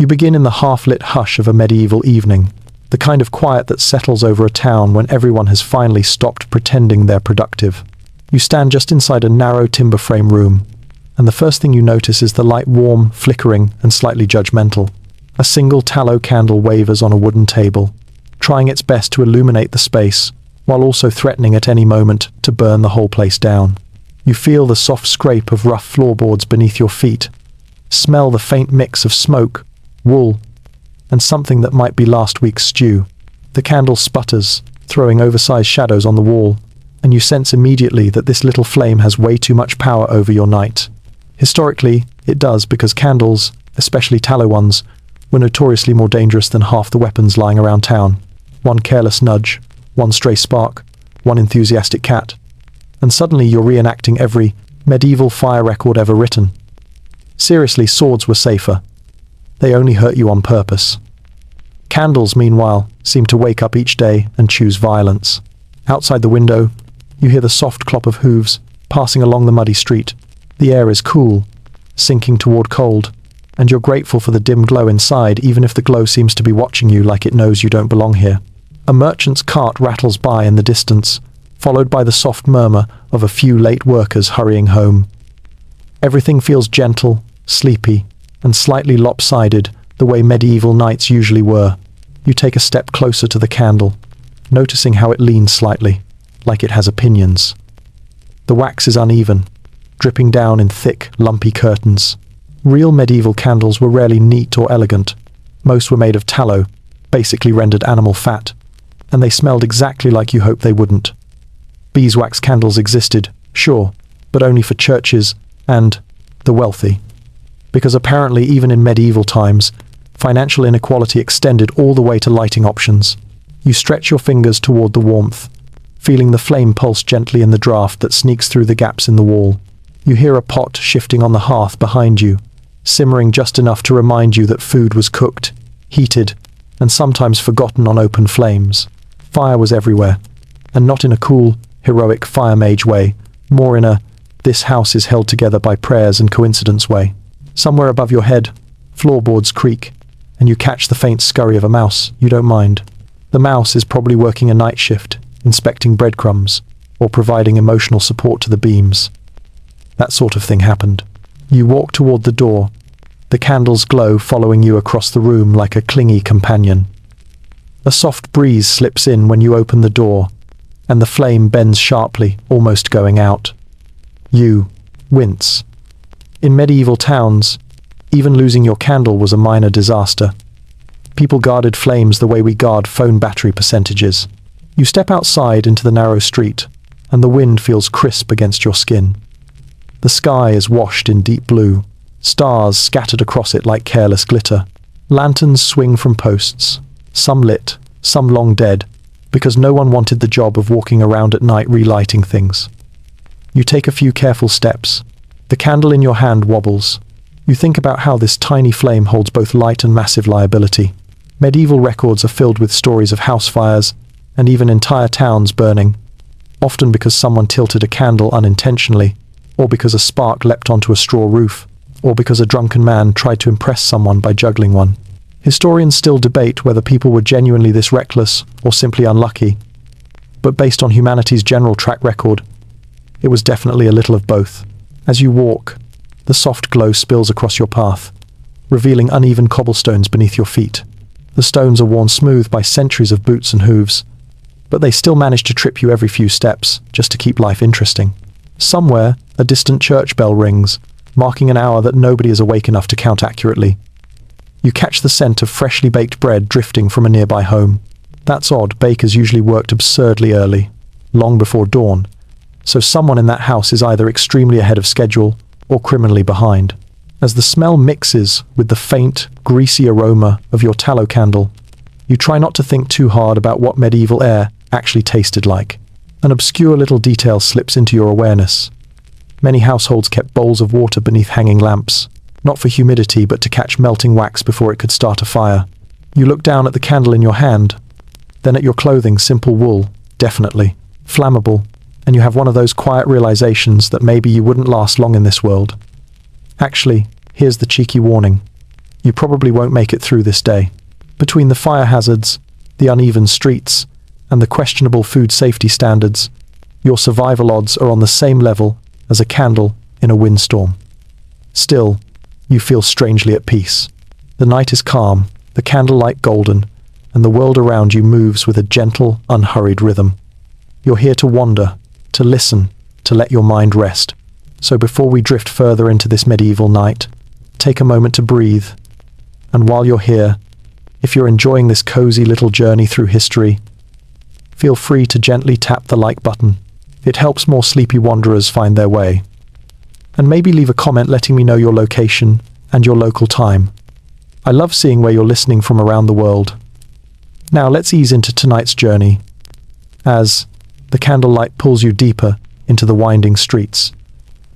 You begin in the half-lit hush of a medieval evening, the kind of quiet that settles over a town when everyone has finally stopped pretending they're productive. You stand just inside a narrow timber frame room, and the first thing you notice is the light warm, flickering, and slightly judgmental. A single tallow candle wavers on a wooden table, trying its best to illuminate the space, while also threatening at any moment to burn the whole place down. You feel the soft scrape of rough floorboards beneath your feet, smell the faint mix of smoke, wool, and something that might be last week's stew. The candle sputters, throwing oversized shadows on the wall, and you sense immediately that this little flame has way too much power over your night. Historically, it does, because candles, especially tallow ones, were notoriously more dangerous than half the weapons lying around town. One careless nudge, one stray spark, one enthusiastic cat, and suddenly you're reenacting every medieval fire record ever written. Seriously, swords were safer. They only hurt you on purpose. Candles, meanwhile, seem to wake up each day and choose violence. Outside the window, you hear the soft clop of hooves passing along the muddy street. The air is cool, sinking toward cold, and you're grateful for the dim glow inside, even if the glow seems to be watching you like it knows you don't belong here. A merchant's cart rattles by in the distance, followed by the soft murmur of a few late workers hurrying home. Everything feels gentle, sleepy, and slightly lopsided, the way medieval nights usually were. You take a step closer to the candle, noticing how it leans slightly, like it has opinions. The wax is uneven, dripping down in thick, lumpy curtains. Real medieval candles were rarely neat or elegant. Most were made of tallow, basically rendered animal fat, and they smelled exactly like you hoped they wouldn't. Beeswax candles existed, sure, but only for churches and the wealthy. Because apparently even in medieval times, financial inequality extended all the way to lighting options. You stretch your fingers toward the warmth, feeling the flame pulse gently in the draft that sneaks through the gaps in the wall. You hear a pot shifting on the hearth behind you, simmering just enough to remind you that food was cooked, heated, and sometimes forgotten on open flames. Fire was everywhere, and not in a cool, heroic fire mage way, more in a "this house is held together by prayers and coincidence" way. Somewhere above your head, floorboards creak, and you catch the faint scurry of a mouse. You don't mind. The mouse is probably working a night shift, inspecting breadcrumbs, or providing emotional support to the beams. That sort of thing happened. You walk toward the door, the candle's glow following you across the room like a clingy companion. A soft breeze slips in when you open the door, and the flame bends sharply, almost going out. You wince. In medieval towns, even losing your candle was a minor disaster. People guarded flames the way we guard phone battery percentages. You step outside into the narrow street, and the wind feels crisp against your skin. The sky is washed in deep blue, stars scattered across it like careless glitter. Lanterns swing from posts, some lit, some long dead, because no one wanted the job of walking around at night relighting things. You take a few careful steps. The candle in your hand wobbles. You think about how this tiny flame holds both light and massive liability. Medieval records are filled with stories of house fires, and even entire towns burning, often because someone tilted a candle unintentionally, or because a spark leapt onto a straw roof, or because a drunken man tried to impress someone by juggling one. Historians still debate whether people were genuinely this reckless or simply unlucky, but based on humanity's general track record, it was definitely a little of both. As you walk, the soft glow spills across your path, revealing uneven cobblestones beneath your feet. The stones are worn smooth by centuries of boots and hooves, but they still manage to trip you every few steps, just to keep life interesting. Somewhere, a distant church bell rings, marking an hour that nobody is awake enough to count accurately. You catch the scent of freshly baked bread drifting from a nearby home. That's odd, bakers usually worked absurdly early, long before dawn, so someone in that house is either extremely ahead of schedule or criminally behind. As the smell mixes with the faint, greasy aroma of your tallow candle, you try not to think too hard about what medieval air actually tasted like. An obscure little detail slips into your awareness. Many households kept bowls of water beneath hanging lamps, not for humidity but to catch melting wax before it could start a fire. You look down at the candle in your hand, then at your clothing, simple wool, definitely, flammable, and you have one of those quiet realizations that maybe you wouldn't last long in this world. Actually, here's the cheeky warning. You probably won't make it through this day. Between the fire hazards, the uneven streets, and the questionable food safety standards, your survival odds are on the same level as a candle in a windstorm. Still, you feel strangely at peace. The night is calm, the candlelight golden, and the world around you moves with a gentle, unhurried rhythm. You're here to wander, to listen, to let your mind rest. So before we drift further into this medieval night, take a moment to breathe. And while you're here, if you're enjoying this cozy little journey through history, feel free to gently tap the like button. It helps more sleepy wanderers find their way. And maybe leave a comment letting me know your location and your local time. I love seeing where you're listening from around the world. Now let's ease into tonight's journey, as the candlelight pulls you deeper into the winding streets,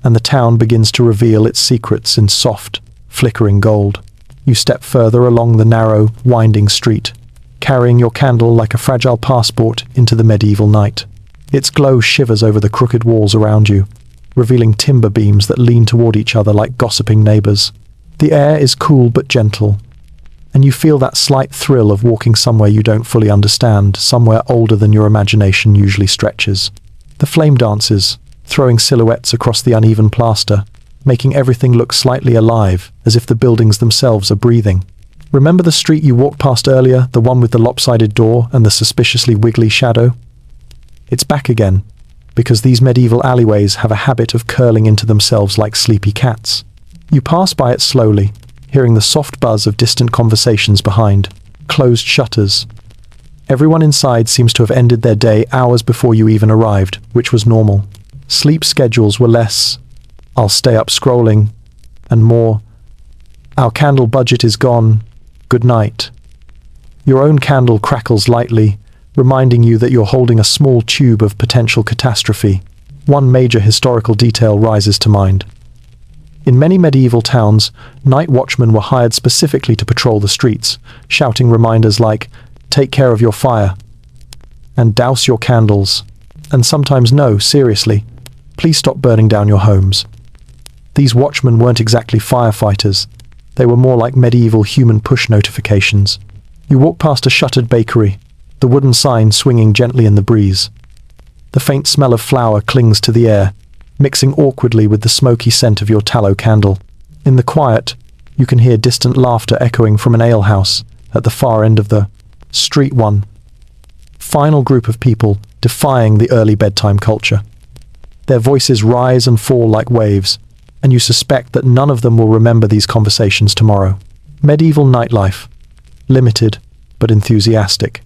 and the town begins to reveal its secrets in soft, flickering gold. You step further along the narrow, winding street, carrying your candle like a fragile passport into the medieval night. Its glow shivers over the crooked walls around you, revealing timber beams that lean toward each other like gossiping neighbors. The air is cool but gentle, and you feel that slight thrill of walking somewhere you don't fully understand, somewhere older than your imagination usually stretches. The flame dances, throwing silhouettes across the uneven plaster, making everything look slightly alive, as if the buildings themselves are breathing. Remember the street you walked past earlier, the one with the lopsided door and the suspiciously wiggly shadow? It's back again, because these medieval alleyways have a habit of curling into themselves like sleepy cats. You pass by it slowly, hearing the soft buzz of distant conversations behind closed shutters. Everyone inside seems to have ended their day hours before you even arrived, which was normal. Sleep schedules were less, "I'll stay up scrolling," and more, "Our candle budget is gone, good night." Your own candle crackles lightly, reminding you that you're holding a small tube of potential catastrophe. One major historical detail rises to mind. In many medieval towns, night watchmen were hired specifically to patrol the streets, shouting reminders like, "Take care of your fire," and "Douse your candles," and sometimes "No, seriously, please stop burning down your homes." These watchmen weren't exactly firefighters. They were more like medieval human push notifications. You walk past a shuttered bakery, the wooden sign swinging gently in the breeze. The faint smell of flour clings to the air, mixing awkwardly with the smoky scent of your tallow candle. In the quiet, you can hear distant laughter echoing from an alehouse at the far end of the street. One final group of people defying the early bedtime culture. Their voices rise and fall like waves, and you suspect that none of them will remember these conversations tomorrow. Medieval nightlife, limited but enthusiastic.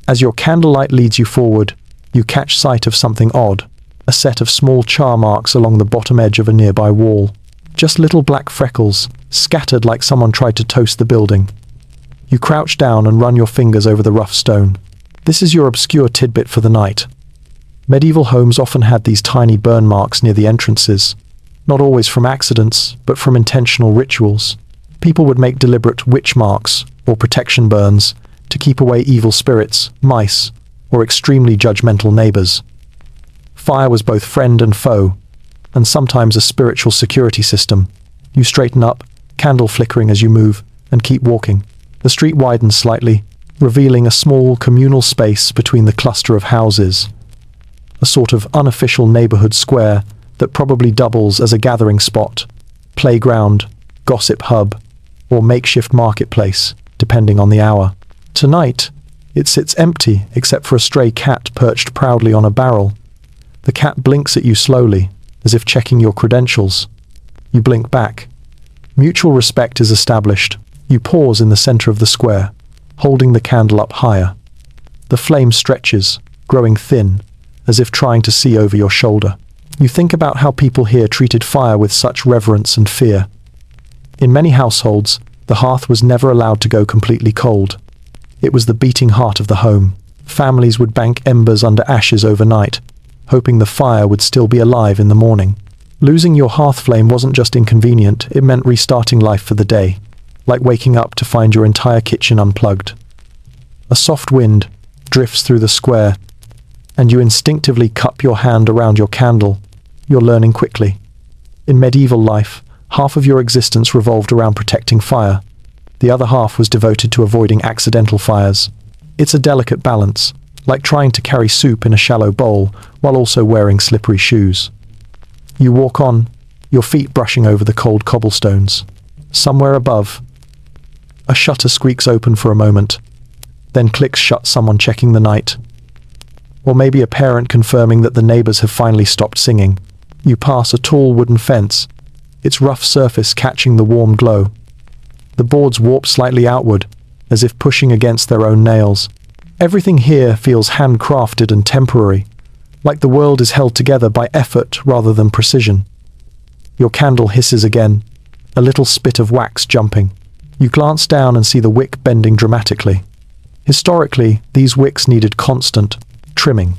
As your candlelight leads you forward, you catch sight of something odd, a set of small char marks along the bottom edge of a nearby wall. Just little black freckles, scattered like someone tried to toast the building. You crouch down and run your fingers over the rough stone. This is your obscure tidbit for the night. Medieval homes often had these tiny burn marks near the entrances, not always from accidents, but from intentional rituals. People would make deliberate witch marks, or protection burns, to keep away evil spirits, mice, or extremely judgmental neighbors. Fire was both friend and foe, and sometimes a spiritual security system. You straighten up, candle flickering as you move, and keep walking. The street widens slightly, revealing a small communal space between the cluster of houses. A sort of unofficial neighborhood square that probably doubles as a gathering spot, playground, gossip hub, or makeshift marketplace, depending on the hour. Tonight, it sits empty except for a stray cat perched proudly on a barrel. The cat blinks at you slowly, as if checking your credentials. You blink back. Mutual respect is established. You pause in the center of the square, holding the candle up higher. The flame stretches, growing thin, as if trying to see over your shoulder. You think about how people here treated fire with such reverence and fear. In many households, the hearth was never allowed to go completely cold. It was the beating heart of the home. Families would bank embers under ashes overnight, hoping the fire would still be alive in the morning. Losing your hearth flame wasn't just inconvenient, it meant restarting life for the day, like waking up to find your entire kitchen unplugged. A soft wind drifts through the square, and you instinctively cup your hand around your candle. You're learning quickly. In medieval life, Half of your existence revolved around protecting fire. The other half was devoted to avoiding accidental fires. It's a delicate balance, like trying to carry soup in a shallow bowl while also wearing slippery shoes. You walk on, your feet brushing over the cold cobblestones. Somewhere above, a shutter squeaks open for a moment, then clicks shut, someone checking the night. Or maybe a parent confirming that the neighbors have finally stopped singing. You pass a tall wooden fence, its rough surface catching the warm glow. The boards warp slightly outward, as if pushing against their own nails. Everything here feels handcrafted and temporary, like the world is held together by effort rather than precision. Your candle hisses again, a little spit of wax jumping. You glance down and see the wick bending dramatically. Historically, these wicks needed constant trimming.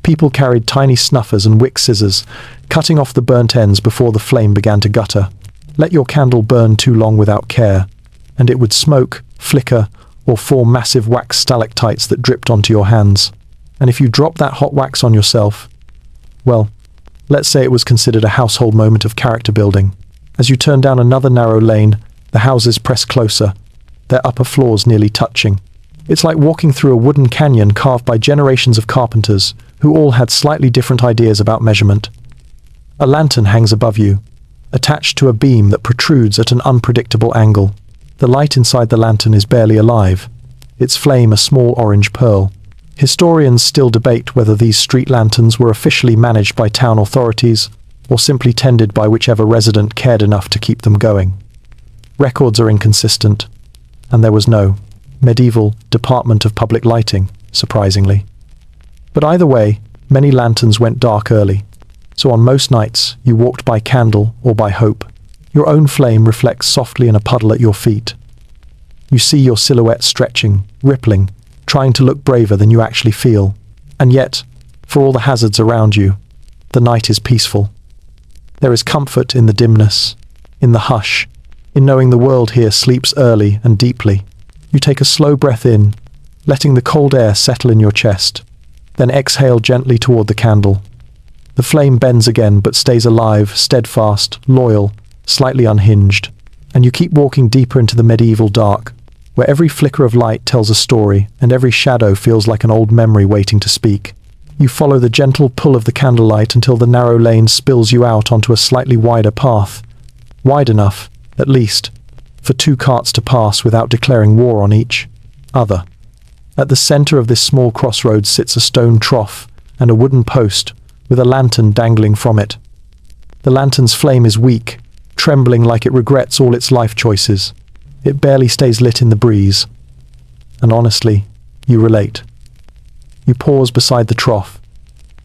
People carried tiny snuffers and wick scissors, cutting off the burnt ends before the flame began to gutter. Let your candle burn too long without care, and it would smoke, flicker, or form massive wax stalactites that dripped onto your hands. And if you drop that hot wax on yourself, well, let's say it was considered a household moment of character building. As you turn down another narrow lane, the houses press closer, their upper floors nearly touching. It's like walking through a wooden canyon carved by generations of carpenters who all had slightly different ideas about measurement. A lantern hangs above you, attached to a beam that protrudes at an unpredictable angle. The light inside the lantern is barely alive, its flame a small orange pearl. Historians still debate whether these street lanterns were officially managed by town authorities or simply tended by whichever resident cared enough to keep them going. Records are inconsistent, and there was no medieval Department of Public Lighting, surprisingly. But either way, many lanterns went dark early, so on most nights you walked by candle or by hope. Your own flame reflects softly in a puddle at your feet. You see your silhouette stretching, rippling, trying to look braver than you actually feel. And yet, for all the hazards around you, the night is peaceful. There is comfort in the dimness, in the hush, in knowing the world here sleeps early and deeply. You take a slow breath in, letting the cold air settle in your chest, then exhale gently toward the candle. The flame bends again but stays alive, steadfast, loyal, slightly unhinged, and you keep walking deeper into the medieval dark, where every flicker of light tells a story and every shadow feels like an old memory waiting to speak. You follow the gentle pull of the candlelight until the narrow lane spills you out onto a slightly wider path, wide enough, at least, for two carts to pass without declaring war on each other. At the center of this small crossroads sits a stone trough and a wooden post with a lantern dangling from it. The lantern's flame is weak, trembling like it regrets all its life choices. It barely stays lit in the breeze. And honestly, you relate. You pause beside the trough.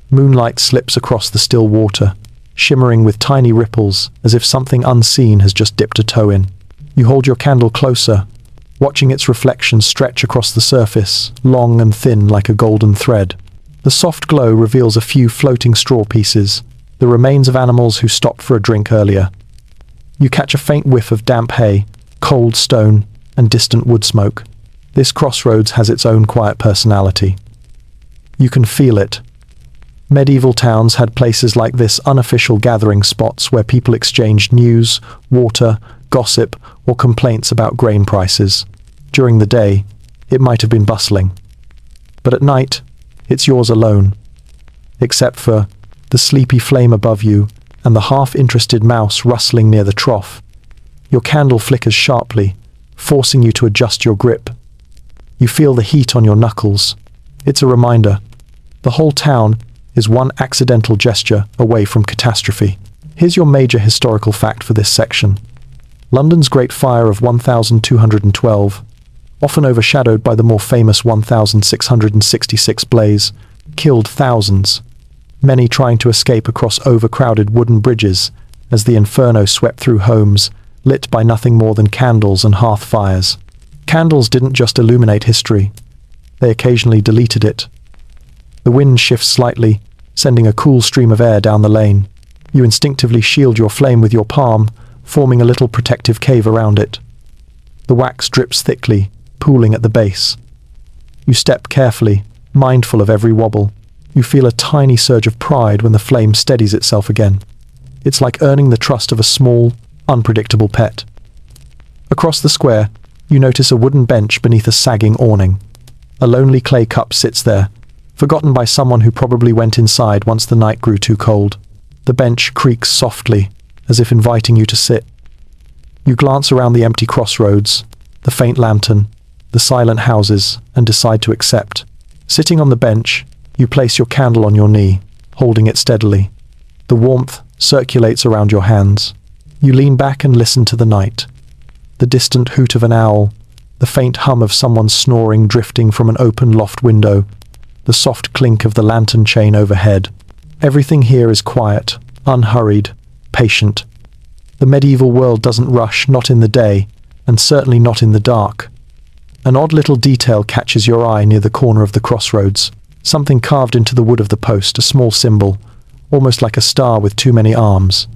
Moonlight slips across the still water, shimmering with tiny ripples as if something unseen has just dipped a toe in. You hold your candle closer, watching its reflection stretch across the surface, long and thin like a golden thread. The soft glow reveals a few floating straw pieces, the remains of animals who stopped for a drink earlier. You catch a faint whiff of damp hay, cold stone, and distant wood smoke. This crossroads has its own quiet personality. You can feel it. Medieval towns had places like this, unofficial gathering spots where people exchanged news, water, gossip, or complaints about grain prices. During the day, it might have been bustling. But at night, it's yours alone. Except for the sleepy flame above you and the half-interested mouse rustling near the trough. Your candle flickers sharply, forcing you to adjust your grip. You feel the heat on your knuckles. It's a reminder. The whole town is one accidental gesture away from catastrophe. Here's your major historical fact for this section. London's Great Fire of 1212, often overshadowed by the more famous 1666 blaze, killed thousands, many trying to escape across overcrowded wooden bridges as the inferno swept through homes, lit by nothing more than candles and hearth fires. Candles didn't just illuminate history, they occasionally deleted it. The wind shifts slightly, sending a cool stream of air down the lane. You instinctively shield your flame with your palm, forming a little protective cave around it. The wax drips thickly, pooling at the base. You step carefully, mindful of every wobble. You feel a tiny surge of pride when the flame steadies itself again. It's like earning the trust of a small, unpredictable pet. Across the square, you notice a wooden bench beneath a sagging awning. A lonely clay cup sits there, forgotten by someone who probably went inside once the night grew too cold. The bench creaks softly, as if inviting you to sit. You glance around the empty crossroads, the faint lantern, the silent houses, and decide to accept. Sitting on the bench, you place your candle on your knee, holding it steadily. The warmth circulates around your hands. You lean back and listen to the night. The distant hoot of an owl, the faint hum of someone snoring drifting from an open loft window, the soft clink of the lantern chain overhead. Everything here is quiet, unhurried, patient. The medieval world doesn't rush, not in the day, and certainly not in the dark. An odd little detail catches your eye near the corner of the crossroads. Something carved into the wood of the post, a small symbol, almost like a star with too many arms.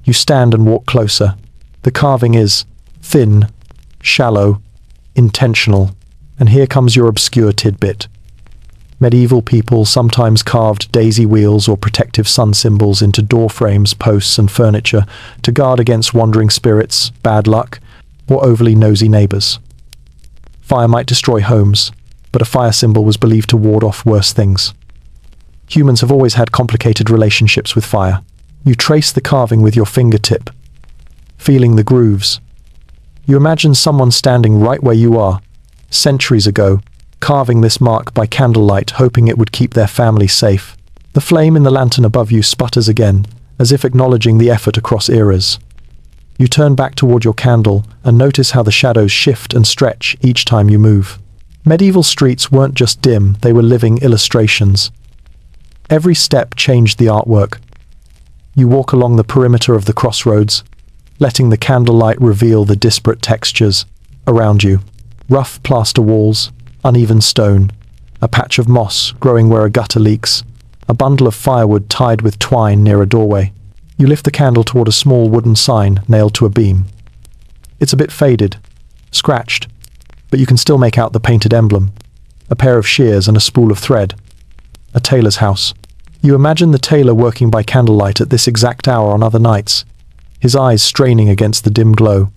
You stand and walk closer. The carving is thin, shallow, intentional, and here comes your obscure tidbit. Medieval people sometimes carved daisy wheels or protective sun symbols into door frames, posts, and furniture to guard against wandering spirits, bad luck, or overly nosy neighbors. Fire might destroy homes, but a fire symbol was believed to ward off worse things. Humans have always had complicated relationships with fire. You trace the carving with your fingertip, feeling the grooves. You imagine someone standing right where you are, centuries ago, carving this mark by candlelight, hoping it would keep their family safe. The flame in the lantern above you sputters again, as if acknowledging the effort across eras. You turn back toward your candle and notice how the shadows shift and stretch each time you move. Medieval streets weren't just dim, they were living illustrations. Every step changed the artwork. You walk along the perimeter of the crossroads, letting the candlelight reveal the disparate textures around you. Rough plaster walls, uneven stone, a patch of moss growing where a gutter leaks, a bundle of firewood tied with twine near a doorway. You lift the candle toward a small wooden sign nailed to a beam. It's a bit faded, scratched, but you can still make out the painted emblem, a pair of shears and a spool of thread. A tailor's house. You imagine the tailor working by candlelight at this exact hour on other nights, his eyes straining against the dim glow.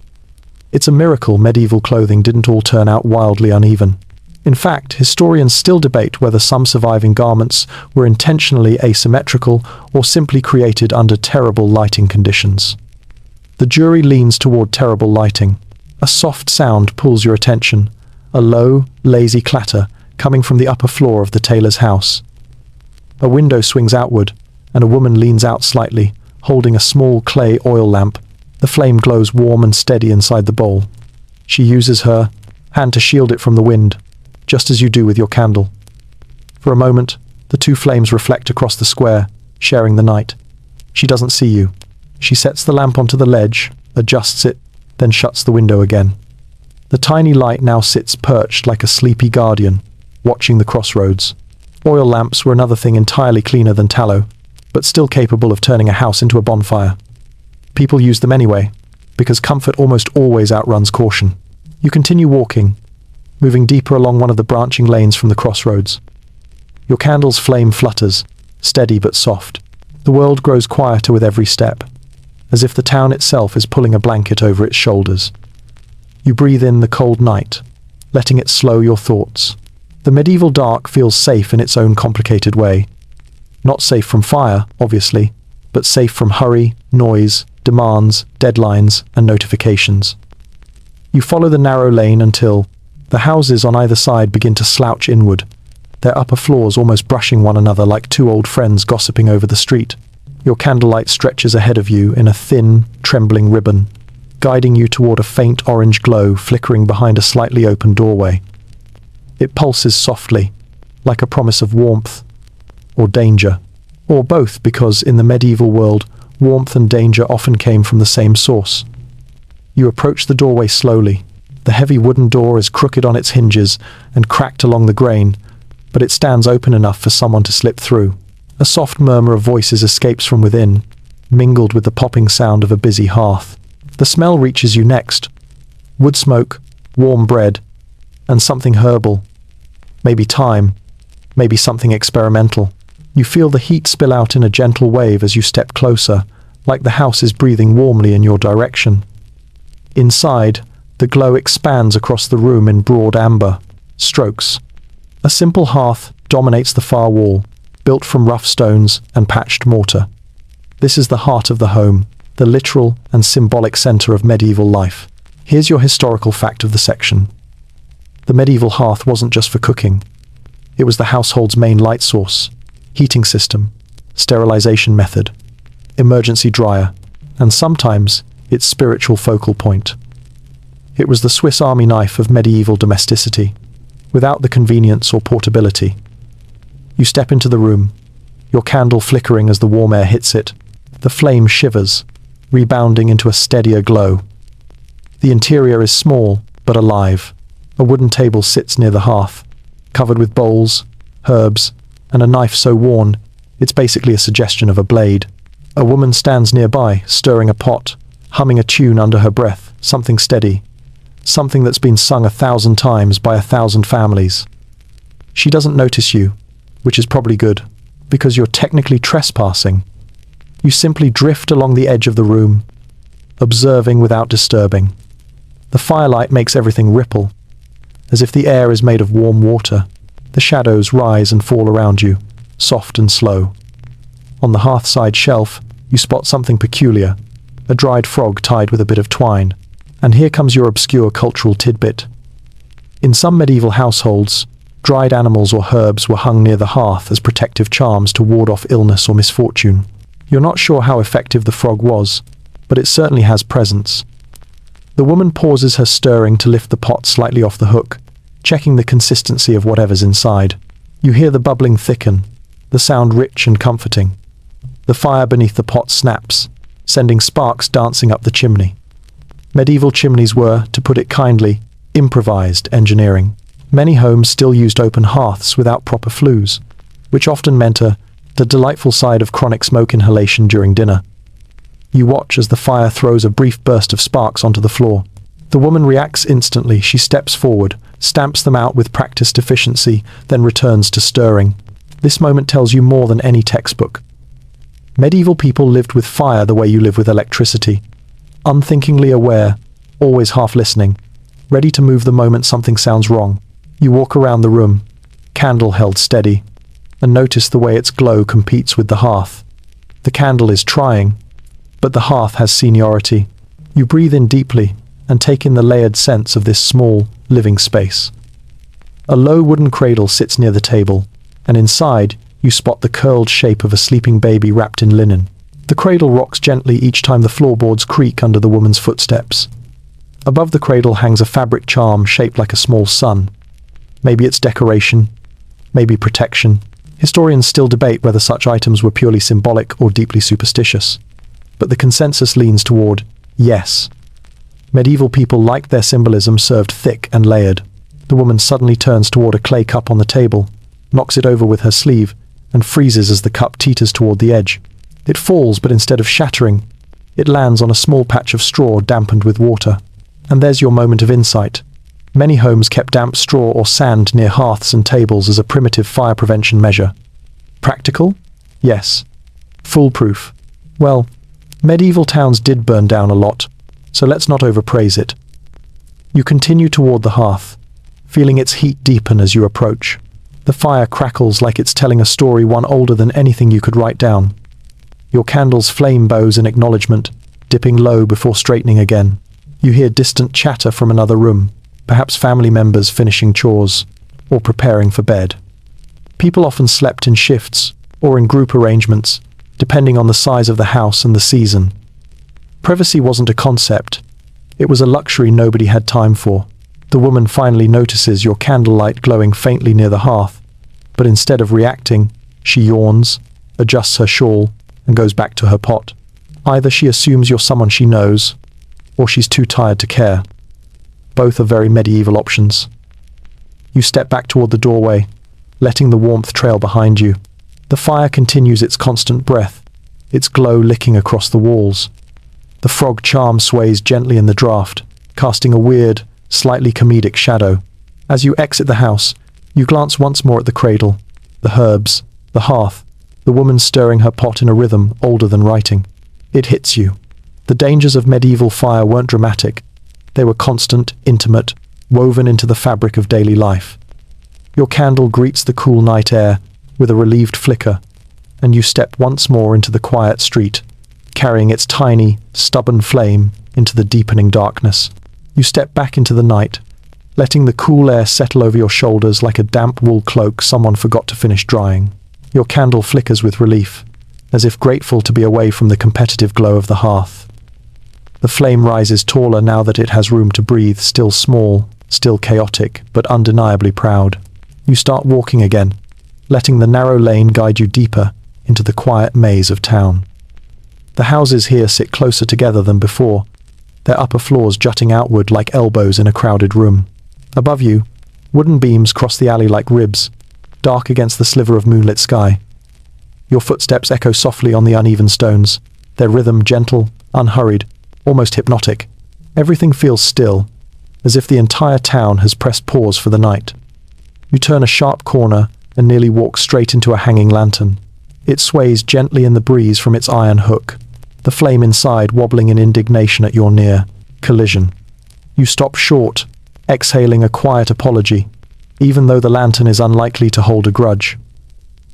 It's a miracle medieval clothing didn't all turn out wildly uneven. In fact, historians still debate whether some surviving garments were intentionally asymmetrical or simply created under terrible lighting conditions. The jury leans toward terrible lighting. A soft sound pulls your attention, a low, lazy clatter coming from the upper floor of the tailor's house. A window swings outward, and a woman leans out slightly, holding a small clay oil lamp. The flame glows warm and steady inside the bowl. She uses her hand to shield it from the wind, just as you do with your candle. For a moment, the two flames reflect across the square, sharing the night. She doesn't see you. She sets the lamp onto the ledge, adjusts it, then shuts the window again. The tiny light now sits perched like a sleepy guardian, watching the crossroads. Oil lamps were another thing entirely cleaner than tallow, but still capable of turning a house into a bonfire. People use them anyway, because comfort almost always outruns caution. You continue walking, moving deeper along one of the branching lanes from the crossroads. Your candle's flame flutters, steady but soft. The world grows quieter with every step, as if the town itself is pulling a blanket over its shoulders. You breathe in the cold night, letting it slow your thoughts. The medieval dark feels safe in its own complicated way. Not safe from fire, obviously, but safe from hurry, noise, demands, deadlines, and notifications. You follow the narrow lane until the houses on either side begin to slouch inward, their upper floors almost brushing one another like two old friends gossiping over the street. Your candlelight stretches ahead of you in a thin, trembling ribbon, guiding you toward a faint orange glow flickering behind a slightly open doorway. It pulses softly, like a promise of warmth, or danger, or both, because in the medieval world, warmth and danger often came from the same source. You approach the doorway slowly. The heavy wooden door is crooked on its hinges and cracked along the grain, but it stands open enough for someone to slip through. A soft murmur of voices escapes from within, mingled with the popping sound of a busy hearth. The smell reaches you next. Wood smoke, warm bread, and something herbal. Maybe thyme, maybe something experimental. You feel the heat spill out in a gentle wave as you step closer, like the house is breathing warmly in your direction. Inside, the glow expands across the room in broad amber strokes. A simple hearth dominates the far wall, built from rough stones and patched mortar. This is the heart of the home, the literal and symbolic center of medieval life. Here's your historical fact of the section. The medieval hearth wasn't just for cooking. It was the household's main light source, heating system, sterilization method, emergency dryer, and sometimes its spiritual focal point. It was the Swiss Army knife of medieval domesticity, without the convenience or portability. You step into the room, your candle flickering as the warm air hits it. The flame shivers, rebounding into a steadier glow. The interior is small, but alive. A wooden table sits near the hearth, covered with bowls, herbs, and a knife so worn, it's basically a suggestion of a blade. A woman stands nearby, stirring a pot, humming a tune under her breath, something steady, something that's been sung 1,000 times by 1,000 families. She doesn't notice you, which is probably good, because you're technically trespassing. You simply drift along the edge of the room, observing without disturbing. The firelight makes everything ripple, as if the air is made of warm water. The shadows rise and fall around you, soft and slow. On the hearthside shelf, you spot something peculiar, a dried frog tied with a bit of twine. And here comes your obscure cultural tidbit. In some medieval households, dried animals or herbs were hung near the hearth as protective charms to ward off illness or misfortune. You're not sure how effective the frog was, but it certainly has presence. The woman pauses her stirring to lift the pot slightly off the hook, checking the consistency of whatever's inside. You hear the bubbling thicken, the sound rich and comforting. The fire beneath the pot snaps, sending sparks dancing up the chimney. Medieval chimneys were, to put it kindly, improvised engineering. Many homes still used open hearths without proper flues, which often meant the delightful side of chronic smoke inhalation during dinner. You watch as the fire throws a brief burst of sparks onto the floor. The woman reacts instantly. She steps forward, stamps them out with practiced efficiency, then returns to stirring. This moment tells you more than any textbook. Medieval people lived with fire the way you live with electricity. Unthinkingly aware, always half listening, ready to move the moment something sounds wrong. You walk around the room, candle held steady, and notice the way its glow competes with the hearth. The candle is trying, but the hearth has seniority. You breathe in deeply and take in the layered sense of this small, living space. A low wooden cradle sits near the table, and inside you spot the curled shape of a sleeping baby wrapped in linen. The cradle rocks gently each time the floorboards creak under the woman's footsteps. Above the cradle hangs a fabric charm shaped like a small sun. Maybe it's decoration, maybe protection. Historians still debate whether such items were purely symbolic or deeply superstitious. But the consensus leans toward yes. Medieval people liked their symbolism served thick and layered. The woman suddenly turns toward a clay cup on the table, knocks it over with her sleeve, and freezes as the cup teeters toward the edge. It falls, but instead of shattering, it lands on a small patch of straw dampened with water. And there's your moment of insight. Many homes kept damp straw or sand near hearths and tables as a primitive fire prevention measure. Practical? Yes. Foolproof? Well, medieval towns did burn down a lot, so let's not overpraise it. You continue toward the hearth, feeling its heat deepen as you approach. The fire crackles like it's telling a story one older than anything you could write down. Your candle's flame bows in acknowledgement, dipping low before straightening again. You hear distant chatter from another room, perhaps family members finishing chores or preparing for bed. People often slept in shifts or in group arrangements, depending on the size of the house and the season. Privacy wasn't a concept. It was a luxury nobody had time for. The woman finally notices your candlelight glowing faintly near the hearth, but instead of reacting, she yawns, adjusts her shawl, and goes back to her pot. Either she assumes you're someone she knows, or she's too tired to care. Both are very medieval options. You step back toward the doorway, letting the warmth trail behind you. The fire continues its constant breath, its glow licking across the walls. The frog charm sways gently in the draft, casting a weird, slightly comedic shadow. As you exit the house, you glance once more at the cradle, the herbs, the hearth, the woman stirring her pot in a rhythm older than writing. It hits you. The dangers of medieval fire weren't dramatic. They were constant, intimate, woven into the fabric of daily life. Your candle greets the cool night air with a relieved flicker, and you step once more into the quiet street, carrying its tiny, stubborn flame into the deepening darkness. You step back into the night, letting the cool air settle over your shoulders like a damp wool cloak someone forgot to finish drying. Your candle flickers with relief, as if grateful to be away from the competitive glow of the hearth. The flame rises taller now that it has room to breathe, still small, still chaotic, but undeniably proud. You start walking again, letting the narrow lane guide you deeper into the quiet maze of town. The houses here sit closer together than before, their upper floors jutting outward like elbows in a crowded room. Above you, wooden beams cross the alley like ribs, dark against the sliver of moonlit sky. Your footsteps echo softly on the uneven stones, their rhythm gentle, unhurried, almost hypnotic. Everything feels still, as if the entire town has pressed pause for the night. You turn a sharp corner and nearly walk straight into a hanging lantern. It sways gently in the breeze from its iron hook, the flame inside wobbling in indignation at your near collision. You stop short, exhaling a quiet apology, even though the lantern is unlikely to hold a grudge.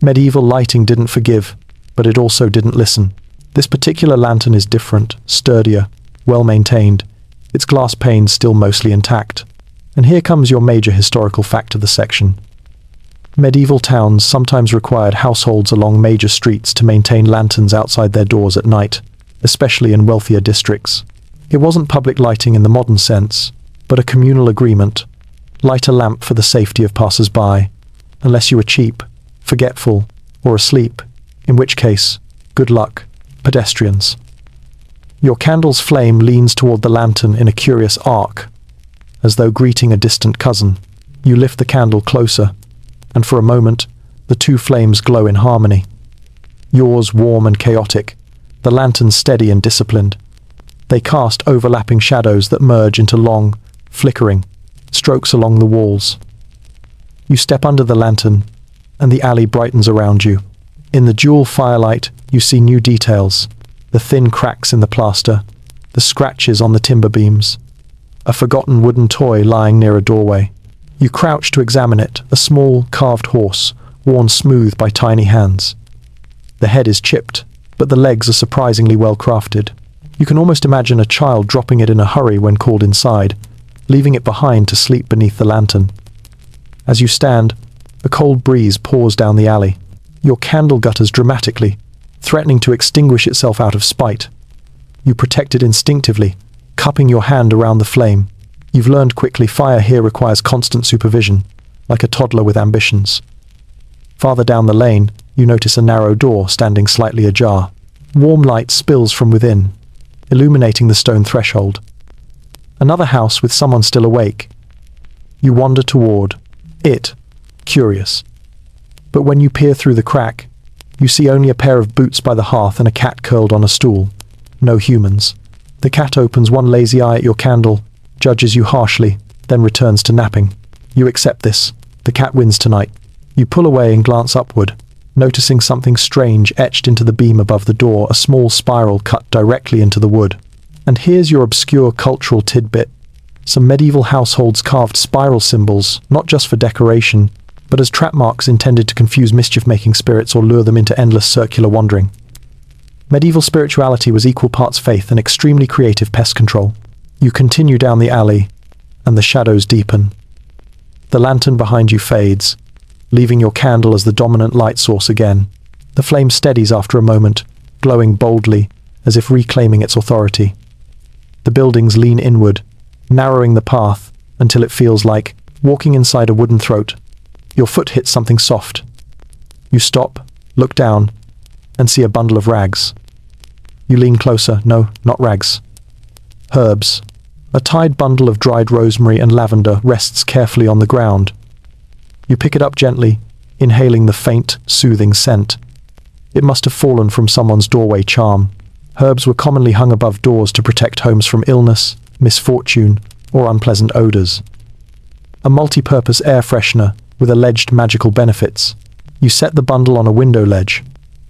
Medieval lighting didn't forgive, but it also didn't listen. This particular lantern is different, sturdier, well-maintained, its glass panes still mostly intact. And here comes your major historical fact of the section. Medieval towns sometimes required households along major streets to maintain lanterns outside their doors at night, especially in wealthier districts. It wasn't public lighting in the modern sense, but a communal agreement. Light a lamp for the safety of passers-by, unless you were cheap, forgetful, or asleep, in which case, good luck, pedestrians. Your candle's flame leans toward the lantern in a curious arc, as though greeting a distant cousin. You lift the candle closer, and for a moment, the two flames glow in harmony. Yours warm and chaotic, the lantern steady and disciplined. They cast overlapping shadows that merge into long, flickering strokes along the walls. You step under the lantern, and the alley brightens around you. In the dual firelight, you see new details, the thin cracks in the plaster, the scratches on the timber beams, a forgotten wooden toy lying near a doorway. You crouch to examine it, a small, carved horse, worn smooth by tiny hands. The head is chipped, but the legs are surprisingly well crafted. You can almost imagine a child dropping it in a hurry when called inside, leaving it behind to sleep beneath the lantern. As you stand, a cold breeze pours down the alley. Your candle gutters dramatically, threatening to extinguish itself out of spite. You protect it instinctively, cupping your hand around the flame. You've learned quickly fire here requires constant supervision, like a toddler with ambitions. Farther down the lane, you notice a narrow door standing slightly ajar. Warm light spills from within, illuminating the stone threshold. Another house with someone still awake. You wander toward it, curious. But when you peer through the crack, you see only a pair of boots by the hearth and a cat curled on a stool. No humans. The cat opens one lazy eye at your candle, judges you harshly, then returns to napping. You accept this. The cat wins tonight. You pull away and glance upward, noticing something strange etched into the beam above the door, a small spiral cut directly into the wood. And here's your obscure cultural tidbit. Some medieval households carved spiral symbols, not just for decoration, but as trap marks intended to confuse mischief-making spirits or lure them into endless circular wandering. Medieval spirituality was equal parts faith and extremely creative pest control. You continue down the alley, and the shadows deepen. The lantern behind you fades, leaving your candle as the dominant light source again. The flame steadies after a moment, glowing boldly, as if reclaiming its authority. The buildings lean inward, narrowing the path until it feels like walking inside a wooden throat. Your foot hits something soft. You stop, look down, and see a bundle of rags. You lean closer. No, not rags. Herbs. A tied bundle of dried rosemary and lavender rests carefully on the ground. You pick it up gently, inhaling the faint, soothing scent. It must have fallen from someone's doorway charm. Herbs were commonly hung above doors to protect homes from illness, misfortune, or unpleasant odors. A multi-purpose air freshener with alleged magical benefits. You set the bundle on a window ledge,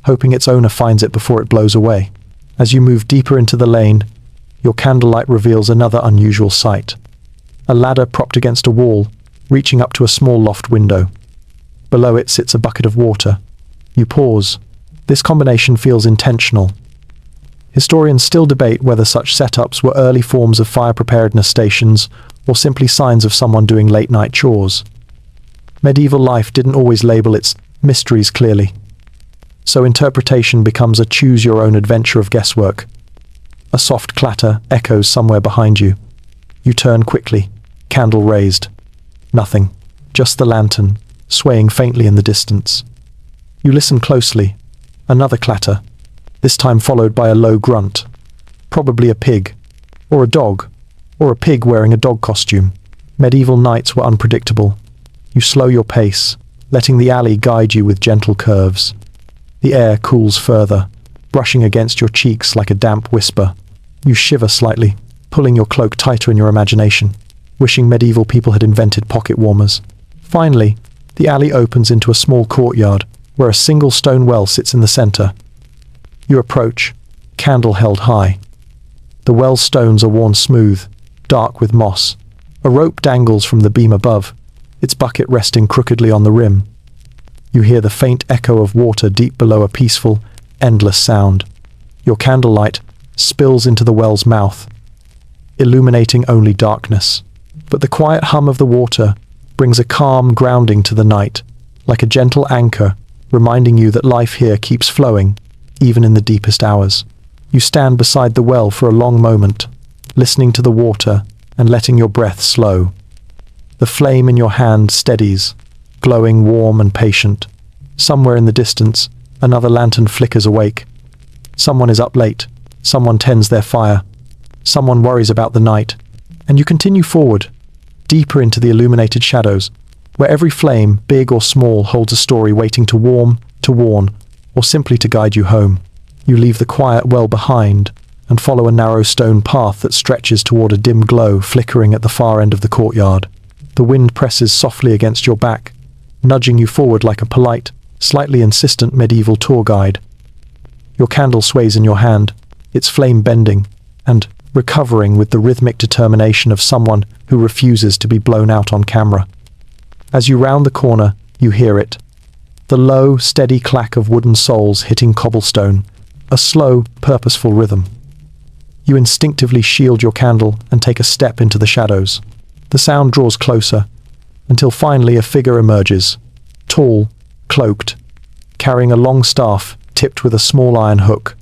hoping its owner finds it before it blows away. As you move deeper into the lane, your candlelight reveals another unusual sight. A ladder propped against a wall, reaching up to a small loft window. Below it sits a bucket of water. You pause. This combination feels intentional. Historians still debate whether such setups were early forms of fire preparedness stations or simply signs of someone doing late-night chores. Medieval life didn't always label its mysteries clearly, so interpretation becomes a choose-your-own-adventure of guesswork. A soft clatter echoes somewhere behind you. You turn quickly, candle raised. Nothing, just the lantern, swaying faintly in the distance. You listen closely. Another clatter, this time followed by a low grunt. Probably a pig, or a dog, or a pig wearing a dog costume. Medieval nights were unpredictable. You slow your pace, letting the alley guide you with gentle curves. The air cools further, brushing against your cheeks like a damp whisper. You shiver slightly, pulling your cloak tighter in your imagination, wishing medieval people had invented pocket warmers. Finally, the alley opens into a small courtyard, where a single stone well sits in the center. You approach, candle held high. The well's stones are worn smooth, dark with moss. A rope dangles from the beam above, its bucket resting crookedly on the rim. You hear the faint echo of water deep below, a peaceful, endless sound. Your candlelight spills into the well's mouth, illuminating only darkness. But the quiet hum of the water brings a calm grounding to the night, like a gentle anchor, reminding you that life here keeps flowing, even in the deepest hours. You stand beside the well for a long moment, listening to the water and letting your breath slow. The flame in your hand steadies, glowing warm and patient. Somewhere in the distance, another lantern flickers awake. Someone is up late, someone tends their fire, someone worries about the night, and you continue forward, deeper into the illuminated shadows, where every flame, big or small, holds a story waiting to warm, to warn, or simply to guide you home. You leave the quiet well behind and follow a narrow stone path that stretches toward a dim glow flickering at the far end of the courtyard. The wind presses softly against your back, nudging you forward like a polite, slightly insistent medieval tour guide. Your candle sways in your hand, its flame bending and recovering with the rhythmic determination of someone who refuses to be blown out on camera. As you round the corner, you hear it. The low, steady clack of wooden soles hitting cobblestone, a slow, purposeful rhythm. You instinctively shield your candle and take a step into the shadows. The sound draws closer, until finally a figure emerges, tall, cloaked, carrying a long staff tipped with a small iron hook.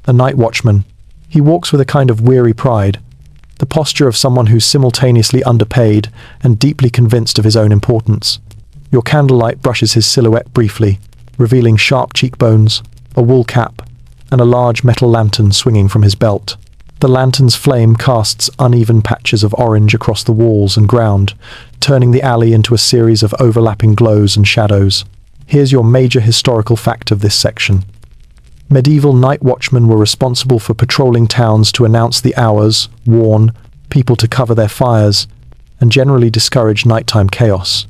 A night watchman. He walks with a kind of weary pride, the posture of someone who's simultaneously underpaid and deeply convinced of his own importance. Your candlelight brushes his silhouette briefly, revealing sharp cheekbones, a wool cap, and a large metal lantern swinging from his belt. The lantern's flame casts uneven patches of orange across the walls and ground, turning the alley into a series of overlapping glows and shadows. Here's your major historical fact of this section. Medieval night watchmen were responsible for patrolling towns to announce the hours, warn people to cover their fires, and generally discourage nighttime chaos.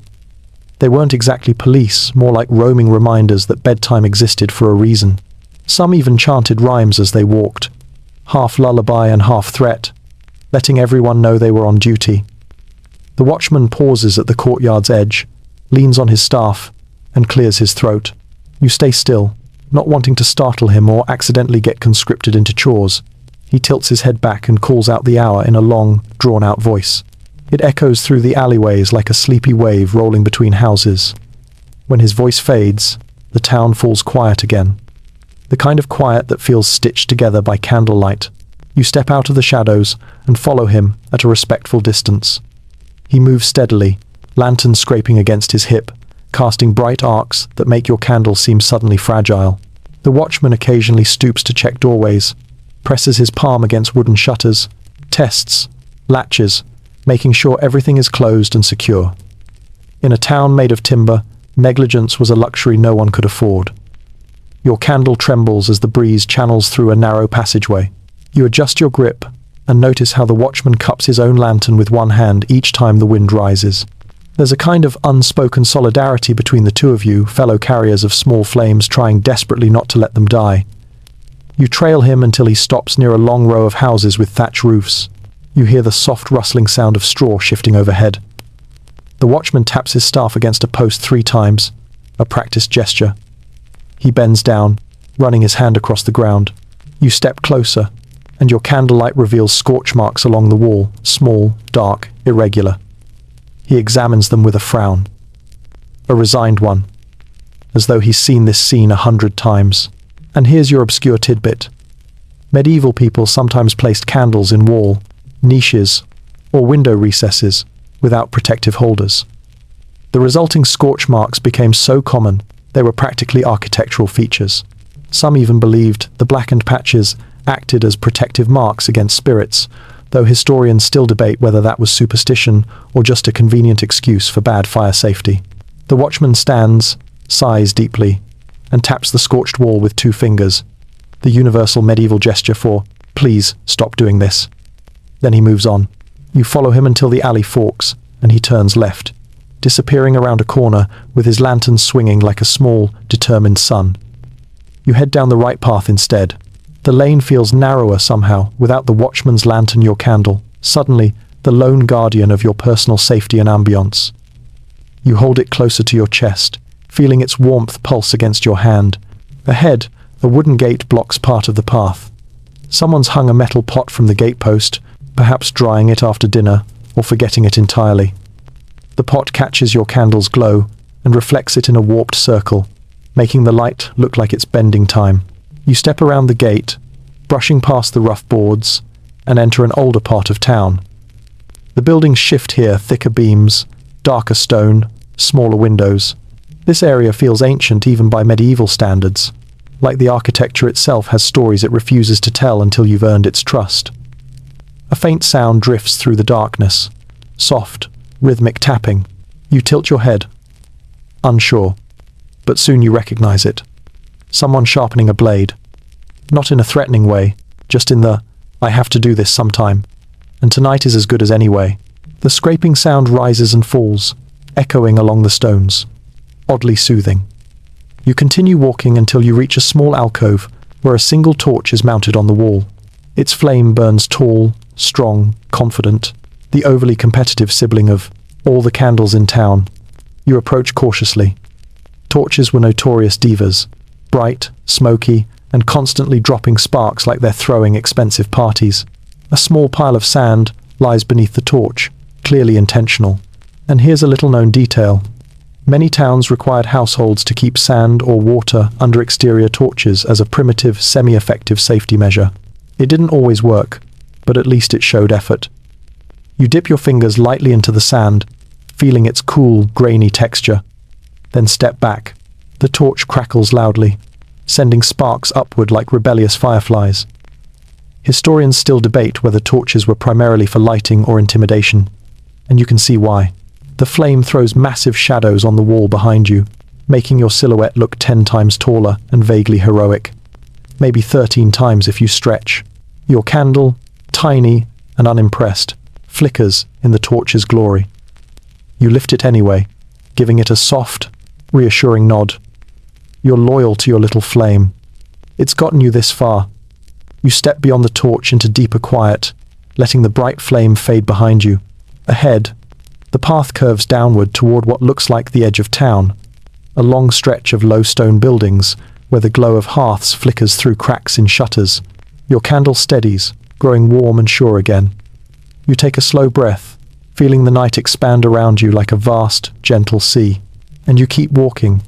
They weren't exactly police, more like roaming reminders that bedtime existed for a reason. Some even chanted rhymes as they walked, half lullaby and half threat, letting everyone know they were on duty. The watchman pauses at the courtyard's edge, leans on his staff, and clears his throat. You stay still, not wanting to startle him or accidentally get conscripted into chores. He tilts his head back and calls out the hour in a long, drawn-out voice. It echoes through the alleyways like a sleepy wave rolling between houses. When his voice fades, the town falls quiet again. The kind of quiet that feels stitched together by candlelight. You step out of the shadows and follow him at a respectful distance. He moves steadily, lantern scraping against his hip, casting bright arcs that make your candle seem suddenly fragile. The watchman occasionally stoops to check doorways, presses his palm against wooden shutters, tests, latches, making sure everything is closed and secure. In a town made of timber, negligence was a luxury no one could afford. Your candle trembles as the breeze channels through a narrow passageway. You adjust your grip and notice how the watchman cups his own lantern with one hand each time the wind rises. There's a kind of unspoken solidarity between the two of you, fellow carriers of small flames trying desperately not to let them die. You trail him until he stops near a long row of houses with thatch roofs. You hear the soft rustling sound of straw shifting overhead. The watchman taps his staff against a post 3 times, a practiced gesture. He bends down, running his hand across the ground. You step closer, and your candlelight reveals scorch marks along the wall, small, dark, irregular. He examines them with a frown. A resigned one, as though he's seen this scene 100 times. And here's your obscure tidbit. Medieval people sometimes placed candles in wall, niches, or window recesses without protective holders. The resulting scorch marks became so common they were practically architectural features. Some even believed the blackened patches acted as protective marks against spirits, though historians still debate whether that was superstition or just a convenient excuse for bad fire safety. The watchman stands, sighs deeply, and taps the scorched wall with 2 fingers, the universal medieval gesture for, "Please, stop doing this." Then he moves on. You follow him until the alley forks, and he turns left, disappearing around a corner with his lantern swinging like a small, determined sun. You head down the right path instead. The lane feels narrower somehow, without the watchman's lantern, your candle, suddenly the lone guardian of your personal safety and ambience. You hold it closer to your chest, feeling its warmth pulse against your hand. Ahead, a wooden gate blocks part of the path. Someone's hung a metal pot from the gatepost, perhaps drying it after dinner, or forgetting it entirely. The pot catches your candle's glow and reflects it in a warped circle, making the light look like it's bending time. You step around the gate, brushing past the rough boards, and enter an older part of town. The buildings shift here, thicker beams, darker stone, smaller windows. This area feels ancient even by medieval standards, like the architecture itself has stories it refuses to tell until you've earned its trust. A faint sound drifts through the darkness, soft, rhythmic tapping. You tilt your head, unsure, but soon you recognize it. Someone sharpening a blade, not in a threatening way, just in the, "I have to do this sometime, and tonight is as good as any way." The scraping sound rises and falls, echoing along the stones, oddly soothing. You continue walking until you reach a small alcove where a single torch is mounted on the wall. Its flame burns tall, strong, confident, the overly competitive sibling of all the candles in town. You approach cautiously. Torches were notorious divas, bright, smoky, and constantly dropping sparks like they're throwing expensive parties. A small pile of sand lies beneath the torch, clearly intentional. And here's a little-known detail. Many towns required households to keep sand or water under exterior torches as a primitive, semi-effective safety measure. It didn't always work, but at least it showed effort. You dip your fingers lightly into the sand, feeling its cool, grainy texture. Then step back. The torch crackles loudly, sending sparks upward like rebellious fireflies. Historians still debate whether torches were primarily for lighting or intimidation, and you can see why. The flame throws massive shadows on the wall behind you, making your silhouette look 10 times taller and vaguely heroic. Maybe 13 times if you stretch. Your candle, tiny and unimpressed, flickers in the torch's glory. You lift it anyway, giving it a soft, reassuring nod. You're loyal to your little flame. It's gotten you this far. You step beyond the torch into deeper quiet, letting the bright flame fade behind you. Ahead, the path curves downward toward what looks like the edge of town, a long stretch of low stone buildings where the glow of hearths flickers through cracks in shutters. Your candle steadies, growing warm and sure again. You take a slow breath, feeling the night expand around you like a vast, gentle sea. And you keep walking,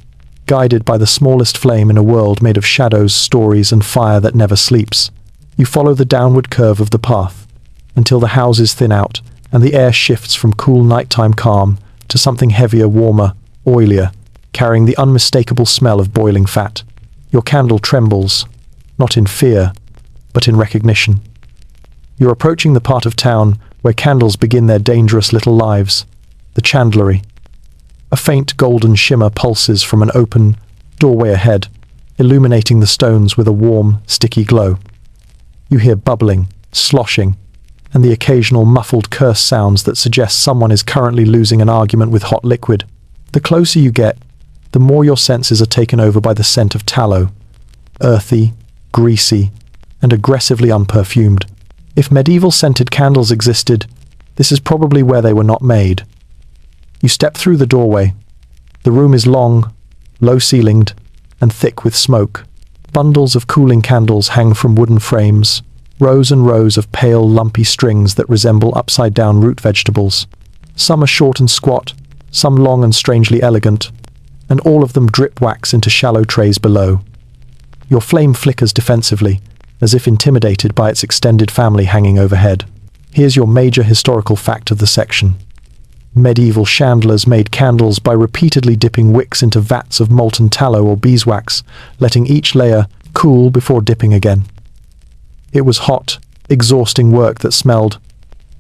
guided by the smallest flame in a world made of shadows, stories, and fire that never sleeps. You follow the downward curve of the path, until the houses thin out, and the air shifts from cool nighttime calm to something heavier, warmer, oilier, carrying the unmistakable smell of boiling fat. Your candle trembles, not in fear, but in recognition. You're approaching the part of town where candles begin their dangerous little lives, the chandlery. A faint golden shimmer pulses from an open doorway ahead, illuminating the stones with a warm, sticky glow. You hear bubbling, sloshing, and the occasional muffled curse sounds that suggest someone is currently losing an argument with hot liquid. The closer you get, the more your senses are taken over by the scent of tallow. Earthy, greasy, and aggressively unperfumed. If medieval scented candles existed, this is probably where they were not made. You step through the doorway. The room is long, low-ceilinged, and thick with smoke. Bundles of cooling candles hang from wooden frames, rows and rows of pale, lumpy strings that resemble upside-down root vegetables. Some are short and squat, some long and strangely elegant, and all of them drip wax into shallow trays below. Your flame flickers defensively, as if intimidated by its extended family hanging overhead. Here's your major historical fact of the section. Medieval chandlers made candles by repeatedly dipping wicks into vats of molten tallow or beeswax, letting each layer cool before dipping again. It was hot, exhausting work that smelled,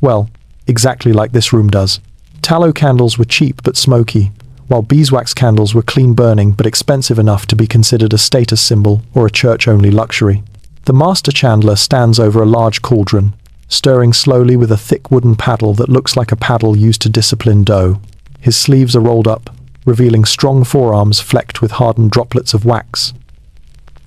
well, exactly like this room does. Tallow candles were cheap but smoky, while beeswax candles were clean-burning but expensive enough to be considered a status symbol or a church-only luxury. The master chandler stands over a large cauldron, stirring slowly with a thick wooden paddle that looks like a paddle used to discipline dough. His sleeves are rolled up, revealing strong forearms flecked with hardened droplets of wax.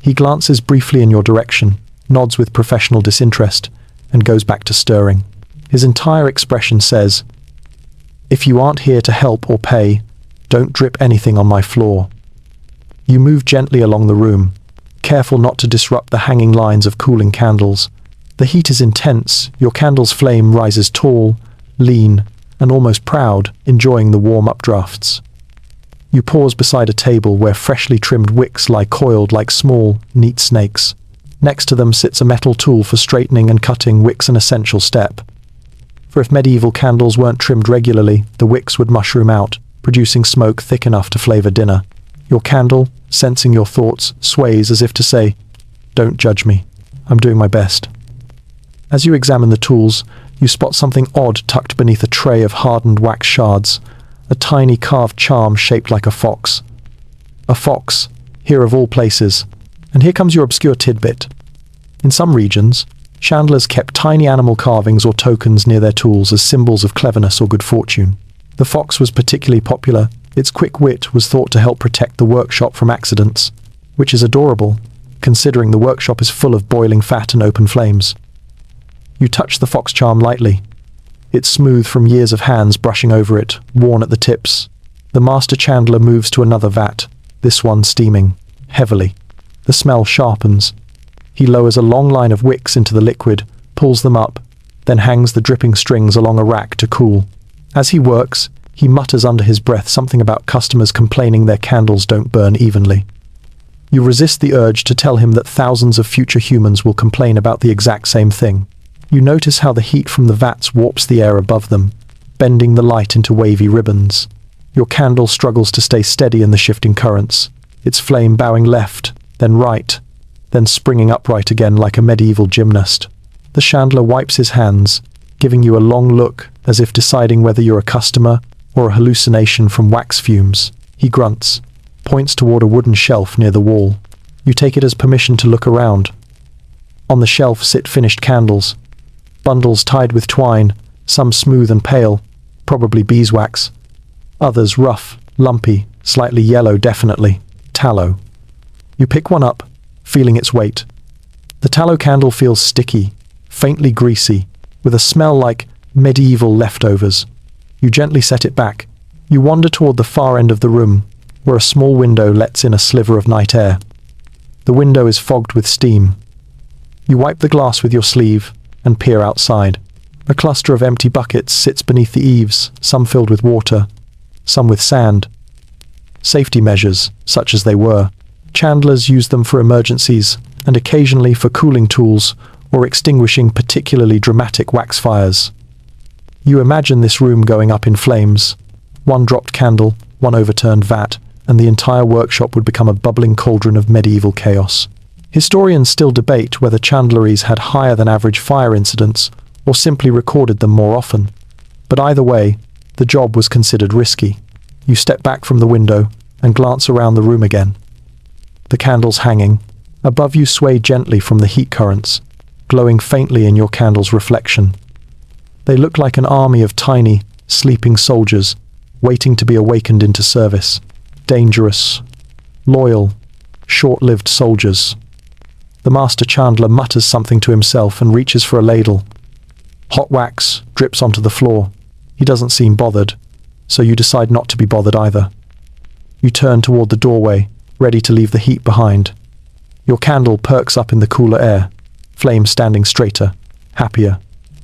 He glances briefly in your direction, nods with professional disinterest, and goes back to stirring. His entire expression says, "If you aren't here to help or pay, don't drip anything on my floor." You move gently along the room, careful not to disrupt the hanging lines of cooling candles. The heat is intense, your candle's flame rises tall, lean, and almost proud, enjoying the warm updrafts. You pause beside a table where freshly trimmed wicks lie coiled like small, neat snakes. Next to them sits a metal tool for straightening and cutting wicks, an essential step. For if medieval candles weren't trimmed regularly, the wicks would mushroom out, producing smoke thick enough to flavor dinner. Your candle, sensing your thoughts, sways as if to say, "Don't judge me. I'm doing my best." As you examine the tools, you spot something odd tucked beneath a tray of hardened wax shards, a tiny carved charm shaped like a fox. A fox, here of all places. And here comes your obscure tidbit. In some regions, chandlers kept tiny animal carvings or tokens near their tools as symbols of cleverness or good fortune. The fox was particularly popular. Its quick wit was thought to help protect the workshop from accidents, which is adorable, considering the workshop is full of boiling fat and open flames. You touch the fox charm lightly. It's smooth from years of hands brushing over it, worn at the tips. The master chandler moves to another vat, this one steaming, heavily. The smell sharpens. He lowers a long line of wicks into the liquid, pulls them up, then hangs the dripping strings along a rack to cool. As he works, he mutters under his breath something about customers complaining their candles don't burn evenly. You resist the urge to tell him that thousands of future humans will complain about the exact same thing. You notice how the heat from the vats warps the air above them, bending the light into wavy ribbons. Your candle struggles to stay steady in the shifting currents, its flame bowing left, then right, then springing upright again like a medieval gymnast. The chandler wipes his hands, giving you a long look as if deciding whether you're a customer or a hallucination from wax fumes. He grunts, points toward a wooden shelf near the wall. You take it as permission to look around. On the shelf sit finished candles, bundles tied with twine, some smooth and pale, probably beeswax, others rough, lumpy, slightly yellow, definitely tallow. You pick one up, feeling its weight. The tallow candle feels sticky, faintly greasy, with a smell like medieval leftovers. You gently set it back. You wander toward the far end of the room, where a small window lets in a sliver of night air. The window is fogged with steam. You wipe the glass with your sleeve and peer outside. A cluster of empty buckets sits beneath the eaves, some filled with water, some with sand. Safety measures, such as they were. Chandlers used them for emergencies and occasionally for cooling tools or extinguishing particularly dramatic wax fires. You imagine this room going up in flames. One dropped candle, one overturned vat, and the entire workshop would become a bubbling cauldron of medieval chaos. Historians still debate whether chandleries had higher than average fire incidents or simply recorded them more often. But either way, the job was considered risky. You step back from the window and glance around the room again. The candles hanging. Above you sway gently from the heat currents, glowing faintly in your candle's reflection. They look like an army of tiny, sleeping soldiers, waiting to be awakened into service. Dangerous, loyal, short-lived soldiers. The master chandler mutters something to himself and reaches for a ladle. Hot wax drips onto the floor. He doesn't seem bothered, so you decide not to be bothered either. You turn toward the doorway, ready to leave the heat behind. Your candle perks up in the cooler air, flame standing straighter, happier.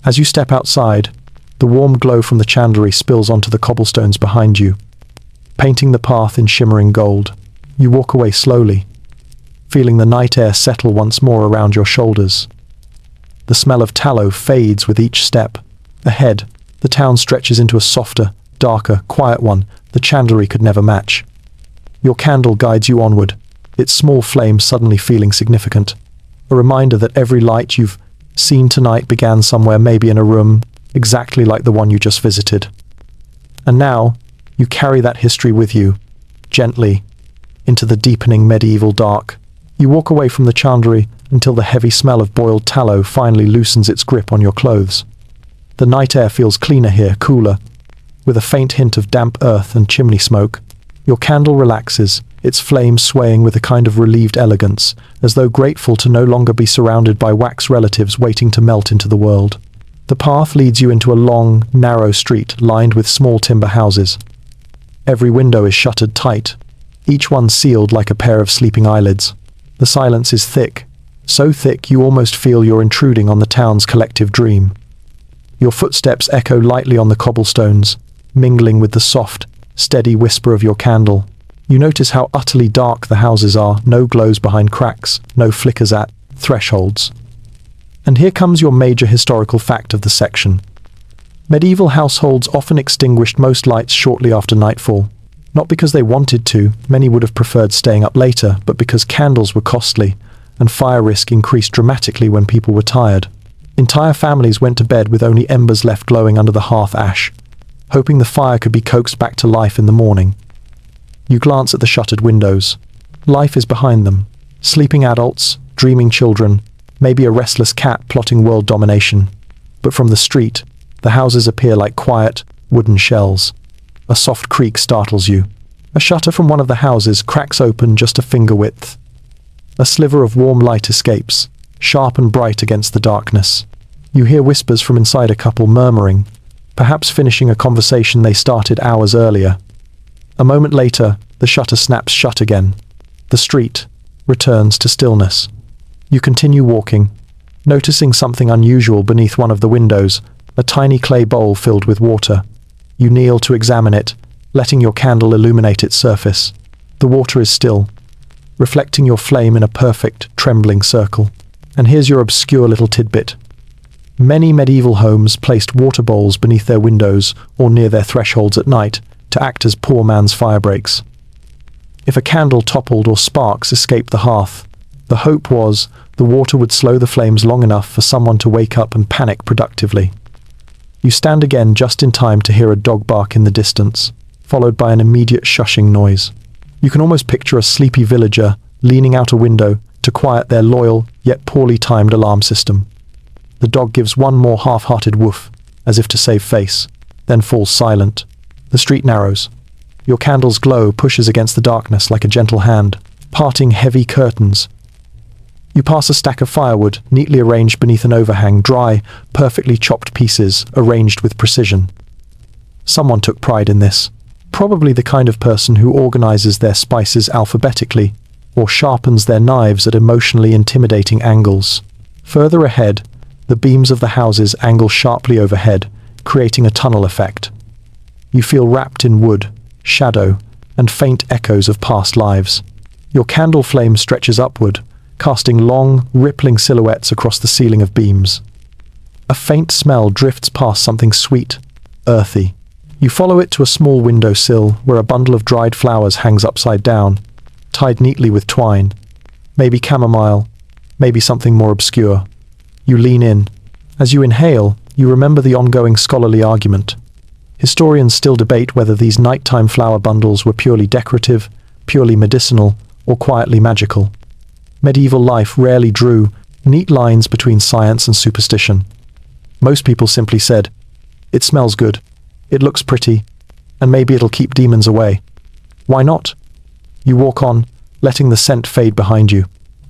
As you step outside, the warm glow from the chandlery spills onto the cobblestones behind you, painting the path in shimmering gold. You walk away slowly, feeling the night air settle once more around your shoulders. The smell of tallow fades with each step. Ahead, the town stretches into a softer, darker, quiet one the chandlery could never match. Your candle guides you onward, its small flame suddenly feeling significant. A reminder that every light you've seen tonight began somewhere, maybe in a room exactly like the one you just visited. And now, you carry that history with you, gently, into the deepening medieval dark. You walk away from the chandlery until the heavy smell of boiled tallow finally loosens its grip on your clothes. The night air feels cleaner here, cooler, with a faint hint of damp earth and chimney smoke. Your candle relaxes, its flame swaying with a kind of relieved elegance, as though grateful to no longer be surrounded by wax relatives waiting to melt into the world. The path leads you into a long, narrow street lined with small timber houses. Every window is shuttered tight, each one sealed like a pair of sleeping eyelids. The silence is thick, so thick you almost feel you're intruding on the town's collective dream. Your footsteps echo lightly on the cobblestones, mingling with the soft, steady whisper of your candle. You notice how utterly dark the houses are, no glows behind cracks, no flickers at thresholds. And here comes your major historical fact of the section. Medieval households often extinguished most lights shortly after nightfall. Not because they wanted to, many would have preferred staying up later, but because candles were costly, and fire risk increased dramatically when people were tired. Entire families went to bed with only embers left glowing under the hearth ash, hoping the fire could be coaxed back to life in the morning. You glance at the shuttered windows. Life is behind them. Sleeping adults, dreaming children, maybe a restless cat plotting world domination. But from the street, the houses appear like quiet, wooden shells. A soft creak startles you. A shutter from one of the houses cracks open just a finger width. A sliver of warm light escapes, sharp and bright against the darkness. You hear whispers from inside, a couple murmuring, perhaps finishing a conversation they started hours earlier. A moment later, the shutter snaps shut again. The street returns to stillness. You continue walking, noticing something unusual beneath one of the windows, a tiny clay bowl filled with water. You kneel to examine it, letting your candle illuminate its surface. The water is still, reflecting your flame in a perfect, trembling circle. And here's your obscure little tidbit. Many medieval homes placed water bowls beneath their windows or near their thresholds at night to act as poor man's fire breaks. If a candle toppled or sparks escaped the hearth, the hope was the water would slow the flames long enough for someone to wake up and panic productively. You stand again just in time to hear a dog bark in the distance, followed by an immediate shushing noise. You can almost picture a sleepy villager leaning out a window to quiet their loyal yet poorly timed alarm system. The dog gives one more half-hearted woof, as if to save face, then falls silent. The street narrows. Your candle's glow pushes against the darkness like a gentle hand, parting heavy curtains. You pass a stack of firewood, neatly arranged beneath an overhang, dry, perfectly chopped pieces, arranged with precision. Someone took pride in this. Probably the kind of person who organizes their spices alphabetically, or sharpens their knives at emotionally intimidating angles. Further ahead, the beams of the houses angle sharply overhead, creating a tunnel effect. You feel wrapped in wood, shadow, and faint echoes of past lives. Your candle flame stretches upward, casting long, rippling silhouettes across the ceiling of beams. A faint smell drifts past, something sweet, earthy. You follow it to a small window sill where a bundle of dried flowers hangs upside down, tied neatly with twine. Maybe chamomile, maybe something more obscure. You lean in. As you inhale, you remember the ongoing scholarly argument. Historians still debate whether these nighttime flower bundles were purely decorative, purely medicinal, or quietly magical. Medieval life rarely drew neat lines between science and superstition. Most people simply said, "It smells good, it looks pretty, and maybe it'll keep demons away." Why not? You walk on, letting the scent fade behind you.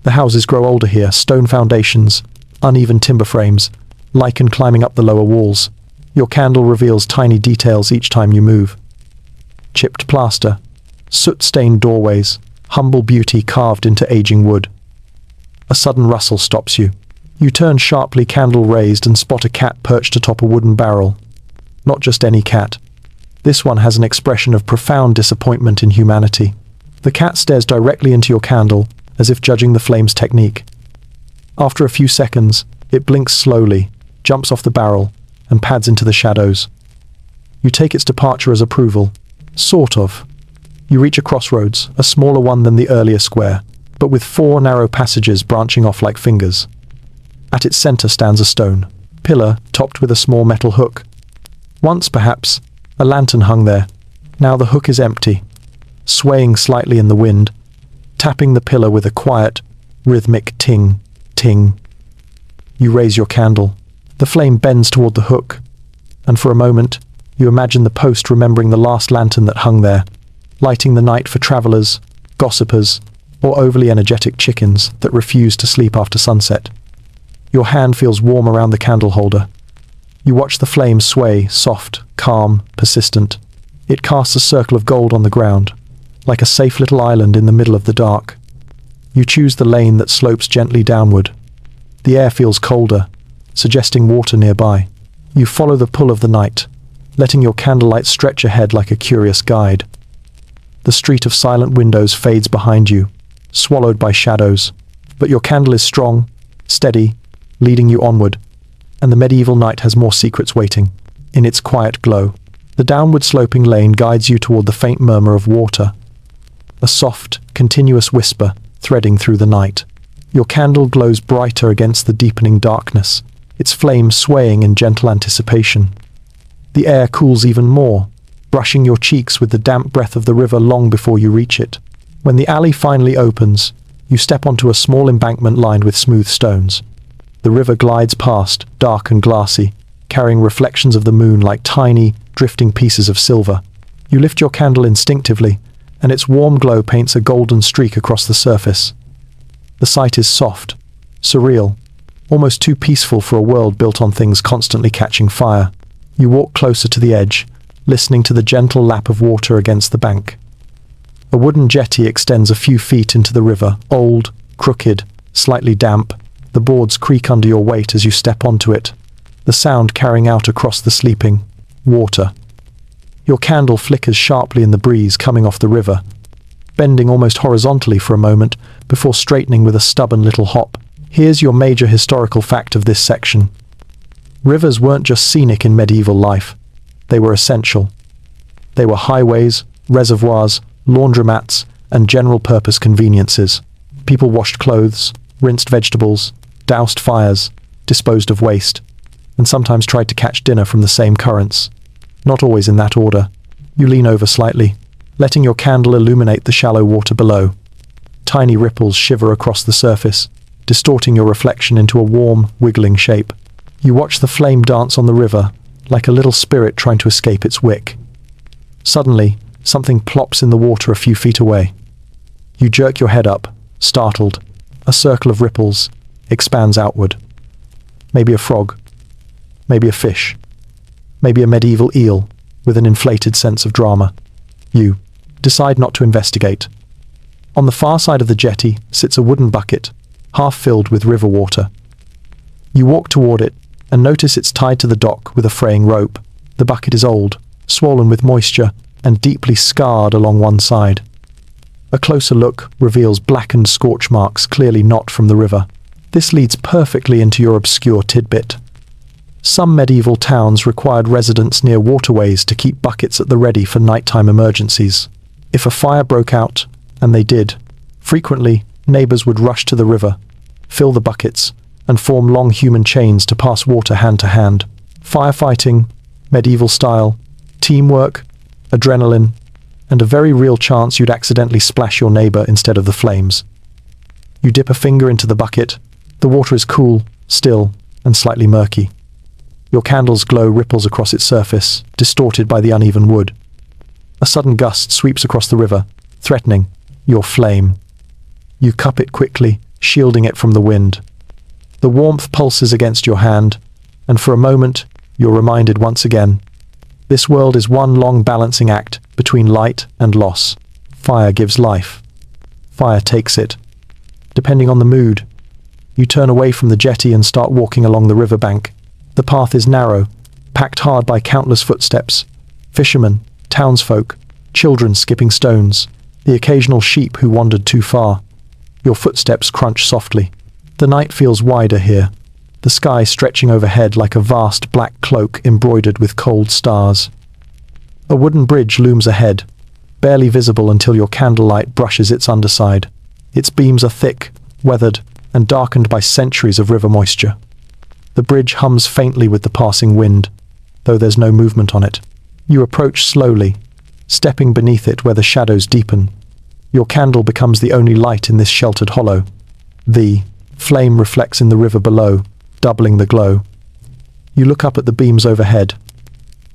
The houses grow older here, stone foundations, uneven timber frames, lichen climbing up the lower walls. Your candle reveals tiny details each time you move. Chipped plaster, soot-stained doorways, humble beauty carved into aging wood. A sudden rustle stops you. You turn sharply, candle raised, and spot a cat perched atop a wooden barrel. Not just any cat. This one has an expression of profound disappointment in humanity. The cat stares directly into your candle, as if judging the flame's technique. After a few seconds, it blinks slowly, jumps off the barrel, and pads into the shadows. You take its departure as approval. Sort of. You reach a crossroads, a smaller one than the earlier square, but with 4 narrow passages branching off like fingers. At its center stands a stone pillar topped with a small metal hook. Once, perhaps, a lantern hung there. Now the hook is empty, swaying slightly in the wind, tapping the pillar with a quiet, rhythmic ting, ting. You raise your candle. The flame bends toward the hook, and for a moment, you imagine the post remembering the last lantern that hung there, lighting the night for travelers, gossipers, or overly energetic chickens that refuse to sleep after sunset. Your hand feels warm around the candle holder. You watch the flame sway, soft, calm, persistent. It casts a circle of gold on the ground, like a safe little island in the middle of the dark. You choose the lane that slopes gently downward. The air feels colder, suggesting water nearby. You follow the pull of the night, letting your candlelight stretch ahead like a curious guide. The street of silent windows fades behind you, swallowed by shadows, but your candle is strong, steady, leading you onward, and the medieval night has more secrets waiting. In its quiet glow, the downward sloping lane guides you toward the faint murmur of water, a soft, continuous whisper threading through the night. Your candle glows brighter against the deepening darkness, its flame swaying in gentle anticipation. The air cools even more, brushing your cheeks with the damp breath of the river long before you reach it. When the alley finally opens, you step onto a small embankment lined with smooth stones. The river glides past, dark and glassy, carrying reflections of the moon like tiny, drifting pieces of silver. You lift your candle instinctively, and its warm glow paints a golden streak across the surface. The sight is soft, surreal, almost too peaceful for a world built on things constantly catching fire. You walk closer to the edge, listening to the gentle lap of water against the bank. A wooden jetty extends a few feet into the river, old, crooked, slightly damp. The boards creak under your weight as you step onto it, the sound carrying out across the sleeping water. Your candle flickers sharply in the breeze coming off the river, bending almost horizontally for a moment before straightening with a stubborn little hop. Here's your major historical fact of this section. Rivers weren't just scenic in medieval life. They were essential. They were highways, reservoirs, laundromats, and general-purpose conveniences. People washed clothes, rinsed vegetables, doused fires, disposed of waste, and sometimes tried to catch dinner from the same currents. Not always in that order. You lean over slightly, letting your candle illuminate the shallow water below. Tiny ripples shiver across the surface, distorting your reflection into a warm, wiggling shape. You watch the flame dance on the river, like a little spirit trying to escape its wick. Suddenly, something plops in the water a few feet away. You jerk your head up, startled. A circle of ripples expands outward. Maybe a frog. Maybe a fish. Maybe a medieval eel with an inflated sense of drama. You decide not to investigate. On the far side of the jetty sits a wooden bucket, half filled with river water. You walk toward it and notice it's tied to the dock with a fraying rope. The bucket is old, swollen with moisture, and deeply scarred along one side. A closer look reveals blackened scorch marks clearly not from the river. This leads perfectly into your obscure tidbit. Some medieval towns required residents near waterways to keep buckets at the ready for nighttime emergencies. If a fire broke out, and they did, frequently neighbors would rush to the river, fill the buckets, and form long human chains to pass water hand to hand. Firefighting, medieval style, teamwork, adrenaline, and a very real chance you'd accidentally splash your neighbor instead of the flames. You dip a finger into the bucket. The water is cool, still, and slightly murky. Your candle's glow ripples across its surface, distorted by the uneven wood. A sudden gust sweeps across the river, threatening your flame. You cup it quickly, shielding it from the wind. The warmth pulses against your hand, and for a moment, you're reminded once again. This world is one long balancing act between light and loss. Fire gives life. Fire takes it. Depending on the mood, you turn away from the jetty and start walking along the riverbank. The path is narrow, packed hard by countless footsteps. Fishermen, townsfolk, children skipping stones, the occasional sheep who wandered too far. Your footsteps crunch softly. The night feels wider here, the sky stretching overhead like a vast black cloak embroidered with cold stars. A wooden bridge looms ahead, barely visible until your candlelight brushes its underside. Its beams are thick, weathered, and darkened by centuries of river moisture. The bridge hums faintly with the passing wind, though there's no movement on it. You approach slowly, stepping beneath it where the shadows deepen. Your candle becomes the only light in this sheltered hollow. The flame reflects in the river below, doubling the glow. You look up at the beams overhead.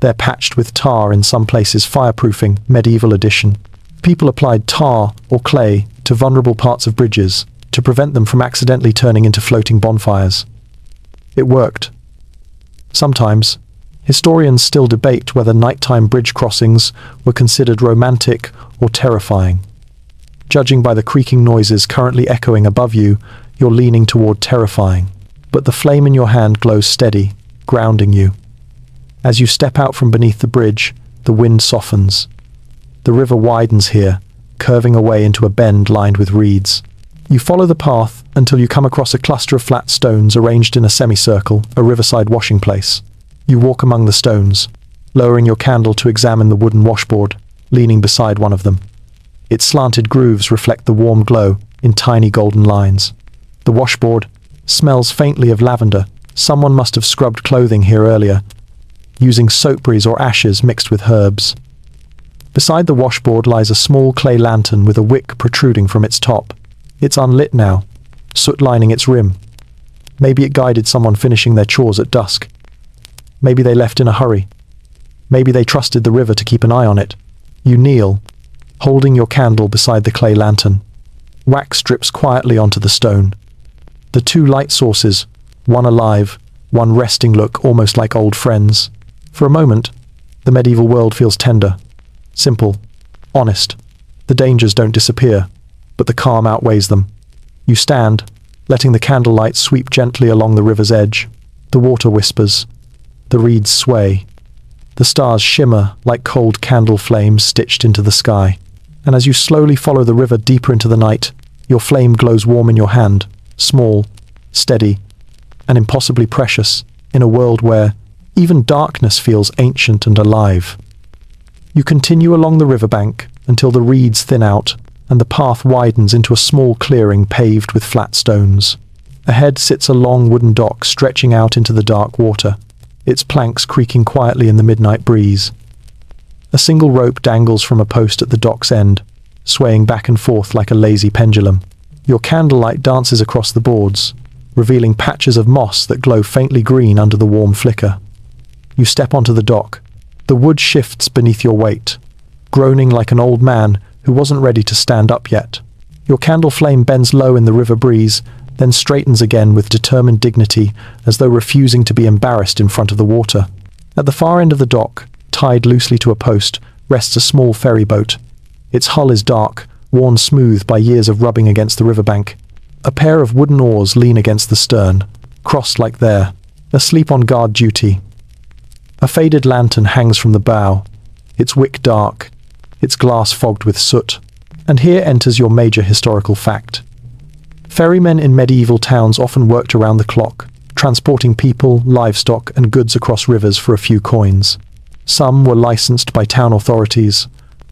They're patched with tar, in some places fireproofing, medieval edition. People applied tar or clay to vulnerable parts of bridges to prevent them from accidentally turning into floating bonfires. It worked. Sometimes, historians still debate whether nighttime bridge crossings were considered romantic or terrifying. Judging by the creaking noises currently echoing above you, you're leaning toward terrifying. But the flame in your hand glows steady, grounding you. As you step out from beneath the bridge, the wind softens. The river widens here, curving away into a bend lined with reeds. You follow the path until you come across a cluster of flat stones arranged in a semicircle, a riverside washing place. You walk among the stones, lowering your candle to examine the wooden washboard, leaning beside one of them. Its slanted grooves reflect the warm glow in tiny golden lines. The washboard smells faintly of lavender. Someone must have scrubbed clothing here earlier, using soapberries or ashes mixed with herbs. Beside the washboard lies a small clay lantern with a wick protruding from its top. It's unlit now, soot lining its rim. Maybe it guided someone finishing their chores at dusk. Maybe they left in a hurry. Maybe they trusted the river to keep an eye on it. You kneel, holding your candle beside the clay lantern. Wax drips quietly onto the stone. The two light sources, one alive, one resting, look almost like old friends. For a moment, the medieval world feels tender, simple, honest. The dangers don't disappear, but the calm outweighs them. You stand, letting the candlelight sweep gently along the river's edge. The water whispers. The reeds sway. The stars shimmer like cold candle flames stitched into the sky. And as you slowly follow the river deeper into the night, your flame glows warm in your hand, small, steady, and impossibly precious in a world where even darkness feels ancient and alive. You continue along the riverbank until the reeds thin out and the path widens into a small clearing paved with flat stones. Ahead sits a long wooden dock stretching out into the dark water, its planks creaking quietly in the midnight breeze. A single rope dangles from a post at the dock's end, swaying back and forth like a lazy pendulum. Your candlelight dances across the boards, revealing patches of moss that glow faintly green under the warm flicker. You step onto the dock. The wood shifts beneath your weight, groaning like an old man who wasn't ready to stand up yet. Your candle flame bends low in the river breeze, then straightens again with determined dignity, as though refusing to be embarrassed in front of the water. At the far end of the dock, tied loosely to a post, rests a small ferry boat. Its hull is dark, worn smooth by years of rubbing against the riverbank. A pair of wooden oars lean against the stern, crossed like they're asleep on guard duty. A faded lantern hangs from the bow, its wick dark, its glass fogged with soot. And here enters your major historical fact. Ferrymen in medieval towns often worked around the clock, transporting people, livestock, and goods across rivers for a few coins. Some were licensed by town authorities,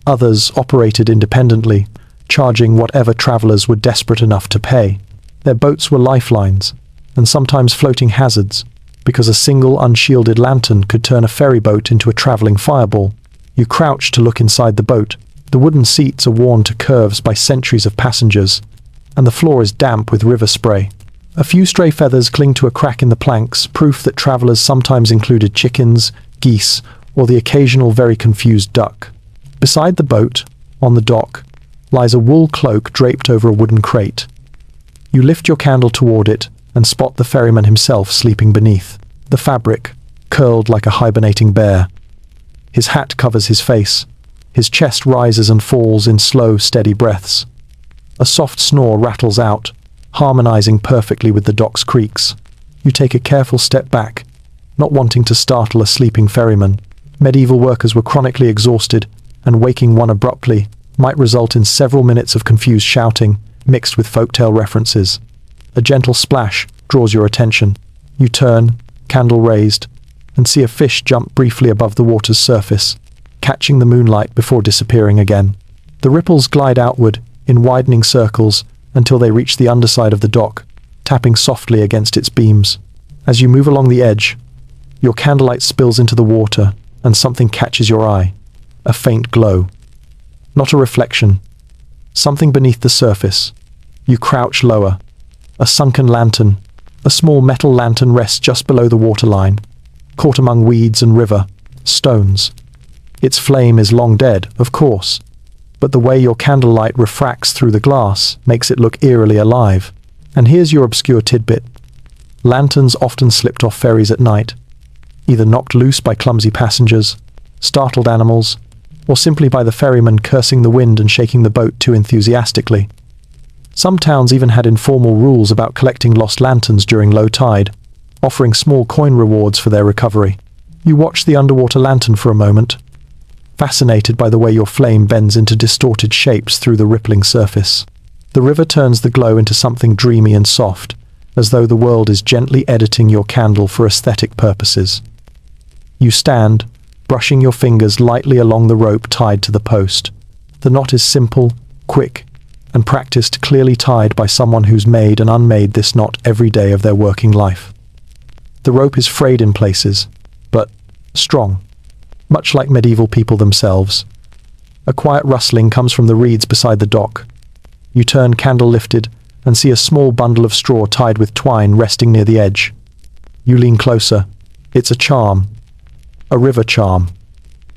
others operated independently, charging whatever travelers were desperate enough to pay. Their boats were lifelines, and sometimes floating hazards, because a single unshielded lantern could turn a ferry boat into a traveling fireball. You crouch to look inside the boat. The wooden seats are worn to curves by centuries of passengers, and the floor is damp with river spray. A few stray feathers cling to a crack in the planks, proof that travelers sometimes included chickens, geese, or the occasional very confused duck. Beside the boat, on the dock, lies a wool cloak draped over a wooden crate. You lift your candle toward it and spot the ferryman himself sleeping beneath, the fabric curled like a hibernating bear. His hat covers his face. His chest rises and falls in slow, steady breaths. A soft snore rattles out, harmonizing perfectly with the dock's creaks. You take a careful step back, not wanting to startle a sleeping ferryman. Medieval workers were chronically exhausted, and waking one abruptly might result in several minutes of confused shouting, mixed with folktale references. A gentle splash draws your attention. You turn, candle raised, and see a fish jump briefly above the water's surface, catching the moonlight before disappearing again. The ripples glide outward in widening circles until they reach the underside of the dock, tapping softly against its beams. As you move along the edge, your candlelight spills into the water, and something catches your eye. A faint glow. Not a reflection. Something beneath the surface. You crouch lower. A sunken lantern. A small metal lantern rests just below the waterline, caught among weeds and river stones. Its flame is long dead, of course, but the way your candlelight refracts through the glass makes it look eerily alive. And here's your obscure tidbit. Lanterns often slipped off ferries at night, either knocked loose by clumsy passengers, startled animals, or simply by the ferryman cursing the wind and shaking the boat too enthusiastically. Some towns even had informal rules about collecting lost lanterns during low tide, offering small coin rewards for their recovery. You watch the underwater lantern for a moment, fascinated by the way your flame bends into distorted shapes through the rippling surface. The river turns the glow into something dreamy and soft, as though the world is gently editing your candle for aesthetic purposes. You stand, brushing your fingers lightly along the rope tied to the post. The knot is simple, quick, and practiced, clearly tied by someone who's made and unmade this knot every day of their working life. The rope is frayed in places, but strong, much like medieval people themselves. A quiet rustling comes from the reeds beside the dock. You turn, candle lifted, and see a small bundle of straw tied with twine resting near the edge. You lean closer. It's a charm. A river charm.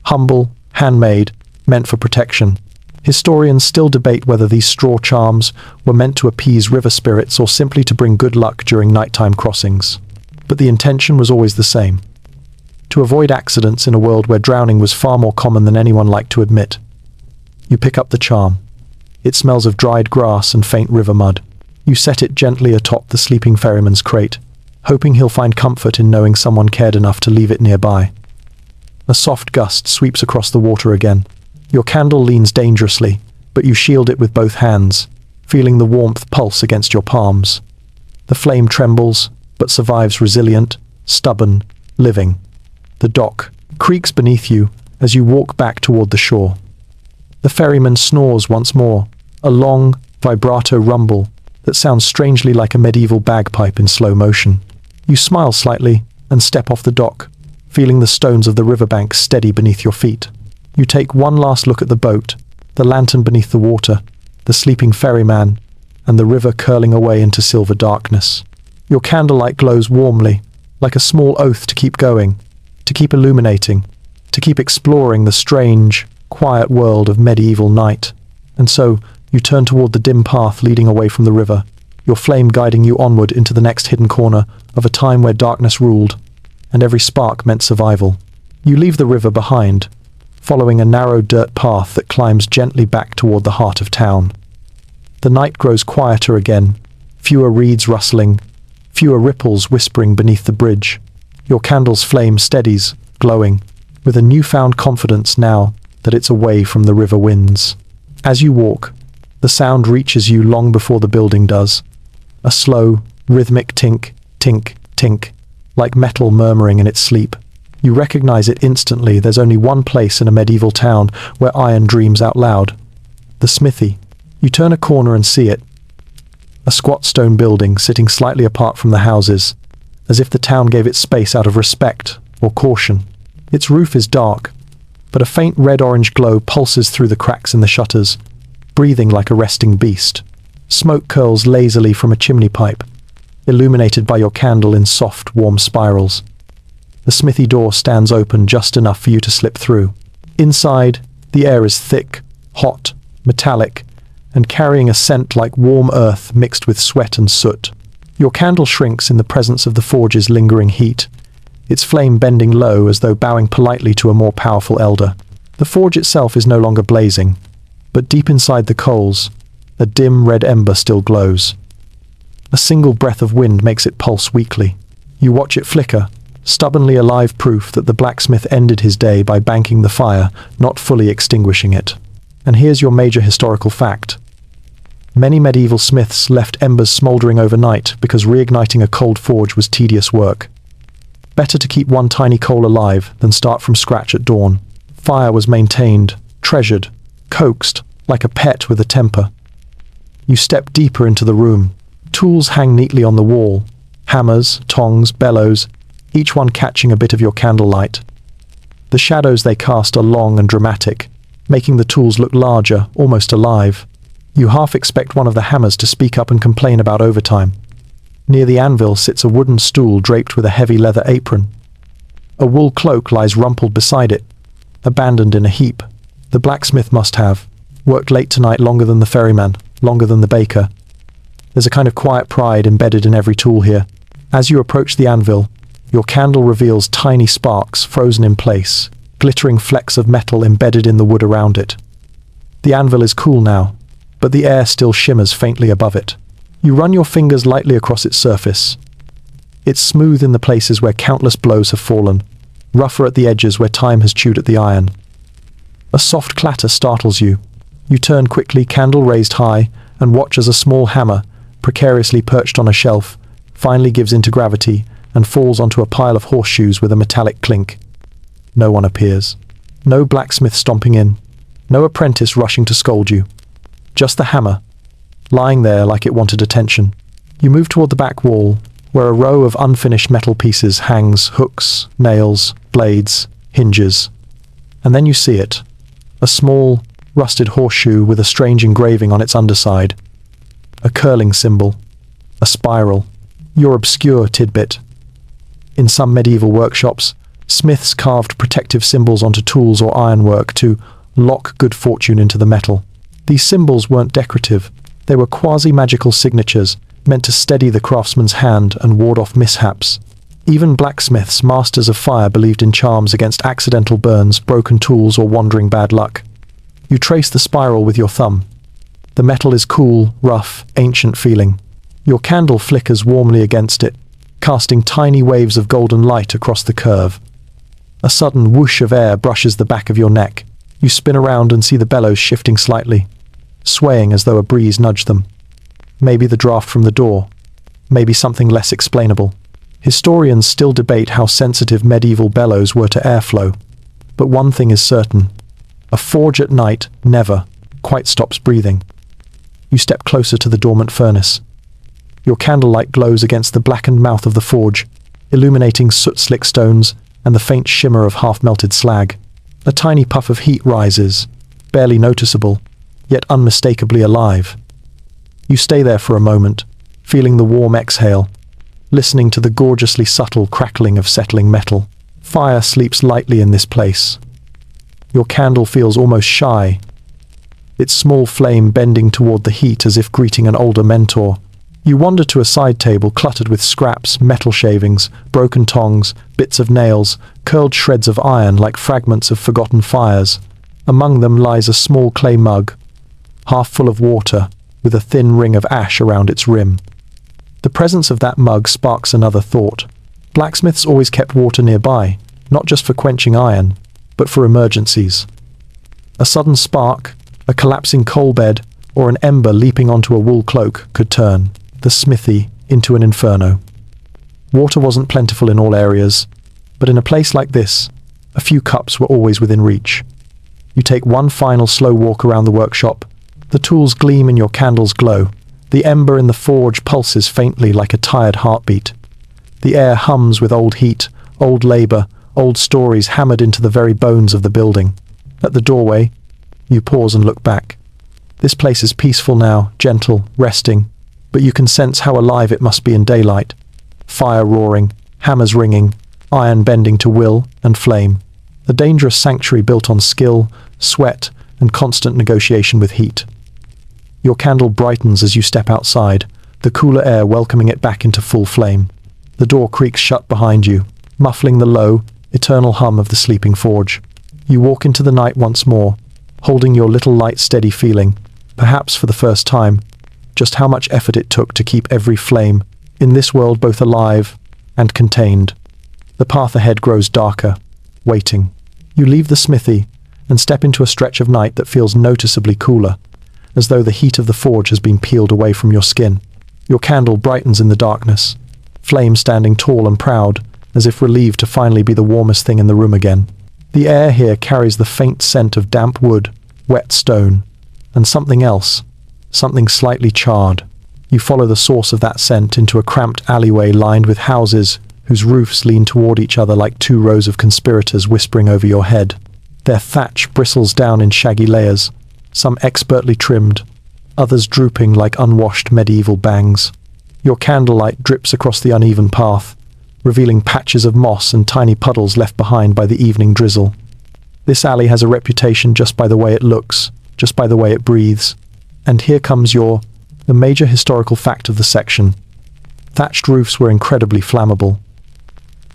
Humble, handmade, meant for protection. Historians still debate whether these straw charms were meant to appease river spirits or simply to bring good luck during nighttime crossings. But the intention was always the same: to avoid accidents in a world where drowning was far more common than anyone liked to admit. You pick up the charm. It smells of dried grass and faint river mud. You set it gently atop the sleeping ferryman's crate, hoping he'll find comfort in knowing someone cared enough to leave it nearby. A soft gust sweeps across the water again. Your candle leans dangerously, but you shield it with both hands, feeling the warmth pulse against your palms. The flame trembles, but survives resilient, stubborn, living. The dock creaks beneath you as you walk back toward the shore. The ferryman snores once more, a long, vibrato rumble that sounds strangely like a medieval bagpipe in slow motion. You smile slightly and step off the dock, feeling the stones of the riverbank steady beneath your feet. You take one last look at the boat, the lantern beneath the water, the sleeping ferryman, and the river curling away into silver darkness. Your candlelight glows warmly, like a small oath to keep going, to keep illuminating, to keep exploring the strange, quiet world of medieval night. And so, you turn toward the dim path leading away from the river, your flame guiding you onward into the next hidden corner of a time where darkness ruled, and every spark meant survival. You leave the river behind, following a narrow dirt path that climbs gently back toward the heart of town. The night grows quieter again, fewer reeds rustling, fewer ripples whispering beneath the bridge. Your candle's flame steadies, glowing, with a newfound confidence now that it's away from the river winds. As you walk, the sound reaches you long before the building does. A slow, rhythmic tink, tink, tink, like metal murmuring in its sleep. You recognize it instantly. There's only one place in a medieval town where iron dreams out loud. The smithy. You turn a corner and see it. A squat stone building sitting slightly apart from the houses, as if the town gave it space out of respect or caution. Its roof is dark, but a faint red-orange glow pulses through the cracks in the shutters, breathing like a resting beast. Smoke curls lazily from a chimney pipe, illuminated by your candle in soft, warm spirals. The smithy door stands open just enough for you to slip through. Inside, the air is thick, hot, metallic, and carrying a scent like warm earth mixed with sweat and soot. Your candle shrinks in the presence of the forge's lingering heat, its flame bending low as though bowing politely to a more powerful elder. The forge itself is no longer blazing, but deep inside the coals, a dim red ember still glows. A single breath of wind makes it pulse weakly. You watch it flicker, stubbornly alive proof that the blacksmith ended his day by banking the fire, not fully extinguishing it. And here's your major historical fact. Many medieval smiths left embers smouldering overnight because reigniting a cold forge was tedious work. Better to keep one tiny coal alive than start from scratch at dawn. Fire was maintained, treasured, coaxed, like a pet with a temper. You step deeper into the room. Tools hang neatly on the wall. Hammers, tongs, bellows, each one catching a bit of your candlelight. The shadows they cast are long and dramatic, making the tools look larger, almost alive. You half expect one of the hammers to speak up and complain about overtime. Near the anvil sits a wooden stool draped with a heavy leather apron. A wool cloak lies rumpled beside it, abandoned in a heap. The blacksmith must have worked late tonight, longer than the ferryman, longer than the baker. There's a kind of quiet pride embedded in every tool here. As you approach the anvil, your candle reveals tiny sparks frozen in place, glittering flecks of metal embedded in the wood around it. The anvil is cool now, but the air still shimmers faintly above it. You run your fingers lightly across its surface. It's smooth in the places where countless blows have fallen, rougher at the edges where time has chewed at the iron. A soft clatter startles you. You turn quickly, candle raised high, and watch as a small hammer, precariously perched on a shelf, finally gives into gravity and falls onto a pile of horseshoes with a metallic clink. No one appears. No blacksmith stomping in. No apprentice rushing to scold you. Just the hammer, lying there like it wanted attention. You move toward the back wall, where a row of unfinished metal pieces hangs hooks, nails, blades, hinges. And then you see it. A small, rusted horseshoe with a strange engraving on its underside. A curling symbol. A spiral. Your obscure tidbit. In some medieval workshops, smiths carved protective symbols onto tools or ironwork to lock good fortune into the metal. These symbols weren't decorative. They were quasi-magical signatures, meant to steady the craftsman's hand and ward off mishaps. Even blacksmiths, masters of fire, believed in charms against accidental burns, broken tools, or wandering bad luck. You trace the spiral with your thumb. The metal is cool, rough, ancient feeling. Your candle flickers warmly against it, casting tiny waves of golden light across the curve. A sudden whoosh of air brushes the back of your neck. You spin around and see the bellows shifting slightly, swaying as though a breeze nudged them. Maybe the draft from the door. Maybe something less explainable. Historians still debate how sensitive medieval bellows were to airflow. But one thing is certain. A forge at night never quite stops breathing. You step closer to the dormant furnace. Your candlelight glows against the blackened mouth of the forge, illuminating soot-slick stones and the faint shimmer of half-melted slag. A tiny puff of heat rises, barely noticeable, yet unmistakably alive. You stay there for a moment, feeling the warm exhale, listening to the gorgeously subtle crackling of settling metal. Fire sleeps lightly in this place. Your candle feels almost shy, its small flame bending toward the heat as if greeting an older mentor. You wander to a side table cluttered with scraps, metal shavings, broken tongs, bits of nails, curled shreds of iron like fragments of forgotten fires. Among them lies a small clay mug, half full of water, with a thin ring of ash around its rim. The presence of that mug sparks another thought. Blacksmiths always kept water nearby, not just for quenching iron, but for emergencies. A sudden spark, a collapsing coal bed, or an ember leaping onto a wool cloak could turn the smithy into an inferno. Water wasn't plentiful in all areas, but in a place like this, a few cups were always within reach. You take one final slow walk around the workshop. The tools gleam in your candle's glow. The ember in the forge pulses faintly like a tired heartbeat. The air hums with old heat, old labor, old stories hammered into the very bones of the building. At the doorway, you pause and look back. This place is peaceful now, gentle, resting, but you can sense how alive it must be in daylight. Fire roaring, hammers ringing, iron bending to will and flame. A dangerous sanctuary built on skill, sweat, and constant negotiation with heat. Your candle brightens as you step outside, the cooler air welcoming it back into full flame. The door creaks shut behind you, muffling the low, eternal hum of the sleeping forge. You walk into the night once more, holding your little light steady, feeling, perhaps for the first time, just how much effort it took to keep every flame in this world both alive and contained. The path ahead grows darker, waiting. You leave the smithy and step into a stretch of night that feels noticeably cooler, as though the heat of the forge has been peeled away from your skin. Your candle brightens in the darkness, flame standing tall and proud, as if relieved to finally be the warmest thing in the room again. The air here carries the faint scent of damp wood, wet stone, and something else, something slightly charred. You follow the source of that scent into a cramped alleyway lined with houses whose roofs lean toward each other like two rows of conspirators whispering over your head. Their thatch bristles down in shaggy layers, some expertly trimmed, others drooping like unwashed medieval bangs. Your candlelight drips across the uneven path, revealing patches of moss and tiny puddles left behind by the evening drizzle. This alley has a reputation just by the way it looks, just by the way it breathes. And here comes the major historical fact of the section. Thatched roofs were incredibly flammable.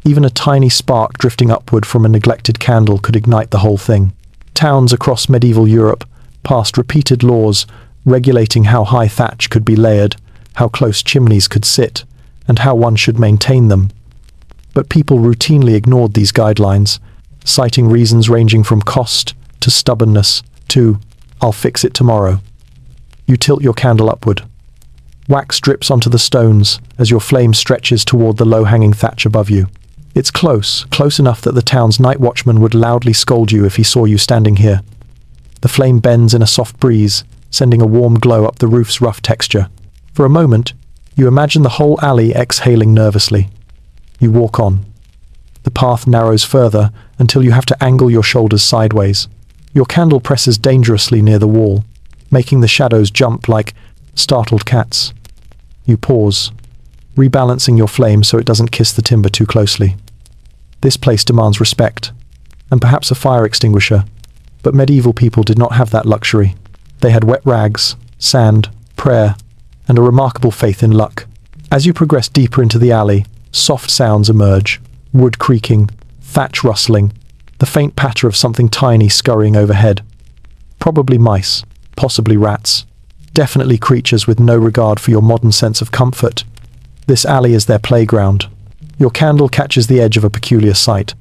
Even a tiny spark drifting upward from a neglected candle could ignite the whole thing. Towns across medieval Europe passed repeated laws regulating how high thatch could be layered, how close chimneys could sit, and how one should maintain them. But people routinely ignored these guidelines, citing reasons ranging from cost to stubbornness to, "I'll fix it tomorrow." You tilt your candle upward. Wax drips onto the stones as your flame stretches toward the low-hanging thatch above you. It's close enough that the town's night watchman would loudly scold you if he saw you standing here. The flame bends in a soft breeze, sending a warm glow up the roof's rough texture. For a moment, you imagine the whole alley exhaling nervously. You walk on. The path narrows further until you have to angle your shoulders sideways. Your candle presses dangerously near the wall, making the shadows jump like startled cats. You pause, rebalancing your flame so it doesn't kiss the timber too closely. This place demands respect, and perhaps a fire extinguisher, but medieval people did not have that luxury. They had wet rags, sand, prayer, and a remarkable faith in luck. As you progress deeper into the alley, soft sounds emerge, wood creaking, thatch rustling, the faint patter of something tiny scurrying overhead. Probably mice, possibly rats, definitely creatures with no regard for your modern sense of comfort. This alley is their playground. Your candle catches the edge of a peculiar sight.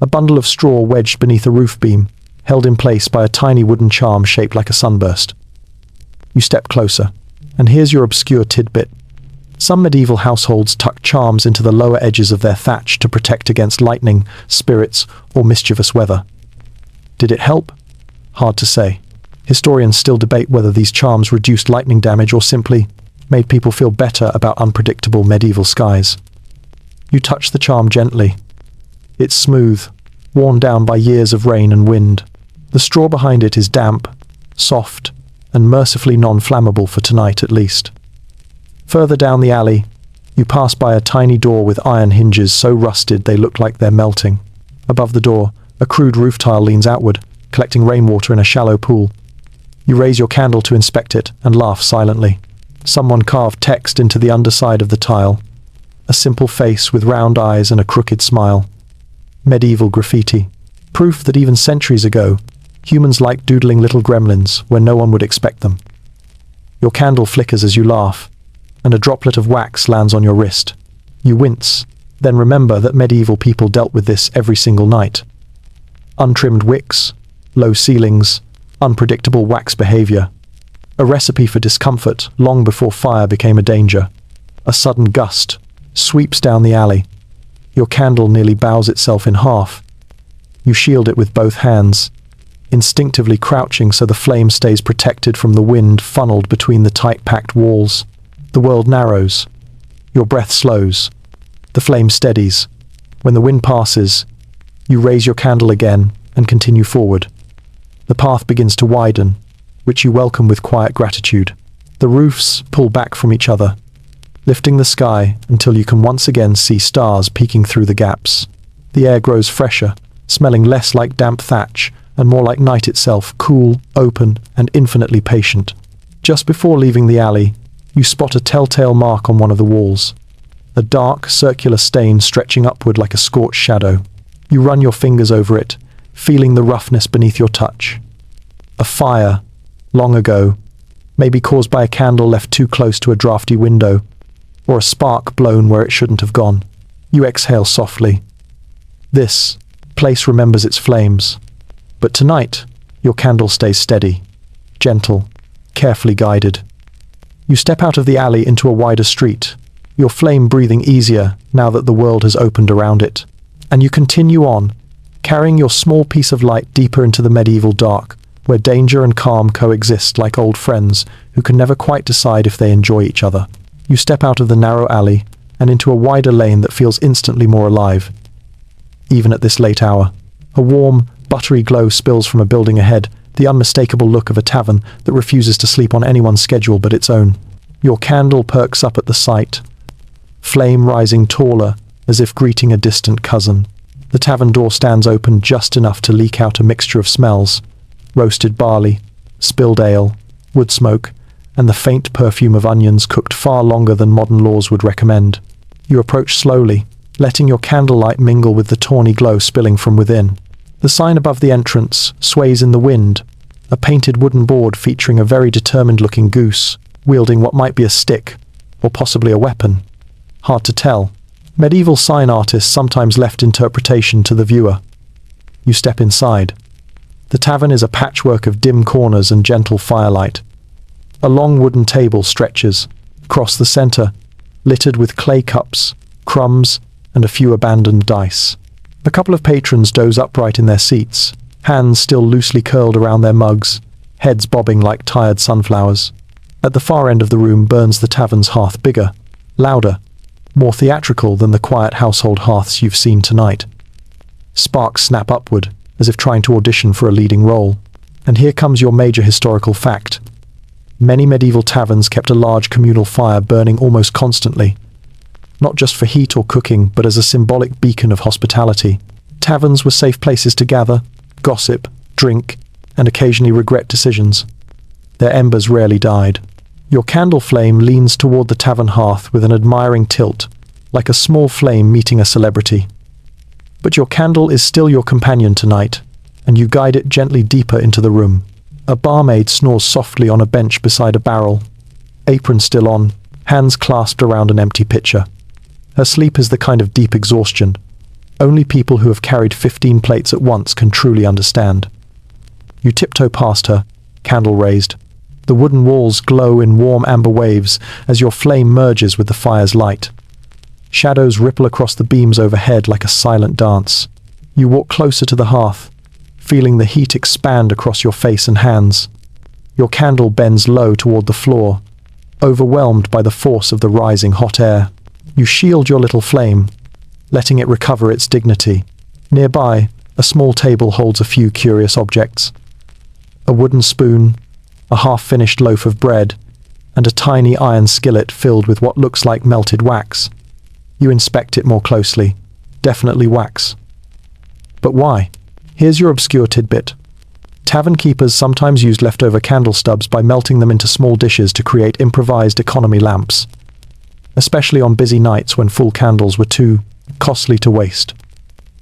A bundle of straw wedged beneath a roof beam, held in place by a tiny wooden charm shaped like a sunburst. You step closer, and here's your obscure tidbit. Some medieval households tucked charms into the lower edges of their thatch to protect against lightning, spirits, or mischievous weather. Did it help? Hard to say. Historians still debate whether these charms reduced lightning damage or simply made people feel better about unpredictable medieval skies. You touch the charm gently. It's smooth, worn down by years of rain and wind. The straw behind it is damp, soft, and mercifully non-flammable for tonight at least. Further down the alley, you pass by a tiny door with iron hinges so rusted they look like they're melting. Above the door, a crude roof tile leans outward, collecting rainwater in a shallow pool. You raise your candle to inspect it and laugh silently. Someone carved text into the underside of the tile. A simple face with round eyes and a crooked smile. Medieval graffiti. Proof that even centuries ago, humans liked doodling little gremlins where no one would expect them. Your candle flickers as you laugh, and a droplet of wax lands on your wrist. You wince, then remember that medieval people dealt with this every single night. Untrimmed wicks, low ceilings, unpredictable wax behavior. A recipe for discomfort long before fire became a danger. A sudden gust sweeps down the alley. Your candle nearly bows itself in half. You shield it with both hands, instinctively crouching so the flame stays protected from the wind funneled between the tight-packed walls. The world narrows. Your breath slows. The flame steadies. When the wind passes, you raise your candle again and continue forward. The path begins to widen, which you welcome with quiet gratitude. The roofs pull back from each other, lifting the sky until you can once again see stars peeking through the gaps. The air grows fresher, smelling less like damp thatch and more like night itself, cool, open, and infinitely patient. Just before leaving the alley, you spot a telltale mark on one of the walls. A dark, circular stain stretching upward like a scorched shadow. You run your fingers over it, feeling the roughness beneath your touch. A fire, long ago, maybe caused by a candle left too close to a drafty window, or a spark blown where it shouldn't have gone. You exhale softly. This place remembers its flames. But tonight, your candle stays steady, gentle, carefully guided. You step out of the alley into a wider street, your flame breathing easier now that the world has opened around it. And you continue on, carrying your small piece of light deeper into the medieval dark, where danger and calm coexist like old friends who can never quite decide if they enjoy each other. You step out of the narrow alley and into a wider lane that feels instantly more alive. Even at this late hour, a warm, buttery glow spills from a building ahead, the unmistakable look of a tavern that refuses to sleep on anyone's schedule but its own. Your candle perks up at the sight, flame rising taller as if greeting a distant cousin. The tavern door stands open just enough to leak out a mixture of smells: roasted barley, spilled ale, wood smoke, and the faint perfume of onions cooked far longer than modern laws would recommend. You approach slowly, letting your candlelight mingle with the tawny glow spilling from within. The sign above the entrance sways in the wind, a painted wooden board featuring a very determined-looking goose, wielding what might be a stick, or possibly a weapon. Hard to tell. Medieval sign artists sometimes left interpretation to the viewer. You step inside. The tavern is a patchwork of dim corners and gentle firelight. A long wooden table stretches across the center, littered with clay cups, crumbs, and a few abandoned dice. A couple of patrons doze upright in their seats, hands still loosely curled around their mugs, heads bobbing like tired sunflowers. At the far end of the room burns the tavern's hearth, bigger, louder, more theatrical than the quiet household hearths you've seen tonight. Sparks snap upward, as if trying to audition for a leading role. And here comes your major historical fact. Many medieval taverns kept a large communal fire burning almost constantly, not just for heat or cooking, but as a symbolic beacon of hospitality. Taverns were safe places to gather, gossip, drink, and occasionally regret decisions. Their embers rarely died. Your candle flame leans toward the tavern hearth with an admiring tilt, like a small flame meeting a celebrity. But your candle is still your companion tonight, and you guide it gently deeper into the room. A barmaid snores softly on a bench beside a barrel, apron still on, hands clasped around an empty pitcher. Her sleep is the kind of deep exhaustion only people who have carried 15 plates at once can truly understand. You tiptoe past her, candle raised. The wooden walls glow in warm amber waves as your flame merges with the fire's light. Shadows ripple across the beams overhead like a silent dance. You walk closer to the hearth, feeling the heat expand across your face and hands. Your candle bends low toward the floor, overwhelmed by the force of the rising hot air. You shield your little flame, letting it recover its dignity. Nearby, a small table holds a few curious objects. A wooden spoon, a half-finished loaf of bread, and a tiny iron skillet filled with what looks like melted wax. You inspect it more closely. Definitely wax. But why? Here's your obscure tidbit. Tavern keepers sometimes used leftover candle stubs by melting them into small dishes to create improvised economy lamps, especially on busy nights when full candles were too costly to waste.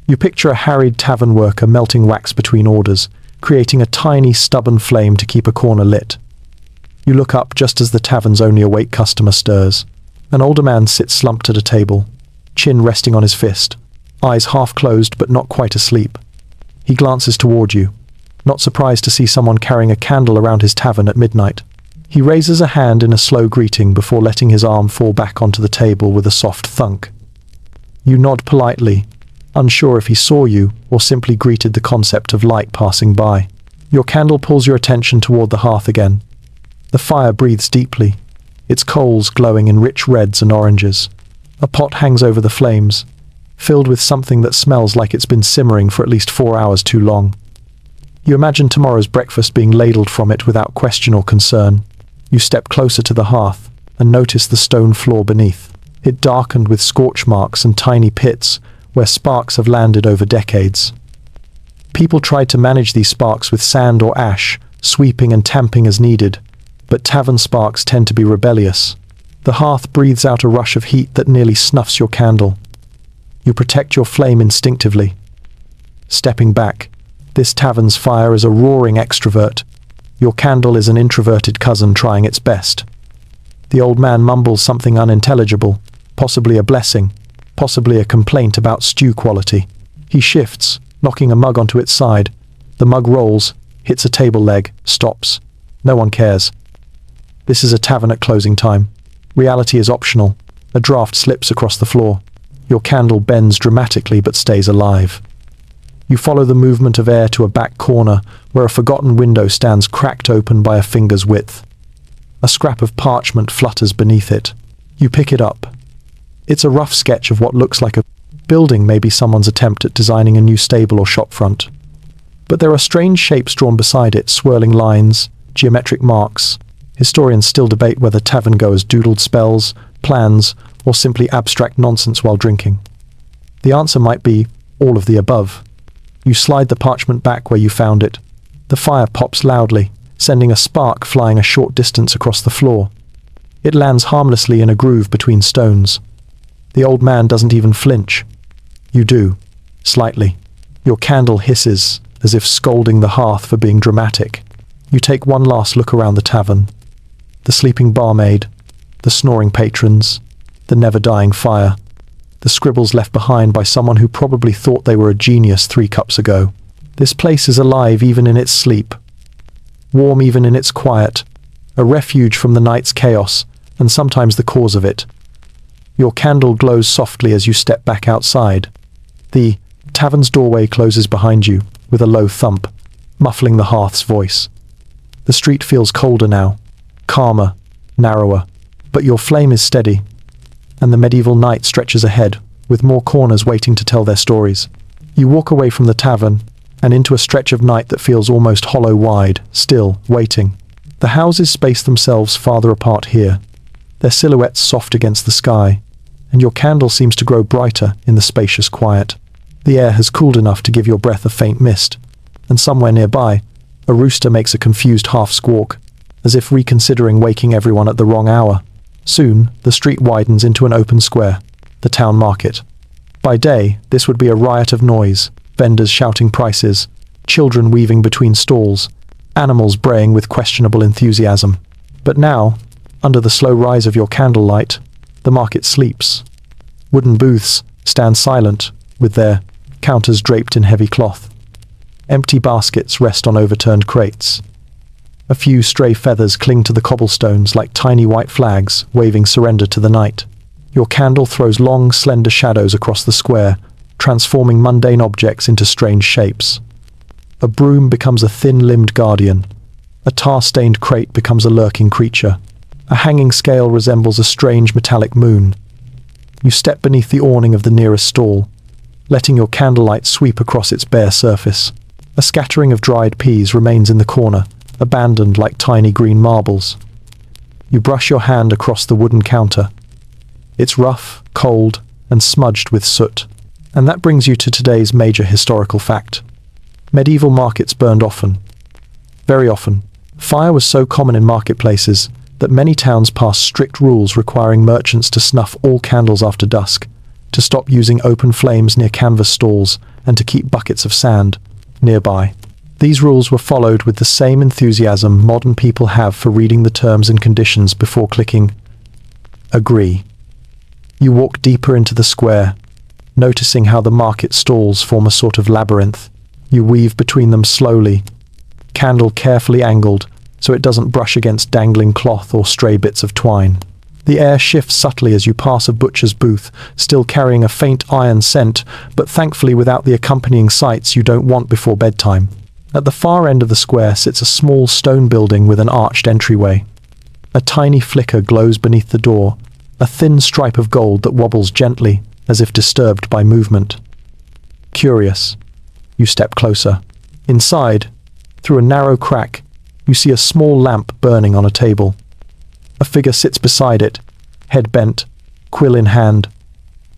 You picture a harried tavern worker melting wax between orders, creating a tiny, stubborn flame to keep a corner lit. You look up just as the tavern's only awake customer stirs. An older man sits slumped at a table, chin resting on his fist, eyes half closed but not quite asleep. He glances toward you, not surprised to see someone carrying a candle around his tavern at midnight. He raises a hand in a slow greeting before letting his arm fall back onto the table with a soft thunk. You nod politely, unsure if he saw you or simply greeted the concept of light passing by. Your candle pulls your attention toward the hearth again. The fire breathes deeply, its coals glowing in rich reds and oranges. A pot hangs over the flames, filled with something that smells like it's been simmering for at least 4 hours too long. You imagine tomorrow's breakfast being ladled from it without question or concern. You step closer to the hearth and notice the stone floor beneath. It darkened with scorch marks and tiny pits where sparks have landed over decades. People tried to manage these sparks with sand or ash, sweeping and tamping as needed, But tavern sparks tend to be rebellious. The hearth breathes out a rush of heat that nearly snuffs your candle. You protect your flame instinctively. Stepping back, this tavern's fire is a roaring extrovert. Your candle is an introverted cousin trying its best. The old man mumbles something unintelligible, possibly a blessing, possibly a complaint about stew quality. He shifts, knocking a mug onto its side. The mug rolls, hits a table leg, stops. No one cares. This is a tavern at closing time. Reality is optional. A draft slips across the floor. Your candle bends dramatically but stays alive. You follow the movement of air to a back corner where a forgotten window stands cracked open by a finger's width. A scrap of parchment flutters beneath it. You pick it up. It's a rough sketch of what looks like a building, maybe someone's attempt at designing a new stable or shop front. But there are strange shapes drawn beside it, swirling lines, geometric marks. Historians still debate whether tavern-goers doodled spells, plans, or simply abstract nonsense while drinking. The answer might be all of the above. You slide the parchment back where you found it. The fire pops loudly, sending a spark flying a short distance across the floor. It lands harmlessly in a groove between stones. The old man doesn't even flinch. You do, slightly. Your candle hisses, as if scolding the hearth for being dramatic. You take one last look around the tavern. The sleeping barmaid, the snoring patrons, the never-dying fire, the scribbles left behind by someone who probably thought they were a genius 3 cups ago. This place is alive even in its sleep, warm even in its quiet, a refuge from the night's chaos, and sometimes the cause of it. Your candle glows softly as you step back outside. The tavern's doorway closes behind you, with a low thump, muffling the hearth's voice. The street feels colder now, calmer, narrower, but your flame is steady, and the medieval night stretches ahead, with more corners waiting to tell their stories. You walk away from the tavern, and into a stretch of night that feels almost hollow-wide, still, waiting. The houses space themselves farther apart here, their silhouettes soft against the sky, and your candle seems to grow brighter in the spacious quiet. The air has cooled enough to give your breath a faint mist, and somewhere nearby, a rooster makes a confused half-squawk, as if reconsidering waking everyone at the wrong hour. Soon, the street widens into an open square, the town market. By day, this would be a riot of noise, vendors shouting prices, children weaving between stalls, animals braying with questionable enthusiasm. But now, under the slow rise of your candlelight, the market sleeps. Wooden booths stand silent, with their counters draped in heavy cloth. Empty baskets rest on overturned crates. A few stray feathers cling to the cobblestones like tiny white flags, waving surrender to the night. Your candle throws long, slender shadows across the square, transforming mundane objects into strange shapes. A broom becomes a thin-limbed guardian. A tar-stained crate becomes a lurking creature. A hanging scale resembles a strange metallic moon. You step beneath the awning of the nearest stall, letting your candlelight sweep across its bare surface. A scattering of dried peas remains in the corner, abandoned like tiny green marbles. You brush your hand across the wooden counter. It's rough, cold, and smudged with soot. And that brings you to today's major historical fact. Medieval markets burned often. Very often. Fire was so common in marketplaces that many towns passed strict rules requiring merchants to snuff all candles after dusk, to stop using open flames near canvas stalls, and to keep buckets of sand nearby. These rules were followed with the same enthusiasm modern people have for reading the terms and conditions before clicking agree. You walk deeper into the square, noticing how the market stalls form a sort of labyrinth. You weave between them slowly, candle carefully angled so it doesn't brush against dangling cloth or stray bits of twine. The air shifts subtly as you pass a butcher's booth, still carrying a faint iron scent, but thankfully without the accompanying sights you don't want before bedtime. At the far end of the square sits a small stone building with an arched entryway. A tiny flicker glows beneath the door, a thin stripe of gold that wobbles gently, as if disturbed by movement. Curious, you step closer. Inside, through a narrow crack, you see a small lamp burning on a table. A figure sits beside it, head bent, quill in hand.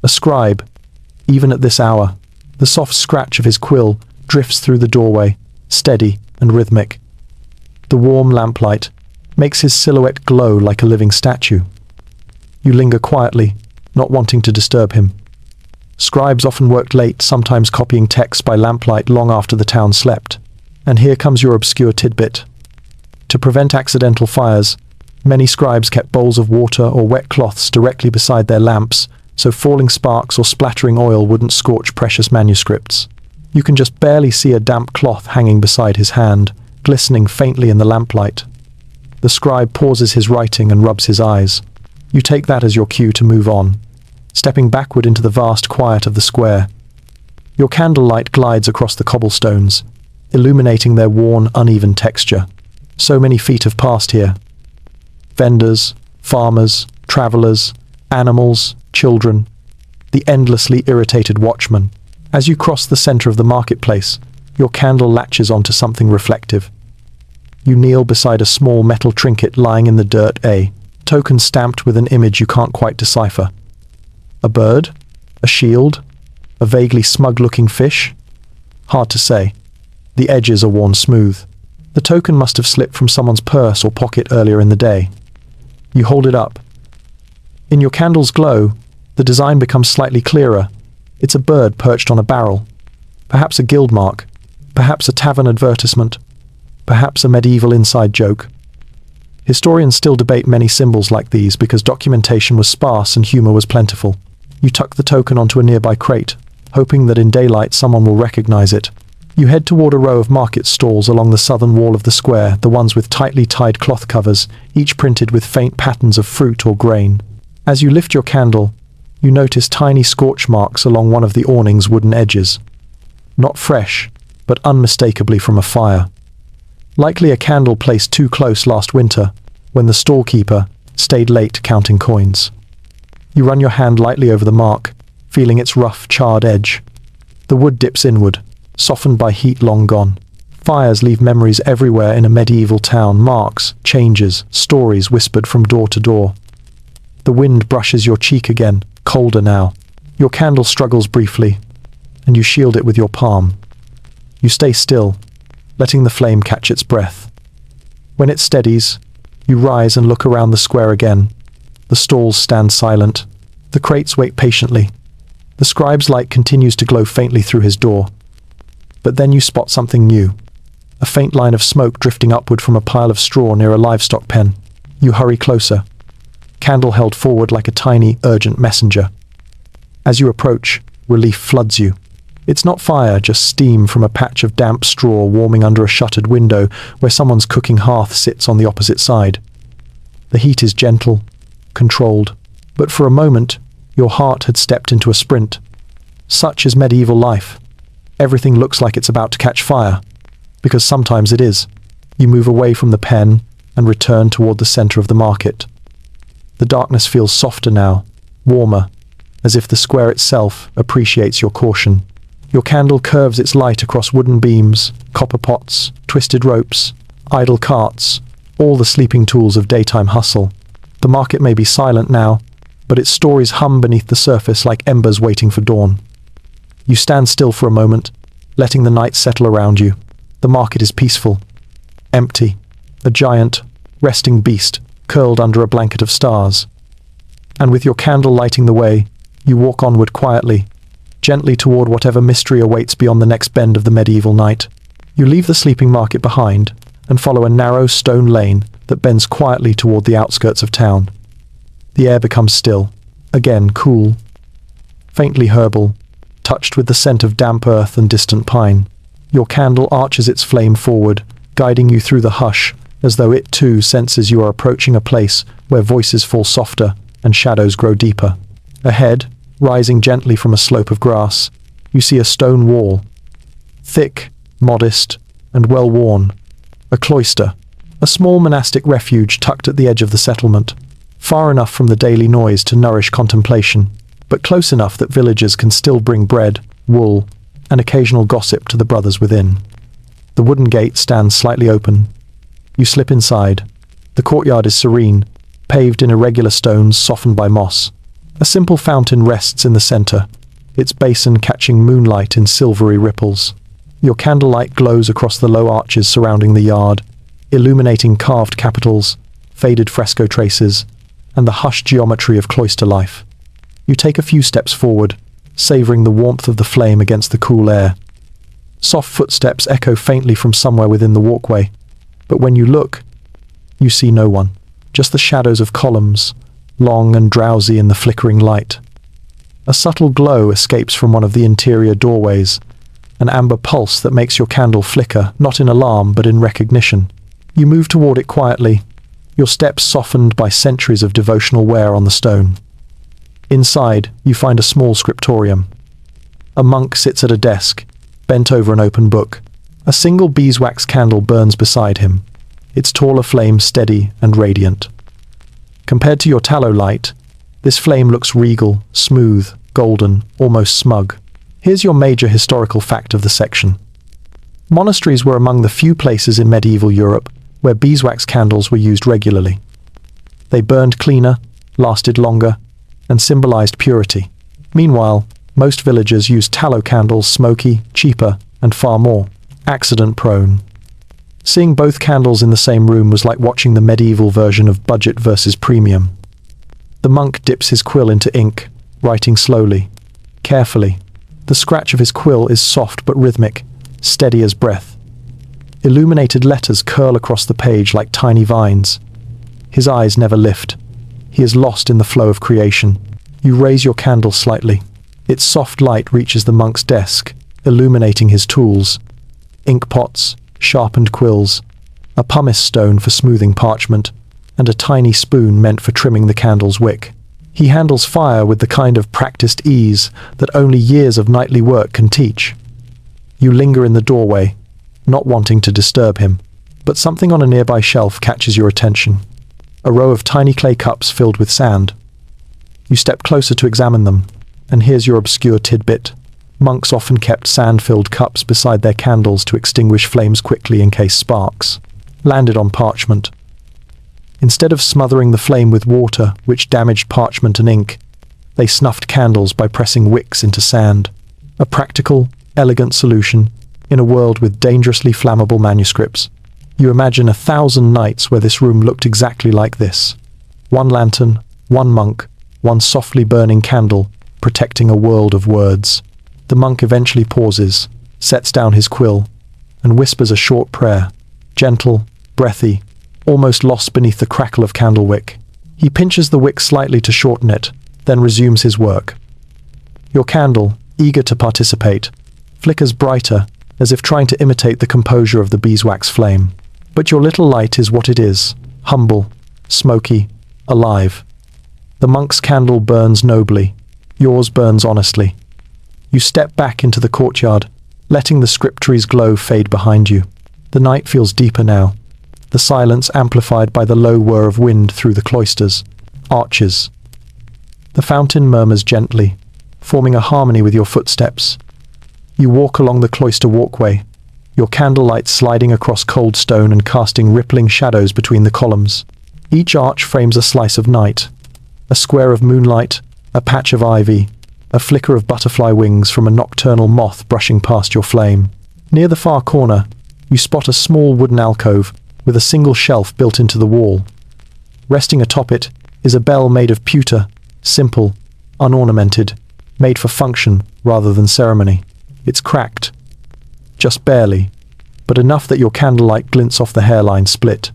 A scribe, even at this hour. The soft scratch of his quill drifts through the doorway, steady and rhythmic. The warm lamplight, makes his silhouette glow like a living statue. You linger quietly, not wanting to disturb him. Scribes often worked late, sometimes copying text by lamplight long after the town slept. And here comes your obscure tidbit. To prevent accidental fires, many scribes kept bowls of water or wet cloths directly beside their lamps, so falling sparks or splattering oil wouldn't scorch precious manuscripts. You can just barely see a damp cloth hanging beside his hand, glistening faintly in the lamplight. The scribe pauses his writing and rubs his eyes. You take that as your cue to move on, stepping backward into the vast quiet of the square. Your candlelight glides across the cobblestones, illuminating their worn, uneven texture. So many feet have passed here. Vendors, farmers, travelers, animals, children, the endlessly irritated watchman. As you cross the center of the marketplace, your candle latches onto something reflective. You kneel beside a small metal trinket lying in the dirt, a token stamped with an image you can't quite decipher. A bird? A shield? A vaguely smug-looking fish? Hard to say. The edges are worn smooth. The token must have slipped from someone's purse or pocket earlier in the day. You hold it up. In your candle's glow, the design becomes slightly clearer. It's a bird perched on a barrel. Perhaps a guild mark. Perhaps a tavern advertisement. Perhaps a medieval inside joke. Historians still debate many symbols like these because documentation was sparse and humor was plentiful. You tuck the token onto a nearby crate, hoping that in daylight someone will recognize it. You head toward a row of market stalls along the southern wall of the square, the ones with tightly tied cloth covers, each printed with faint patterns of fruit or grain. As you lift your candle, you notice tiny scorch marks along one of the awning's wooden edges. Not fresh, but unmistakably from a fire. Likely a candle placed too close last winter, when the storekeeper stayed late counting coins. You run your hand lightly over the mark, feeling its rough, charred edge. The wood dips inward, softened by heat long gone. Fires leave memories everywhere in a medieval town, marks, changes, stories whispered from door to door. The wind brushes your cheek again, colder now. Your candle struggles briefly, and you shield it with your palm. You stay still, letting the flame catch its breath. When it steadies, you rise and look around the square again. The stalls stand silent. The crates wait patiently. The scribe's light continues to glow faintly through his door. But then you spot something new. A faint line of smoke drifting upward from a pile of straw near a livestock pen. You hurry closer, candle held forward like a tiny, urgent messenger. As you approach, relief floods you. It's not fire, just steam from a patch of damp straw warming under a shuttered window where someone's cooking hearth sits on the opposite side. The heat is gentle, controlled, but for a moment, your heart had stepped into a sprint. Such is medieval life. Everything looks like it's about to catch fire, because sometimes it is. You move away from the pen and return toward the center of the market. The darkness feels softer now, warmer, as if the square itself appreciates your caution. Your candle curves its light across wooden beams, copper pots, twisted ropes, idle carts, all the sleeping tools of daytime hustle. The market may be silent now, but its stories hum beneath the surface like embers waiting for dawn. You stand still for a moment, letting the night settle around you. The market is peaceful, empty, a giant, resting beast curled under a blanket of stars. And with your candle lighting the way, you walk onward quietly, gently toward whatever mystery awaits beyond the next bend of the medieval night. You leave the sleeping market behind and follow a narrow stone lane that bends quietly toward the outskirts of town. The air becomes still, again cool, faintly herbal, touched with the scent of damp earth and distant pine. Your candle arches its flame forward, guiding you through the hush, as though it too senses you are approaching a place where voices fall softer and shadows grow deeper. Ahead, rising gently from a slope of grass, you see a stone wall. Thick, modest, and well-worn. A cloister, a small monastic refuge tucked at the edge of the settlement, far enough from the daily noise to nourish contemplation, but close enough that villagers can still bring bread, wool, and occasional gossip to the brothers within. The wooden gate stands slightly open. You slip inside. The courtyard is serene, paved in irregular stones softened by moss. A simple fountain rests in the center, its basin catching moonlight in silvery ripples. Your candlelight glows across the low arches surrounding the yard, illuminating carved capitals, faded fresco traces, and the hushed geometry of cloister life. You take a few steps forward, savoring the warmth of the flame against the cool air. Soft footsteps echo faintly from somewhere within the walkway, but when you look, you see no one, just the shadows of columns, long and drowsy in the flickering light. A subtle glow escapes from one of the interior doorways, an amber pulse that makes your candle flicker, not in alarm but in recognition. You move toward it quietly, your steps softened by centuries of devotional wear on the stone. Inside, you find a small scriptorium. A monk sits at a desk, bent over an open book. A single beeswax candle burns beside him, its taller flame steady and radiant. Compared to your tallow light, this flame looks regal, smooth, golden, almost smug. Here's your major historical fact of the section. Monasteries were among the few places in medieval Europe where beeswax candles were used regularly. They burned cleaner, lasted longer, and symbolized purity. Meanwhile, most villagers used tallow candles, smoky, cheaper, and far more accident-prone. Seeing both candles in the same room was like watching the medieval version of budget versus premium. The monk dips his quill into ink, writing slowly, carefully. The scratch of his quill is soft but rhythmic, steady as breath. Illuminated letters curl across the page like tiny vines. His eyes never lift. He is lost in the flow of creation. You raise your candle slightly. Its soft light reaches the monk's desk, illuminating his tools. Ink pots, sharpened quills, a pumice stone for smoothing parchment, and a tiny spoon meant for trimming the candle's wick. He handles fire with the kind of practiced ease that only years of nightly work can teach. You linger in the doorway, not wanting to disturb him, but something on a nearby shelf catches your attention. A row of tiny clay cups filled with sand. You step closer to examine them, and here's your obscure tidbit. Monks often kept sand-filled cups beside their candles to extinguish flames quickly in case sparks landed on parchment. Instead of smothering the flame with water, which damaged parchment and ink, they snuffed candles by pressing wicks into sand. A practical, elegant solution in a world with dangerously flammable manuscripts. You imagine 1,000 nights where this room looked exactly like this. One lantern, one monk, one softly burning candle, protecting a world of words. The monk eventually pauses, sets down his quill, and whispers a short prayer, gentle, breathy, almost lost beneath the crackle of candle wick. He pinches the wick slightly to shorten it, then resumes his work. Your candle, eager to participate, flickers brighter, as if trying to imitate the composure of the beeswax flame. But your little light is what it is, humble, smoky, alive. The monk's candle burns nobly, yours burns honestly. You step back into the courtyard, letting the scriptory's glow fade behind you. The night feels deeper now, the silence amplified by the low whir of wind through the cloisters, arches. The fountain murmurs gently, forming a harmony with your footsteps. You walk along the cloister walkway, your candlelight sliding across cold stone and casting rippling shadows between the columns. Each arch frames a slice of night, a square of moonlight, a patch of ivy, a flicker of butterfly wings from a nocturnal moth brushing past your flame. Near the far corner, you spot a small wooden alcove with a single shelf built into the wall. Resting atop it is a bell made of pewter, simple, unornamented, made for function rather than ceremony. It's cracked, just barely, but enough that your candlelight glints off the hairline split.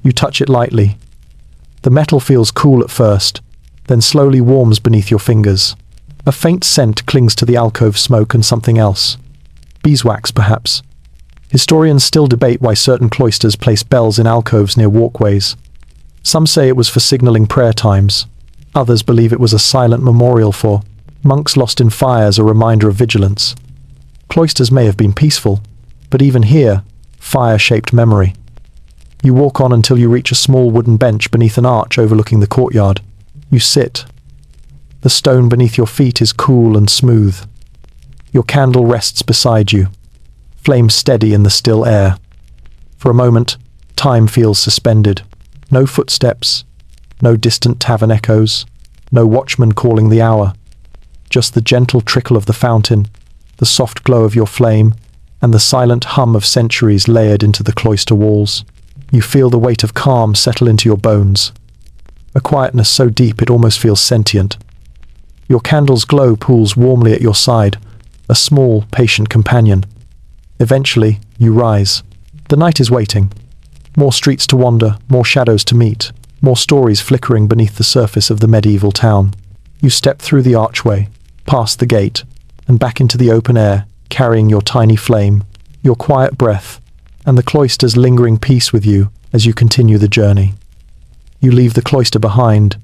You touch it lightly. The metal feels cool at first, then slowly warms beneath your fingers. A faint scent clings to the alcove smoke and something else. Beeswax, perhaps. Historians still debate why certain cloisters place bells in alcoves near walkways. Some say it was for signaling prayer times. Others believe it was a silent memorial for monks lost in fire as a reminder of vigilance. Cloisters may have been peaceful, but even here, fire shaped memory. You walk on until you reach a small wooden bench beneath an arch overlooking the courtyard. You sit. The stone beneath your feet is cool and smooth. Your candle rests beside you, flame steady in the still air. For a moment, time feels suspended. No footsteps, no distant tavern echoes, no watchman calling the hour. Just the gentle trickle of the fountain, the soft glow of your flame, and the silent hum of centuries layered into the cloister walls. You feel the weight of calm settle into your bones. A quietness so deep it almost feels sentient. Your candle's glow pools warmly at your side, a small, patient companion. Eventually, you rise. The night is waiting. More streets to wander, more shadows to meet, more stories flickering beneath the surface of the medieval town. You step through the archway, past the gate, and back into the open air, carrying your tiny flame, your quiet breath, and the cloister's lingering peace with you as you continue the journey. You leave the cloister behind,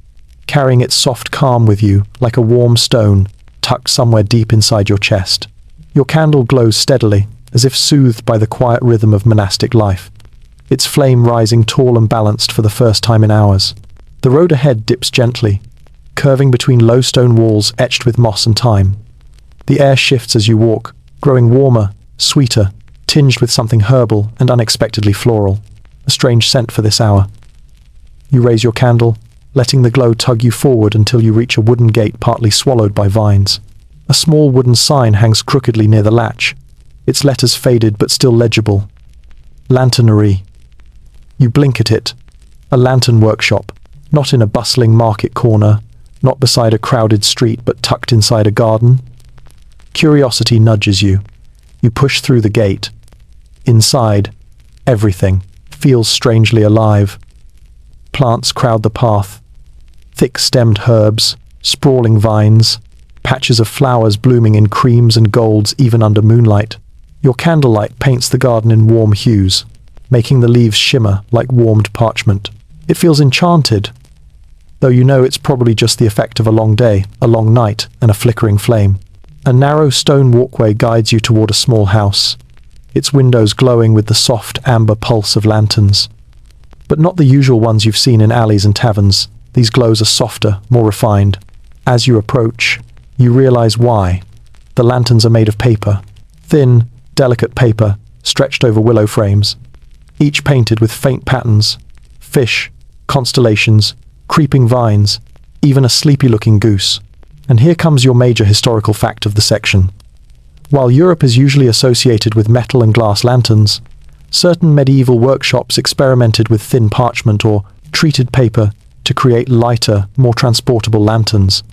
carrying its soft calm with you like a warm stone tucked somewhere deep inside your chest. Your candle glows steadily, as if soothed by the quiet rhythm of monastic life, its flame rising tall and balanced for the first time in hours. The road ahead dips gently, curving between low stone walls etched with moss and thyme. The air shifts as you walk, growing warmer, sweeter, tinged with something herbal and unexpectedly floral, a strange scent for this hour. You raise your candle, letting the glow tug you forward until you reach a wooden gate partly swallowed by vines. A small wooden sign hangs crookedly near the latch, its letters faded but still legible. Lanternery. You blink at it. A lantern workshop, not in a bustling market corner, not beside a crowded street but tucked inside a garden. Curiosity nudges you. You push through the gate. Inside, everything feels strangely alive. Plants crowd the path. Thick-stemmed herbs, sprawling vines, patches of flowers blooming in creams and golds even under moonlight. Your candlelight paints the garden in warm hues, making the leaves shimmer like warmed parchment. It feels enchanted, though you know it's probably just the effect of a long day, a long night, and a flickering flame. A narrow stone walkway guides you toward a small house, its windows glowing with the soft amber pulse of lanterns. But not the usual ones you've seen in alleys and taverns. These glows are softer, more refined. As you approach, you realize why. The lanterns are made of paper. Thin, delicate paper, stretched over willow frames, each painted with faint patterns. Fish, constellations, creeping vines, even a sleepy-looking goose. And here comes your major historical fact of the section. While Europe is usually associated with metal and glass lanterns, certain medieval workshops experimented with thin parchment or treated paper to create lighter, more transportable lanterns.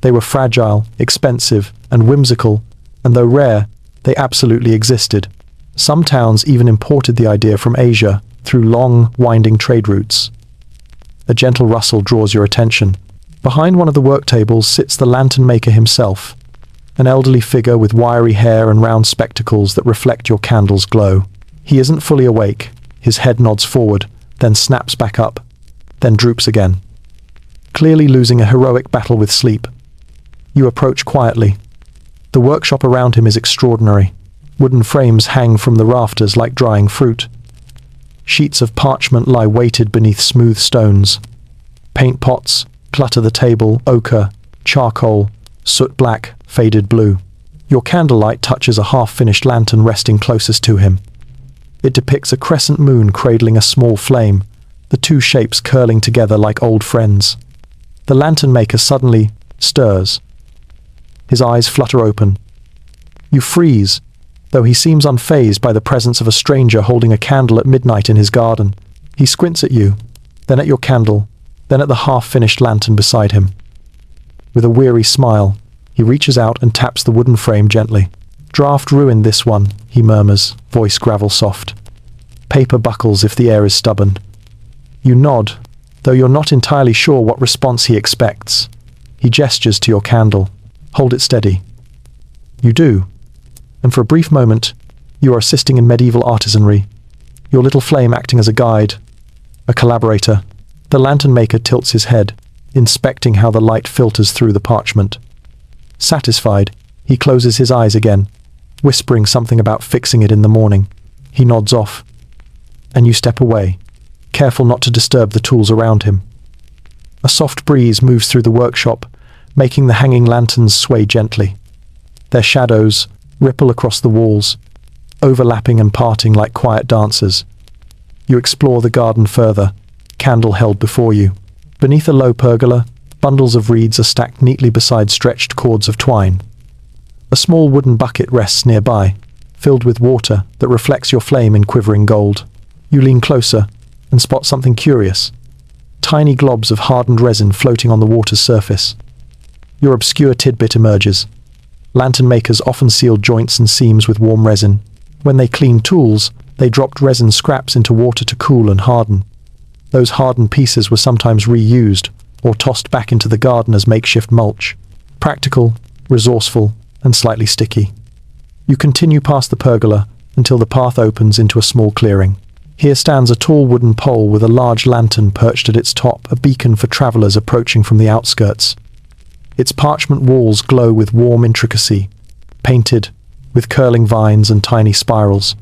They were fragile, expensive, and whimsical, and though rare, they absolutely existed. Some towns even imported the idea from Asia through long, winding trade routes. A gentle rustle draws your attention. Behind one of the work tables sits the lantern maker himself, an elderly figure with wiry hair and round spectacles that reflect your candle's glow. He isn't fully awake. His head nods forward, then snaps back up, then droops again, clearly losing a heroic battle with sleep. You approach quietly. The workshop around him is extraordinary. Wooden frames hang from the rafters like drying fruit. Sheets of parchment lie weighted beneath smooth stones. Paint pots clutter the table, ochre, charcoal, soot black, faded blue. Your candlelight touches a half-finished lantern resting closest to him. It depicts a crescent moon cradling a small flame, the two shapes curling together like old friends. The lantern maker suddenly stirs. His eyes flutter open. You freeze, though he seems unfazed by the presence of a stranger holding a candle at midnight in his garden. He squints at you, then at your candle, then at the half-finished lantern beside him. With a weary smile, he reaches out and taps the wooden frame gently. "Draft ruined this one," he murmurs, voice gravel soft. "Paper buckles if the air is stubborn." You nod, though you're not entirely sure what response he expects. He gestures to your candle. "Hold it steady." You do, and for a brief moment, you are assisting in medieval artisanry, your little flame acting as a guide, a collaborator. The lantern maker tilts his head, inspecting how the light filters through the parchment. Satisfied, he closes his eyes again, whispering something about fixing it in the morning. He nods off, and you step away, careful not to disturb the tools around him. A soft breeze moves through the workshop, making the hanging lanterns sway gently. Their shadows ripple across the walls, overlapping and parting like quiet dancers. You explore the garden further, candle held before you. Beneath a low pergola, bundles of reeds are stacked neatly beside stretched cords of twine. A small wooden bucket rests nearby, filled with water that reflects your flame in quivering gold. You lean closer, and spot something curious. Tiny globs of hardened resin floating on the water's surface. Your obscure tidbit emerges. Lantern makers often sealed joints and seams with warm resin. When they cleaned tools, they dropped resin scraps into water to cool and harden. Those hardened pieces were sometimes reused or tossed back into the garden as makeshift mulch. Practical, resourceful, and slightly sticky. You continue past the pergola until the path opens into a small clearing. Here stands a tall wooden pole with a large lantern perched at its top, a beacon for travelers approaching from the outskirts. Its parchment walls glow with warm intricacy, painted with curling vines and tiny spirals.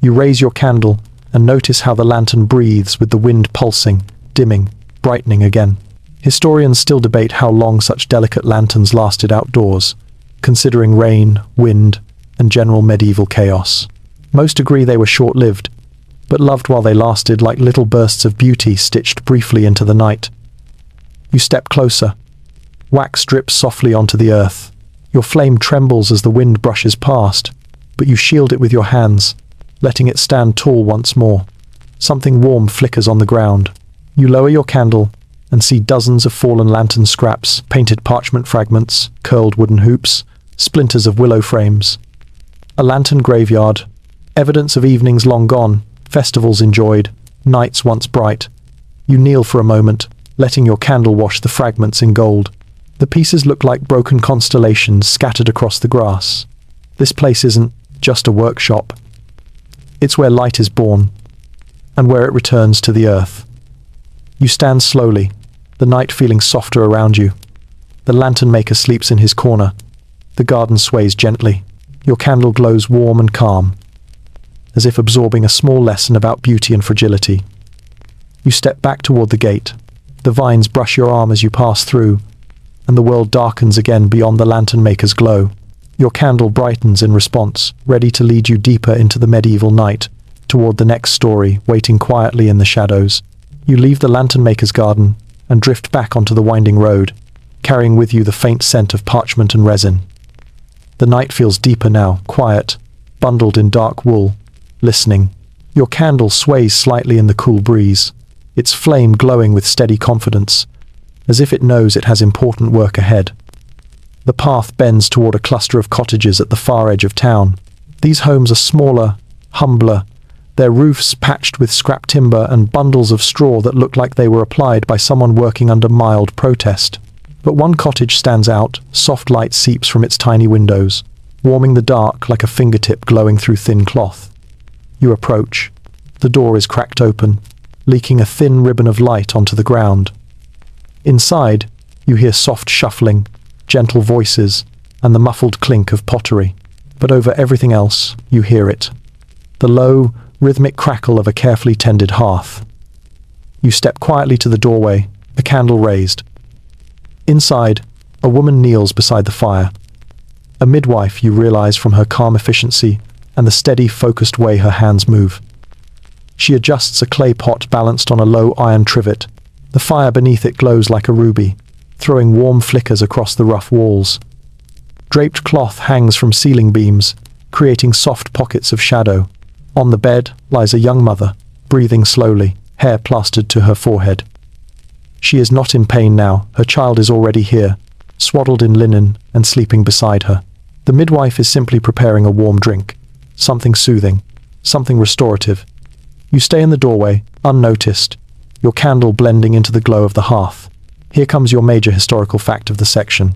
You raise your candle and notice how the lantern breathes with the wind pulsing, dimming, brightening again. Historians still debate how long such delicate lanterns lasted outdoors, considering rain, wind, and general medieval chaos. Most agree they were short-lived, but loved while they lasted like little bursts of beauty stitched briefly into the night. You step closer. Wax drips softly onto the earth. Your flame trembles as the wind brushes past, but you shield it with your hands, letting it stand tall once more. Something warm flickers on the ground. You lower your candle and see dozens of fallen lantern scraps, painted parchment fragments, curled wooden hoops, splinters of willow frames. A lantern graveyard, evidence of evenings long gone, festivals enjoyed, nights once bright. You kneel for a moment, letting your candle wash the fragments in gold. The pieces look like broken constellations scattered across the grass. This place isn't just a workshop. It's where light is born, and where it returns to the earth. You stand slowly, the night feeling softer around you. The lantern maker sleeps in his corner. The garden sways gently. Your candle glows warm and calm, as if absorbing a small lesson about beauty and fragility. You step back toward the gate. The vines brush your arm as you pass through, and the world darkens again beyond the lantern maker's glow. Your candle brightens in response, ready to lead you deeper into the medieval night, toward the next story, waiting quietly in the shadows. You leave the lantern maker's garden and drift back onto the winding road, carrying with you the faint scent of parchment and resin. The night feels deeper now, quiet, bundled in dark wool, listening. Your candle sways slightly in the cool breeze, its flame glowing with steady confidence, as if it knows it has important work ahead. The path bends toward a cluster of cottages at the far edge of town. These homes are smaller, humbler, their roofs patched with scrap timber and bundles of straw that look like they were applied by someone working under mild protest. But one cottage stands out, soft light seeps from its tiny windows, warming the dark like a fingertip glowing through thin cloth. You approach. The door is cracked open, leaking a thin ribbon of light onto the ground. Inside, you hear soft shuffling, gentle voices, and the muffled clink of pottery. But over everything else, you hear it. The low, rhythmic crackle of a carefully tended hearth. You step quietly to the doorway, a candle raised. Inside, a woman kneels beside the fire. A midwife, you realize from her calm efficiency and the steady, focused way her hands move. She adjusts a clay pot balanced on a low iron trivet. The fire beneath it glows like a ruby, throwing warm flickers across the rough walls. Draped cloth hangs from ceiling beams, creating soft pockets of shadow. On the bed lies a young mother, breathing slowly, hair plastered to her forehead. She is not in pain now. Her child is already here, swaddled in linen and sleeping beside her. The midwife is simply preparing a warm drink, something soothing, something restorative. You stay in the doorway, unnoticed, your candle blending into the glow of the hearth. Here comes your major historical fact of the section.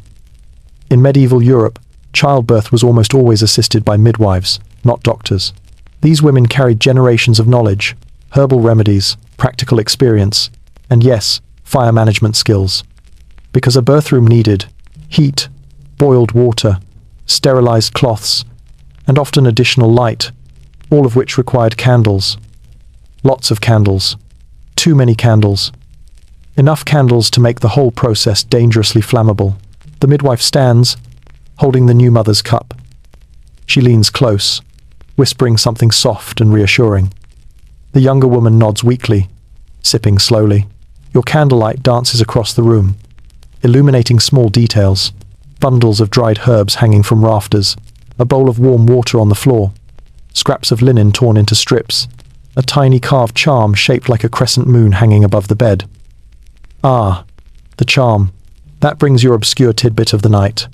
In medieval Europe, childbirth was almost always assisted by midwives, not doctors. These women carried generations of knowledge, herbal remedies, practical experience, and yes, fire management skills. Because a birth room needed heat, boiled water, sterilized cloths, and often additional light, all of which required candles. Lots of candles. Too many candles. Enough candles to make the whole process dangerously flammable. The midwife stands, holding the new mother's cup. She leans close, whispering something soft and reassuring. The younger woman nods weakly, sipping slowly. Your candlelight dances across the room, illuminating small details. Bundles of dried herbs hanging from rafters, a bowl of warm water on the floor, scraps of linen torn into strips, a tiny carved charm shaped like a crescent moon hanging above the bed. Ah, the charm. That brings your obscure tidbit of the night.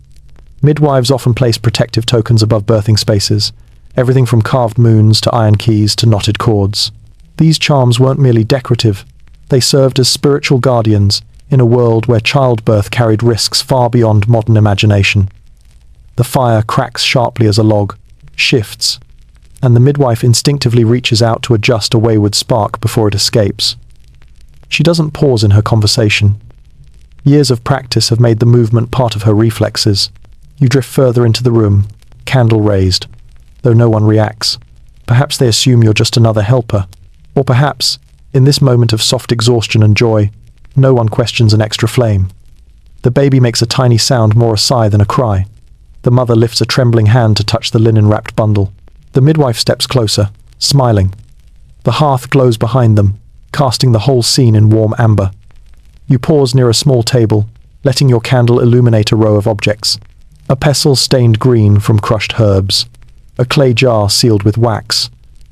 Midwives often place protective tokens above birthing spaces, everything from carved moons to iron keys to knotted cords. These charms weren't merely decorative, they served as spiritual guardians in a world where childbirth carried risks far beyond modern imagination. The fire cracks sharply as a log, shifts, and the midwife instinctively reaches out to adjust a wayward spark before it escapes. She doesn't pause in her conversation. Years of practice have made the movement part of her reflexes. You drift further into the room, candle raised, though no one reacts. Perhaps they assume you're just another helper. Or perhaps, in this moment of soft exhaustion and joy, no one questions an extra flame. The baby makes a tiny sound, more a sigh than a cry. The mother lifts a trembling hand to touch the linen-wrapped bundle. The midwife steps closer, smiling. The hearth glows behind them, casting the whole scene in warm amber. You pause near a small table, letting your candle illuminate a row of objects. A pestle stained green from crushed herbs, a clay jar sealed with wax,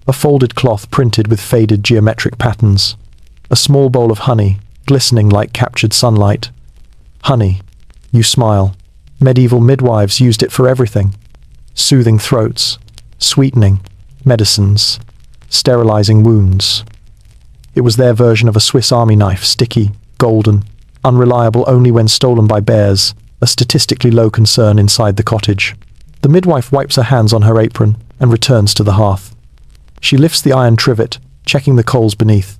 a folded cloth printed with faded geometric patterns, a small bowl of honey, glistening like captured sunlight. Honey. You smile. Medieval midwives used it for everything. Soothing throats, sweetening, medicines, sterilizing wounds. It was their version of a Swiss Army knife, sticky, golden, unreliable only when stolen by bears, a statistically low concern inside the cottage. The midwife wipes her hands on her apron and returns to the hearth. She lifts the iron trivet, checking the coals beneath.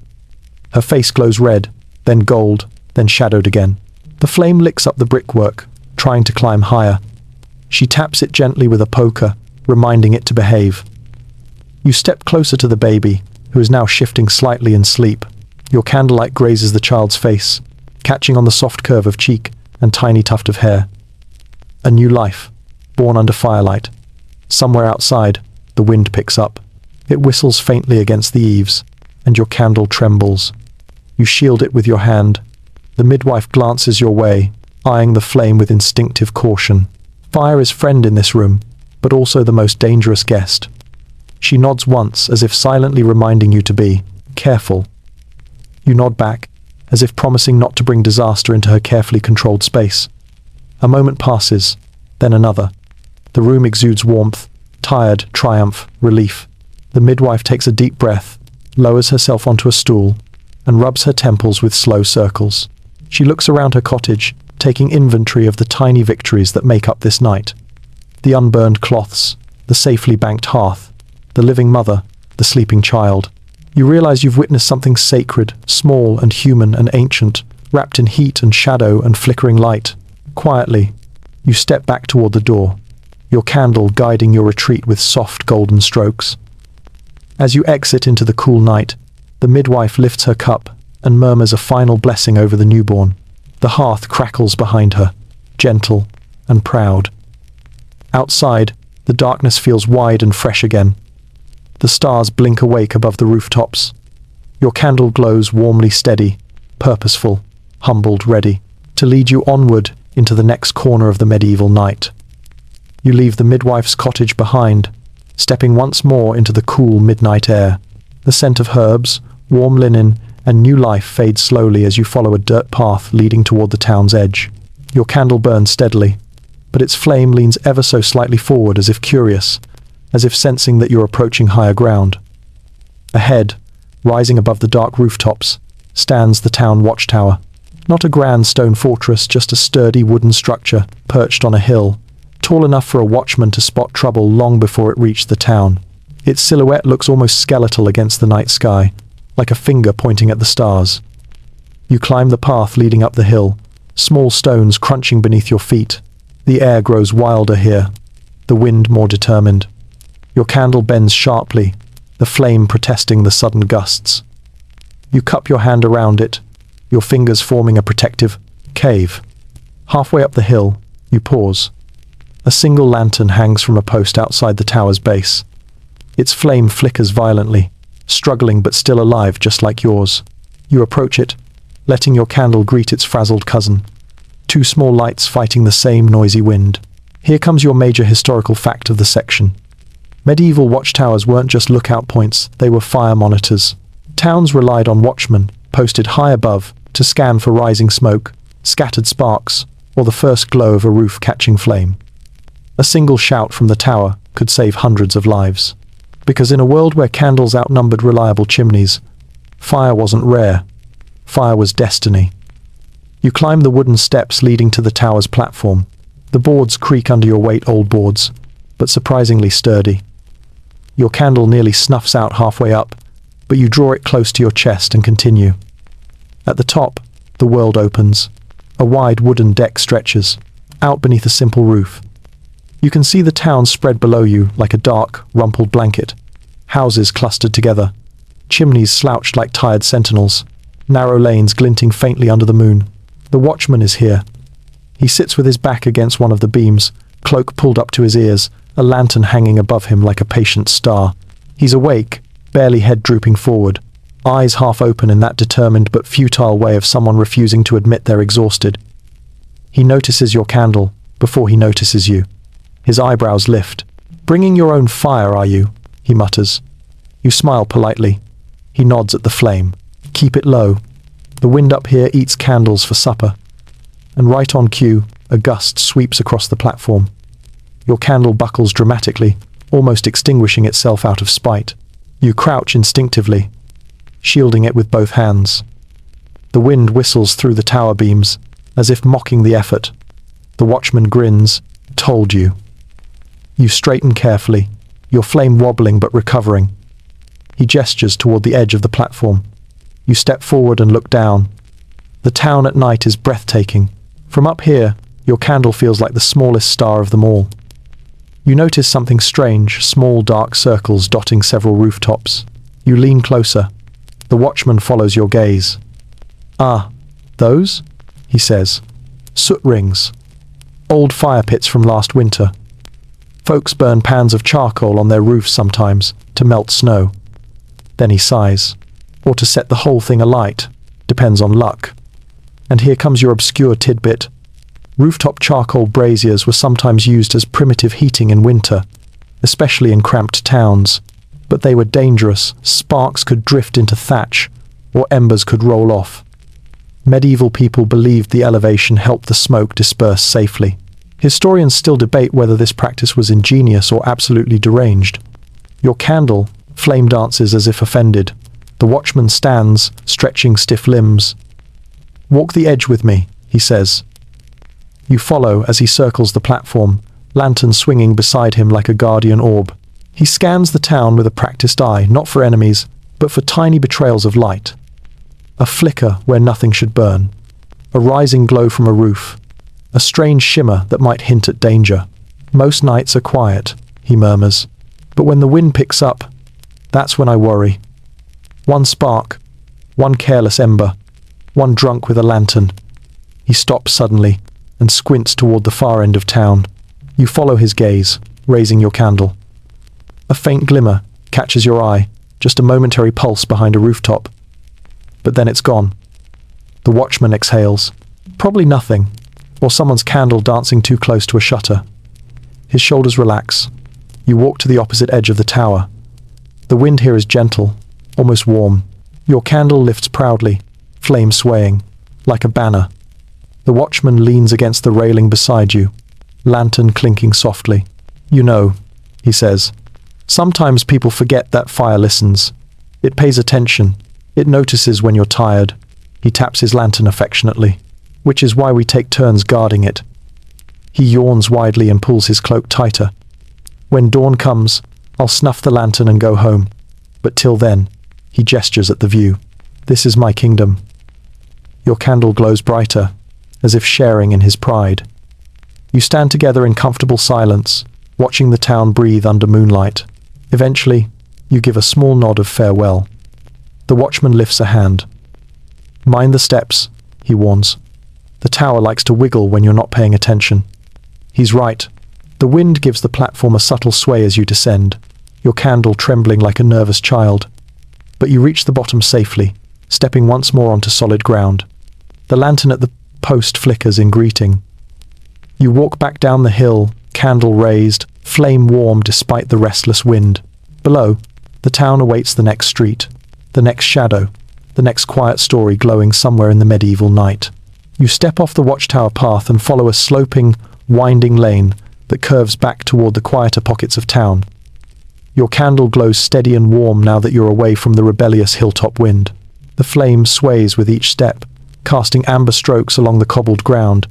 Her face glows red, then gold, then shadowed again. The flame licks up the brickwork, trying to climb higher. She taps it gently with a poker, reminding it to behave. You step closer to the baby, who is now shifting slightly in sleep. Your candlelight grazes the child's face, catching on the soft curve of cheek and tiny tuft of hair. A new life, born under firelight. Somewhere outside, the wind picks up. It whistles faintly against the eaves, and your candle trembles. You shield it with your hand. The midwife glances your way, eyeing the flame with instinctive caution. Fire is friend in this room, but also the most dangerous guest. She nods once, as if silently reminding you to be careful. You nod back, as if promising not to bring disaster into her carefully controlled space. A moment passes, then another. The room exudes warmth, tired, triumph, relief. The midwife takes a deep breath, lowers herself onto a stool, and rubs her temples with slow circles. She looks around her cottage, taking inventory of the tiny victories that make up this night. The unburned cloths, the safely banked hearth, the living mother, the sleeping child. You realize you've witnessed something sacred, small and human and ancient, wrapped in heat and shadow and flickering light. Quietly, you step back toward the door, your candle guiding your retreat with soft golden strokes. As you exit into the cool night, the midwife lifts her cup and murmurs a final blessing over the newborn. The hearth crackles behind her, gentle and proud. Outside, the darkness feels wide and fresh again. The stars blink awake above the rooftops. Your candle glows warmly steady, purposeful, humbled, ready to lead you onward into the next corner of the medieval night. You leave the midwife's cottage behind, stepping once more into the cool midnight air. The scent of herbs, warm linen, and new life fades slowly as you follow a dirt path leading toward the town's edge. Your candle burns steadily, but its flame leans ever so slightly forward, as if curious, as if sensing that you're approaching higher ground. Ahead, rising above the dark rooftops, stands the town watchtower. Not a grand stone fortress, just a sturdy wooden structure perched on a hill, tall enough for a watchman to spot trouble long before it reached the town. Its silhouette looks almost skeletal against the night sky, like a finger pointing at the stars. You climb the path leading up the hill, small stones crunching beneath your feet. The air grows wilder here, the wind more determined. Your candle bends sharply, the flame protesting the sudden gusts. You cup your hand around it, your fingers forming a protective cave. Halfway up the hill, you pause. A single lantern hangs from a post outside the tower's base. Its flame flickers violently, struggling but still alive, just like yours. You approach it, letting your candle greet its frazzled cousin. Two small lights fighting the same noisy wind. Here comes your major historical fact of the section. Medieval watchtowers weren't just lookout points, they were fire monitors. Towns relied on watchmen, posted high above, to scan for rising smoke, scattered sparks, or the first glow of a roof catching flame. A single shout from the tower could save hundreds of lives. Because in a world where candles outnumbered reliable chimneys, fire wasn't rare. Fire was destiny. You climb the wooden steps leading to the tower's platform. The boards creak under your weight, old boards, but surprisingly sturdy. Your candle nearly snuffs out halfway up, but you draw it close to your chest and continue. At the top, the world opens. A wide wooden deck stretches, out beneath a simple roof. You can see the town spread below you like a dark, rumpled blanket. Houses clustered together, chimneys slouched like tired sentinels, narrow lanes glinting faintly under the moon. The watchman is here. He sits with his back against one of the beams, cloak pulled up to his ears, a lantern hanging above him like a patient star. He's awake, barely head drooping forward, eyes half open in that determined but futile way of someone refusing to admit they're exhausted. He notices your candle before he notices you. His eyebrows lift. "Bringing your own fire, are you?" he mutters. You smile politely. He nods at the flame. "Keep it low. The wind up here eats candles for supper." And right on cue, a gust sweeps across the platform. Your candle buckles dramatically, almost extinguishing itself out of spite. You crouch instinctively, shielding it with both hands. The wind whistles through the tower beams, as if mocking the effort. The watchman grins. "Told you." You straighten carefully, your flame wobbling but recovering. He gestures toward the edge of the platform. You step forward and look down. The town at night is breathtaking. From up here, your candle feels like the smallest star of them all. You notice something strange, small dark circles dotting several rooftops. You lean closer. The watchman follows your gaze. "Ah, those?" he says. "Soot rings. Old fire pits from last winter. Folks burn pans of charcoal on their roofs sometimes to melt snow." Then he sighs. "Or to set the whole thing alight. Depends on luck." And here comes your obscure tidbit. Rooftop charcoal braziers were sometimes used as primitive heating in winter, especially in cramped towns. But they were dangerous. Sparks could drift into thatch, or embers could roll off. Medieval people believed the elevation helped the smoke disperse safely. Historians still debate whether this practice was ingenious or absolutely deranged. Your candle, flame dances as if offended. The watchman stands, stretching stiff limbs. "Walk the edge with me," he says. You follow as he circles the platform, lantern swinging beside him like a guardian orb. He scans the town with a practiced eye, not for enemies, but for tiny betrayals of light. A flicker where nothing should burn. A rising glow from a roof. A strange shimmer that might hint at danger. "Most nights are quiet," he murmurs. "But when the wind picks up, that's when I worry. One spark, one careless ember, one drunk with a lantern." He stops suddenly and squints toward the far end of town. You follow his gaze, raising your candle. A faint glimmer catches your eye, just a momentary pulse behind a rooftop. But then it's gone. The watchman exhales. Probably nothing, or someone's candle dancing too close to a shutter. His shoulders relax. You walk to the opposite edge of the tower. The wind here is gentle, almost warm. Your candle lifts proudly, flame swaying, like a banner. The watchman leans against the railing beside you, lantern clinking softly. "You know," he says, "sometimes people forget that fire listens. It pays attention. It notices when you're tired." He taps his lantern affectionately. "Which is why we take turns guarding it." He yawns widely and pulls his cloak tighter. "When dawn comes, I'll snuff the lantern and go home. But till then," he gestures at the view, "this is my kingdom." Your candle glows brighter, as if sharing in his pride. You stand together in comfortable silence, watching the town breathe under moonlight. Eventually, you give a small nod of farewell. The watchman lifts a hand. "Mind the steps," he warns. "The tower likes to wiggle when you're not paying attention." He's right. The wind gives the platform a subtle sway as you descend, your candle trembling like a nervous child. But you reach the bottom safely, stepping once more onto solid ground. The lantern at the post flickers in greeting. You walk back down the hill, candle raised, flame warm despite the restless wind. Below, the town awaits the next street, the next shadow, the next quiet story glowing somewhere in the medieval night. You step off the watchtower path and follow a sloping, winding lane that curves back toward the quieter pockets of town. Your candle glows steady and warm now that you're away from the rebellious hilltop wind. The flame sways with each step, casting amber strokes along the cobbled ground,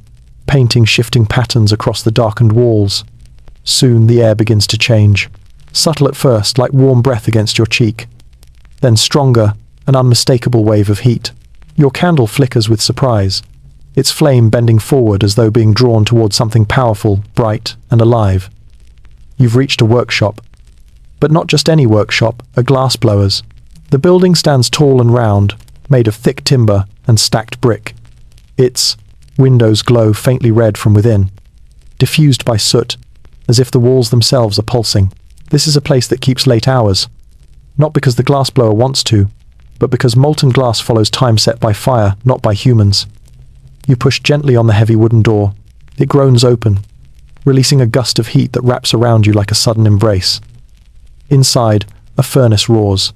painting shifting patterns across the darkened walls. Soon the air begins to change, subtle at first, like warm breath against your cheek. Then stronger, an unmistakable wave of heat. Your candle flickers with surprise, its flame bending forward as though being drawn towards something powerful, bright, and alive. You've reached a workshop. But not just any workshop, a glassblower's. The building stands tall and round, made of thick timber and stacked brick. Its windows glow faintly red from within, diffused by soot, as if the walls themselves are pulsing. This is a place that keeps late hours, not because the glassblower wants to, but because molten glass follows time set by fire, not by humans. You push gently on the heavy wooden door. It groans open, releasing a gust of heat that wraps around you like a sudden embrace. Inside, a furnace roars.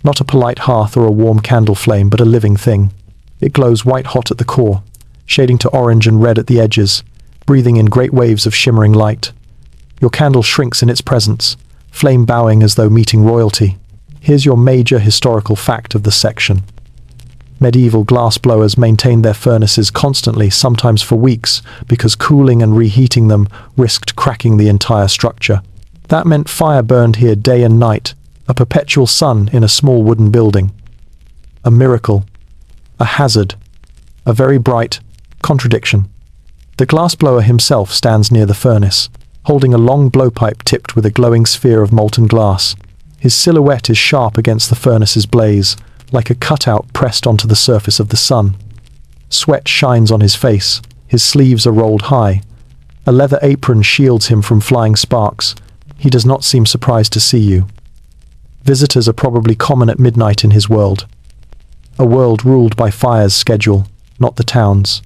Not a polite hearth or a warm candle flame, but a living thing. It glows white-hot at the core, shading to orange and red at the edges, breathing in great waves of shimmering light. Your candle shrinks in its presence, flame bowing as though meeting royalty. Here's your major historical fact of the section. Medieval glassblowers maintained their furnaces constantly, sometimes for weeks, because cooling and reheating them risked cracking the entire structure. That meant fire burned here day and night, a perpetual sun in a small wooden building. A miracle. A hazard. A very bright contradiction. The glassblower himself stands near the furnace, holding a long blowpipe tipped with a glowing sphere of molten glass. His silhouette is sharp against the furnace's blaze, like a cutout pressed onto the surface of the sun. Sweat shines on his face, his sleeves are rolled high. A leather apron shields him from flying sparks. He does not seem surprised to see you. Visitors are probably common at midnight in his world. A world ruled by fire's schedule, not the town's.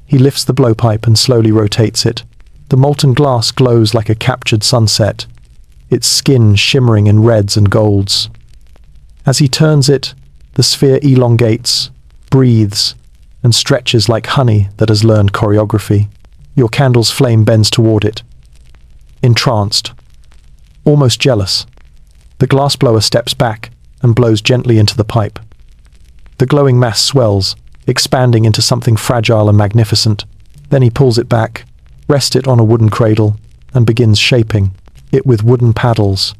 He lifts the blowpipe and slowly rotates it. The molten glass glows like a captured sunset, its skin shimmering in reds and golds. As he turns it, the sphere elongates, breathes, and stretches like honey that has learned choreography. Your candle's flame bends toward it. Entranced. Almost jealous. The glassblower steps back and blows gently into the pipe. The glowing mass swells, expanding into something fragile and magnificent. Then he pulls it back, rests it on a wooden cradle, and begins shaping it with wooden paddles.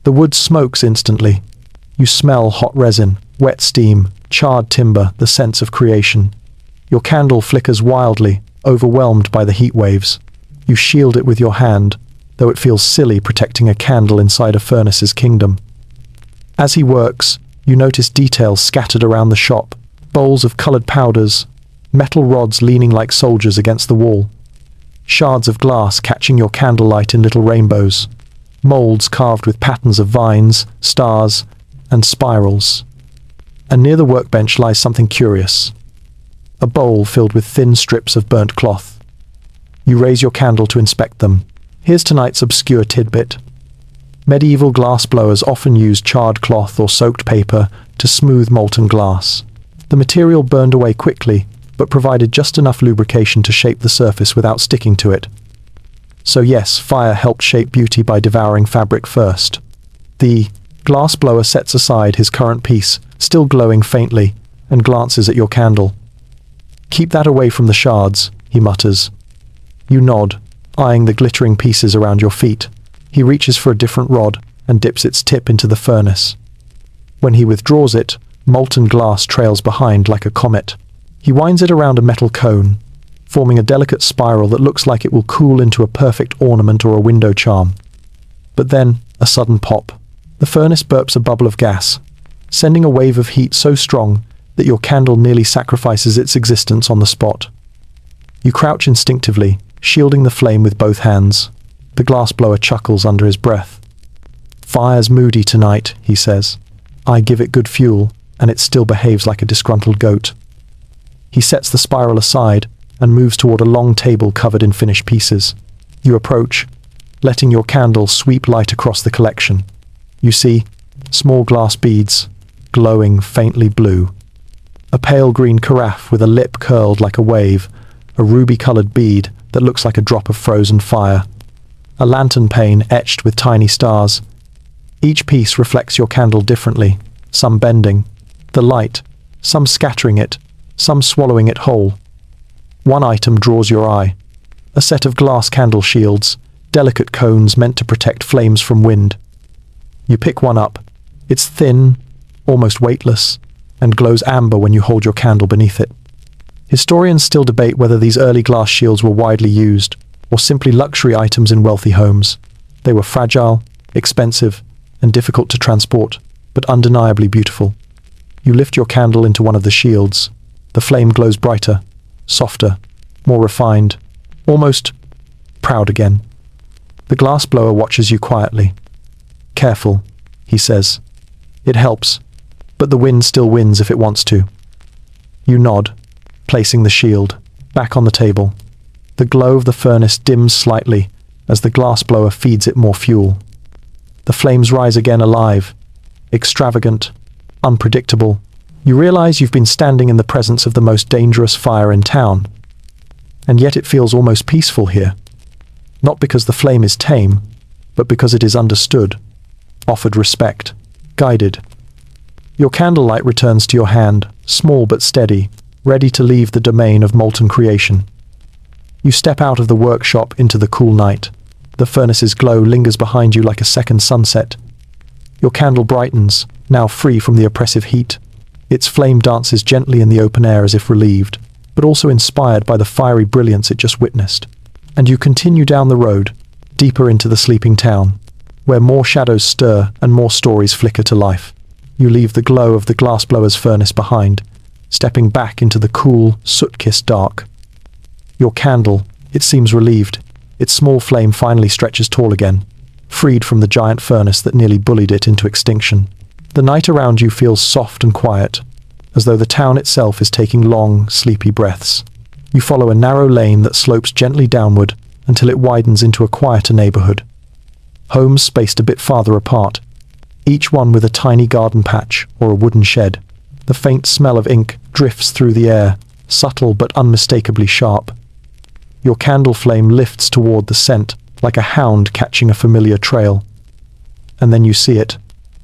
The wood smokes instantly. You smell hot resin, wet steam, charred timber, the sense of creation. Your candle flickers wildly, overwhelmed by the heat waves. You shield it with your hand, though it feels silly protecting a candle inside a furnace's kingdom. As he works, you notice details scattered around the shop, bowls of colored powders, metal rods leaning like soldiers against the wall, shards of glass catching your candlelight in little rainbows, molds carved with patterns of vines, stars, and spirals. And near the workbench lies something curious. A bowl filled with thin strips of burnt cloth. You raise your candle to inspect them. Here's tonight's obscure tidbit. Medieval glassblowers often used charred cloth or soaked paper to smooth molten glass. The material burned away quickly, but provided just enough lubrication to shape the surface without sticking to it. So yes, fire helped shape beauty by devouring fabric first. The glassblower sets aside his current piece, still glowing faintly, and glances at your candle. "Keep that away from the shards," he mutters. You nod, eyeing the glittering pieces around your feet. He reaches for a different rod and dips its tip into the furnace. When he withdraws it, molten glass trails behind like a comet. He winds it around a metal cone, forming a delicate spiral that looks like it will cool into a perfect ornament or a window charm. But then, a sudden pop. The furnace burps a bubble of gas, sending a wave of heat so strong that your candle nearly sacrifices its existence on the spot. You crouch instinctively, shielding the flame with both hands. The glassblower chuckles under his breath. "Fire's moody tonight," he says. "I give it good fuel, and it still behaves like a disgruntled goat." He sets the spiral aside and moves toward a long table covered in finished pieces. You approach, letting your candle sweep light across the collection. You see small glass beads, glowing faintly blue. A pale green carafe with a lip curled like a wave, a ruby-colored bead that looks like a drop of frozen fire. A lantern pane etched with tiny stars. Each piece reflects your candle differently, some bending the light, some scattering it, some swallowing it whole. One item draws your eye. A set of glass candle shields, delicate cones meant to protect flames from wind. You pick one up. It's thin, almost weightless, and glows amber when you hold your candle beneath it. Historians still debate whether these early glass shields were widely used, or simply luxury items in wealthy homes. They were fragile, expensive, and difficult to transport, but undeniably beautiful. You lift your candle into one of the shields. The flame glows brighter, softer, more refined, almost proud again. The glass blower watches you quietly. "Careful," he says. "It helps, but the wind still wins if it wants to." You nod, placing the shield back on the table. The glow of the furnace dims slightly as the glass blower feeds it more fuel. The flames rise again alive, extravagant, unpredictable. You realize you've been standing in the presence of the most dangerous fire in town. And yet it feels almost peaceful here. Not because the flame is tame, but because it is understood, offered respect, guided. Your candlelight returns to your hand, small but steady, ready to leave the domain of molten creation. You step out of the workshop into the cool night. The furnace's glow lingers behind you like a second sunset. Your candle brightens, now free from the oppressive heat. Its flame dances gently in the open air as if relieved, but also inspired by the fiery brilliance it just witnessed. And you continue down the road, deeper into the sleeping town, where more shadows stir and more stories flicker to life. You leave the glow of the glassblower's furnace behind, stepping back into the cool, soot-kissed dark. Your candle, it seems relieved. Its small flame finally stretches tall again, freed from the giant furnace that nearly bullied it into extinction. The night around you feels soft and quiet, as though the town itself is taking long, sleepy breaths. You follow a narrow lane that slopes gently downward until it widens into a quieter neighborhood. Homes spaced a bit farther apart, each one with a tiny garden patch or a wooden shed. The faint smell of ink drifts through the air, subtle but unmistakably sharp. Your candle flame lifts toward the scent, like a hound catching a familiar trail. And then you see it.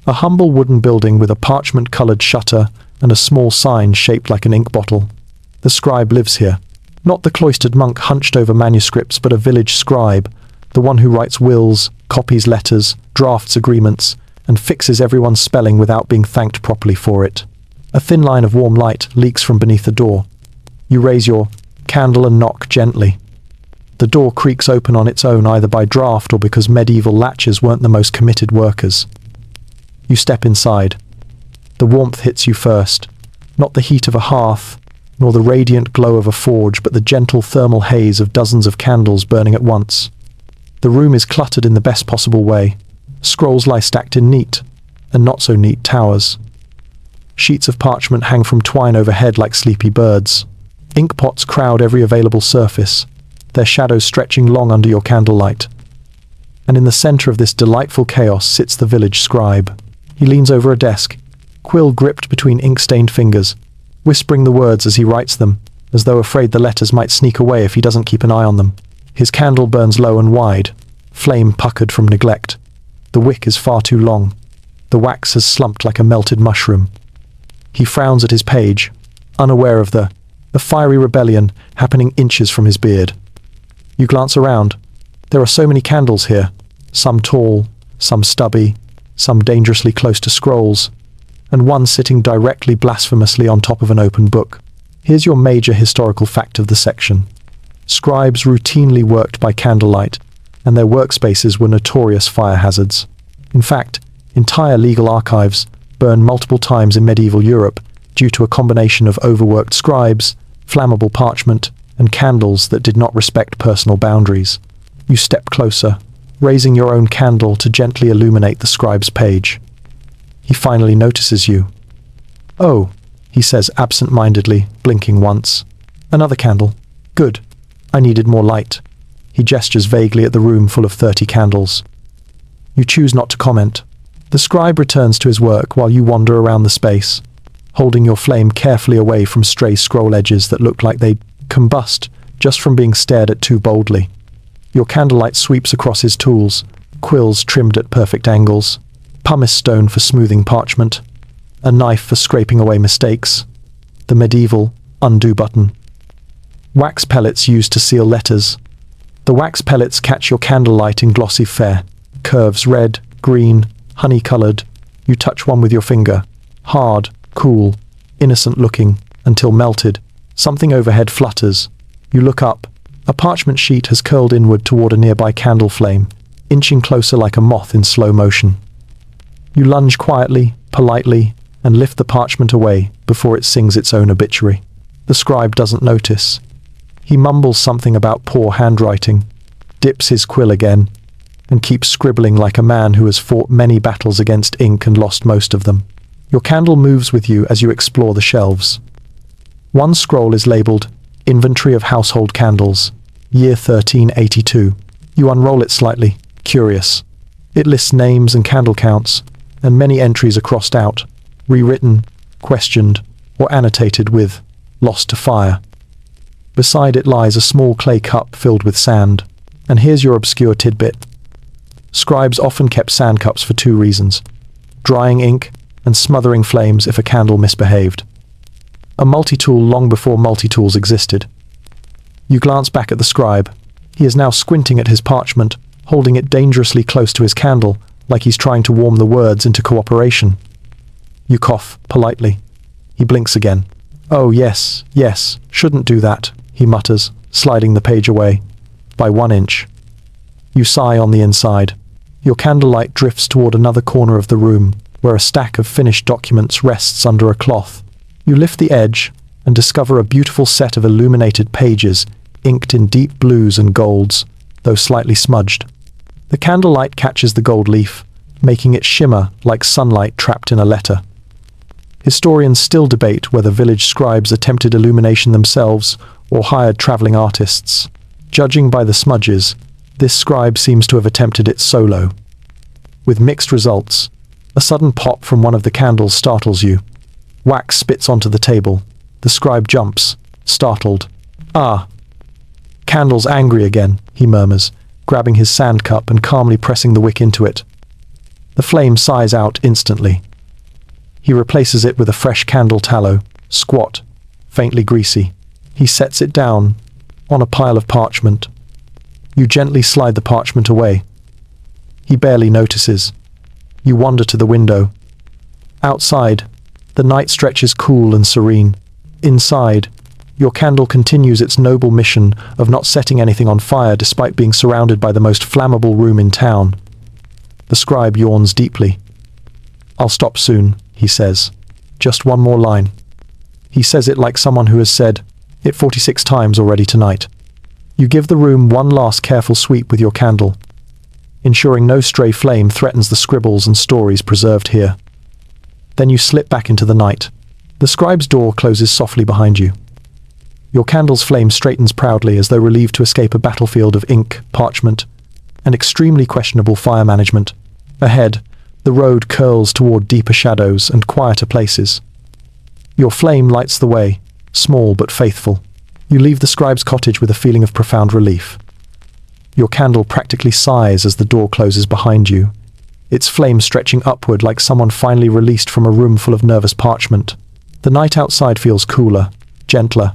A humble wooden building with a parchment-colored shutter and a small sign shaped like an ink bottle. The scribe lives here. Not the cloistered monk hunched over manuscripts, but a village scribe, the one who writes wills, copies letters, drafts agreements, and fixes everyone's spelling without being thanked properly for it. A thin line of warm light leaks from beneath the door. You raise your candle and knock gently. The door creaks open on its own, either by draft or because medieval latches weren't the most committed workers. You step inside. The warmth hits you first, not the heat of a hearth, nor the radiant glow of a forge, but the gentle thermal haze of dozens of candles burning at once. The room is cluttered in the best possible way. Scrolls lie stacked in neat, and not so neat towers. Sheets of parchment hang from twine overhead like sleepy birds. Ink pots crowd every available surface, their shadows stretching long under your candlelight. And in the center of this delightful chaos sits the village scribe. He leans over a desk, quill gripped between ink-stained fingers, whispering the words as he writes them, as though afraid the letters might sneak away if he doesn't keep an eye on them. His candle burns low and wide, flame puckered from neglect. The wick is far too long. The wax has slumped like a melted mushroom. He frowns at his page, unaware of the fiery rebellion happening inches from his beard. You glance around. There are so many candles here, some tall, some stubby, some dangerously close to scrolls, and one sitting directly blasphemously on top of an open book. Here's your major historical fact of the section. Scribes routinely worked by candlelight, and their workspaces were notorious fire hazards. In fact, entire legal archives burned multiple times in medieval Europe due to a combination of overworked scribes, flammable parchment, and candles that did not respect personal boundaries. You step closer, raising your own candle to gently illuminate the scribe's page. He finally notices you. "Oh," he says absent-mindedly, blinking once. "Another candle. Good. I needed more light." He gestures vaguely at the room full of 30 candles. You choose not to comment. The scribe returns to his work while you wander around the space, holding your flame carefully away from stray scroll edges that look like they combust just from being stared at too boldly. Your candlelight sweeps across his tools, quills trimmed at perfect angles, pumice stone for smoothing parchment, a knife for scraping away mistakes, the medieval undo button, wax pellets used to seal letters. The wax pellets catch your candlelight in glossy fair, curves red, green, honey-coloured. You touch one with your finger, hard, cool, innocent-looking, until melted. Something overhead flutters. You look up. A parchment sheet has curled inward toward a nearby candle flame, inching closer like a moth in slow motion. You lunge quietly, politely, and lift the parchment away before it sings its own obituary. The scribe doesn't notice. He mumbles something about poor handwriting, dips his quill again, and keeps scribbling like a man who has fought many battles against ink and lost most of them. Your candle moves with you as you explore the shelves. One scroll is labelled Inventory of Household Candles, Year 1382. You unroll it slightly, curious. It lists names and candle counts, and many entries are crossed out, rewritten, questioned, or annotated with Lost to Fire. Beside it lies a small clay cup filled with sand. And here's your obscure tidbit. Scribes often kept sand cups for two reasons: drying ink and smothering flames if a candle misbehaved. A multi-tool long before multi-tools existed. You glance back at the scribe. He is now squinting at his parchment, holding it dangerously close to his candle, like he's trying to warm the words into cooperation. You cough, politely. He blinks again. Oh, yes, shouldn't do that, he mutters, sliding the page away. By 1 inch. You sigh on the inside. Your candlelight drifts toward another corner of the room, where a stack of finished documents rests under a cloth. You lift the edge and discover a beautiful set of illuminated pages, inked in deep blues and golds, though slightly smudged. The candlelight catches the gold leaf, making it shimmer like sunlight trapped in a letter. Historians still debate whether village scribes attempted illumination themselves or hired traveling artists. Judging by the smudges, this scribe seems to have attempted it solo. With mixed results, a sudden pop from one of the candles startles you. Wax spits onto the table. The scribe jumps, startled. Ah! Candle's angry again, he murmurs, grabbing his sand cup and calmly pressing the wick into it. The flame sighs out instantly. He replaces it with a fresh candle tallow, squat, faintly greasy. He sets it down on a pile of parchment. You gently slide the parchment away. He barely notices. You wander to the window. Outside, the night stretches cool and serene. Inside, your candle continues its noble mission of not setting anything on fire despite being surrounded by the most flammable room in town. The scribe yawns deeply. I'll stop soon, he says. Just one more line. He says it like someone who has said it 46 times already tonight. You give the room one last careful sweep with your candle, ensuring no stray flame threatens the scribbles and stories preserved here. Then you slip back into the night. The scribe's door closes softly behind you. Your candle's flame straightens proudly as though relieved to escape a battlefield of ink, parchment, and extremely questionable fire management. Ahead, the road curls toward deeper shadows and quieter places. Your flame lights the way, small but faithful. You leave the scribe's cottage with a feeling of profound relief. Your candle practically sighs as the door closes behind you, its flame stretching upward like someone finally released from a room full of nervous parchment. The night outside feels cooler, gentler,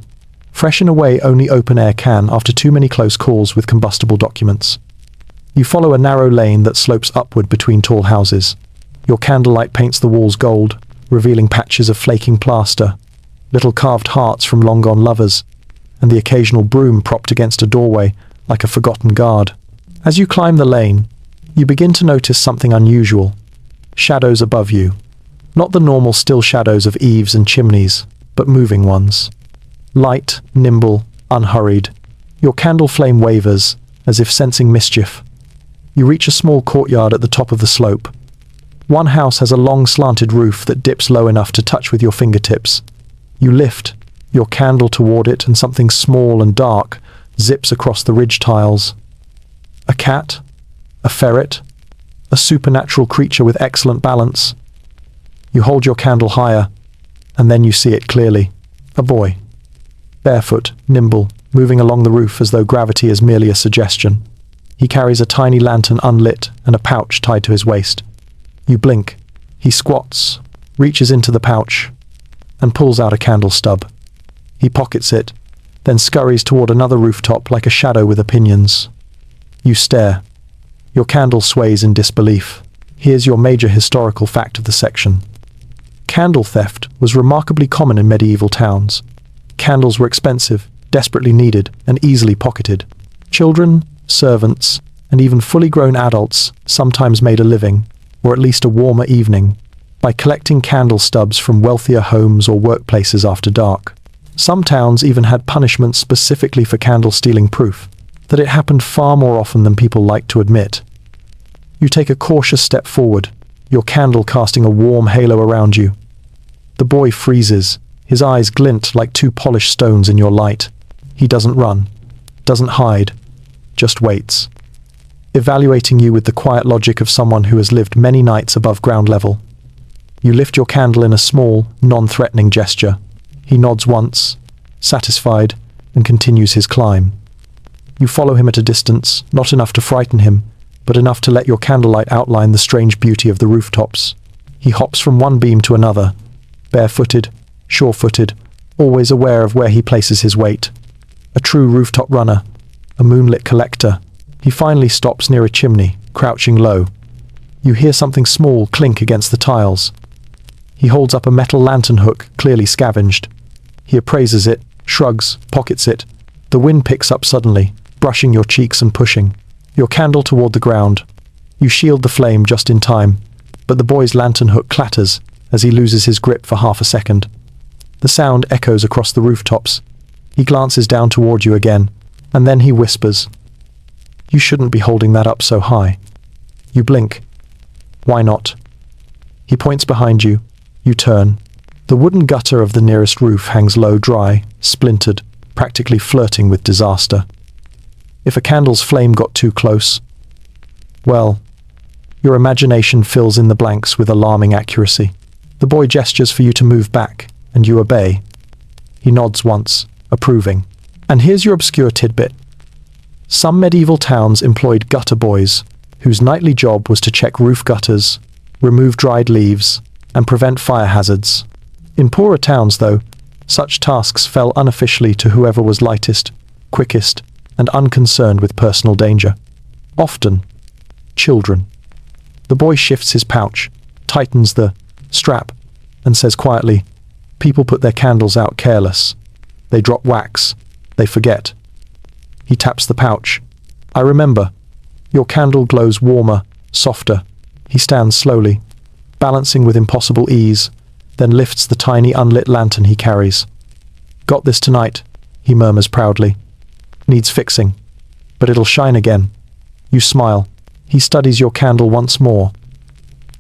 fresh in a way only open air can after too many close calls with combustible documents. You follow a narrow lane that slopes upward between tall houses. Your candlelight paints the walls gold, revealing patches of flaking plaster, little carved hearts from long-gone lovers, and the occasional broom propped against a doorway like a forgotten guard. As you climb the lane, you begin to notice something unusual. Shadows above you. Not the normal still shadows of eaves and chimneys, but moving ones. Light, nimble, unhurried. Your candle flame wavers, as if sensing mischief. You reach a small courtyard at the top of the slope. One house has a long slanted roof that dips low enough to touch with your fingertips. You lift your candle toward it and something small and dark zips across the ridge tiles. A cat? A ferret? A supernatural creature with excellent balance? You hold your candle higher, and then you see it clearly. A boy. Barefoot, nimble, moving along the roof as though gravity is merely a suggestion. He carries a tiny lantern unlit and a pouch tied to his waist. You blink. He squats, reaches into the pouch, and pulls out a candle stub. He pockets it, then scurries toward another rooftop like a shadow with opinions. You stare. Your candle sways in disbelief. Here's your major historical fact of the section. Candle theft was remarkably common in medieval towns. Candles were expensive, desperately needed, and easily pocketed. Children, servants, and even fully grown adults sometimes made a living, or at least a warmer evening, by collecting candle stubs from wealthier homes or workplaces after dark. Some towns even had punishments specifically for candle stealing, proof that it happened far more often than people like to admit. You take a cautious step forward, your candle casting a warm halo around you. The boy freezes, his eyes glint like two polished stones in your light. He doesn't run, doesn't hide, just waits, evaluating you with the quiet logic of someone who has lived many nights above ground level. You lift your candle in a small, non-threatening gesture. He nods once, satisfied, and continues his climb. You follow him at a distance, not enough to frighten him, but enough to let your candlelight outline the strange beauty of the rooftops. He hops from one beam to another, barefooted, sure-footed, always aware of where he places his weight. A true rooftop runner, a moonlit collector. He finally stops near a chimney, crouching low. You hear something small clink against the tiles. He holds up a metal lantern hook, clearly scavenged. He appraises it, shrugs, pockets it. The wind picks up suddenly, brushing your cheeks and pushing your candle toward the ground. You shield the flame just in time, but the boy's lantern hook clatters as he loses his grip for half a second. The sound echoes across the rooftops. He glances down toward you again, and then he whispers, "You shouldn't be holding that up so high." You blink. Why not? He points behind you. You turn. The wooden gutter of the nearest roof hangs low, dry, splintered, practically flirting with disaster. If a candle's flame got too close, well, your imagination fills in the blanks with alarming accuracy. The boy gestures for you to move back, and you obey. He nods once, approving. And here's your obscure tidbit. Some medieval towns employed gutter boys, whose nightly job was to check roof gutters, remove dried leaves, and prevent fire hazards. In poorer towns, though, such tasks fell unofficially to whoever was lightest, quickest, and unconcerned with personal danger. Often, children. The boy shifts his pouch, tightens the strap, and says quietly, "People put their candles out careless. They drop wax. They forget." He taps the pouch. "I remember." Your candle glows warmer, softer. He stands slowly, balancing with impossible ease, then lifts the tiny unlit lantern he carries. "Got this tonight," he murmurs proudly. "Needs fixing, but it'll shine again." You smile. He studies your candle once more.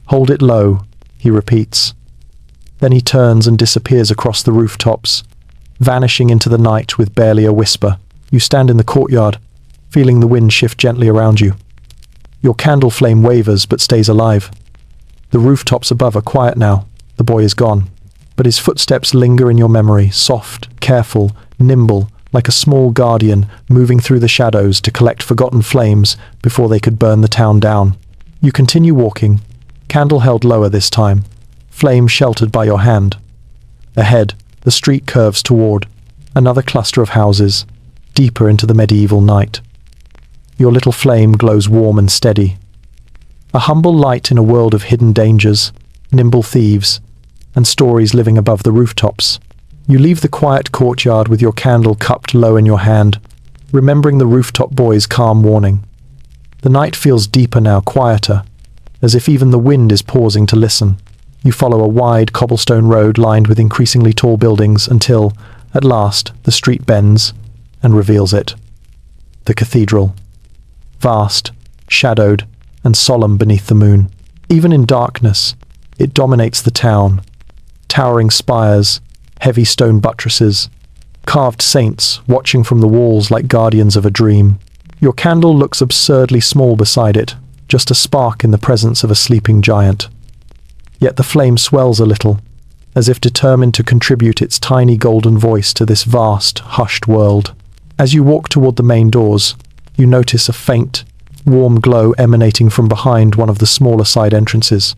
"Hold it low," he repeats. Then he turns and disappears across the rooftops, vanishing into the night with barely a whisper. You stand in the courtyard, feeling the wind shift gently around you. Your candle flame wavers but stays alive. The rooftops above are quiet now. The boy is gone. But his footsteps linger in your memory, soft, careful, nimble, like a small guardian moving through the shadows to collect forgotten flames before they could burn the town down. You continue walking, candle held lower this time, flame sheltered by your hand. Ahead, the street curves toward another cluster of houses, deeper into the medieval night. Your little flame glows warm and steady. A humble light in a world of hidden dangers, nimble thieves, and stories living above the rooftops. You leave the quiet courtyard with your candle cupped low in your hand, remembering the rooftop boy's calm warning. The night feels deeper now, quieter, as if even the wind is pausing to listen. You follow a wide cobblestone road lined with increasingly tall buildings until, at last, the street bends and reveals it. The cathedral. Vast, shadowed, and solemn beneath the moon. Even in darkness, it dominates the town. Towering spires, heavy stone buttresses, carved saints watching from the walls like guardians of a dream. Your candle looks absurdly small beside it, just a spark in the presence of a sleeping giant. Yet the flame swells a little, as if determined to contribute its tiny golden voice to this vast, hushed world. As you walk toward the main doors, you notice a faint, warm glow emanating from behind one of the smaller side entrances.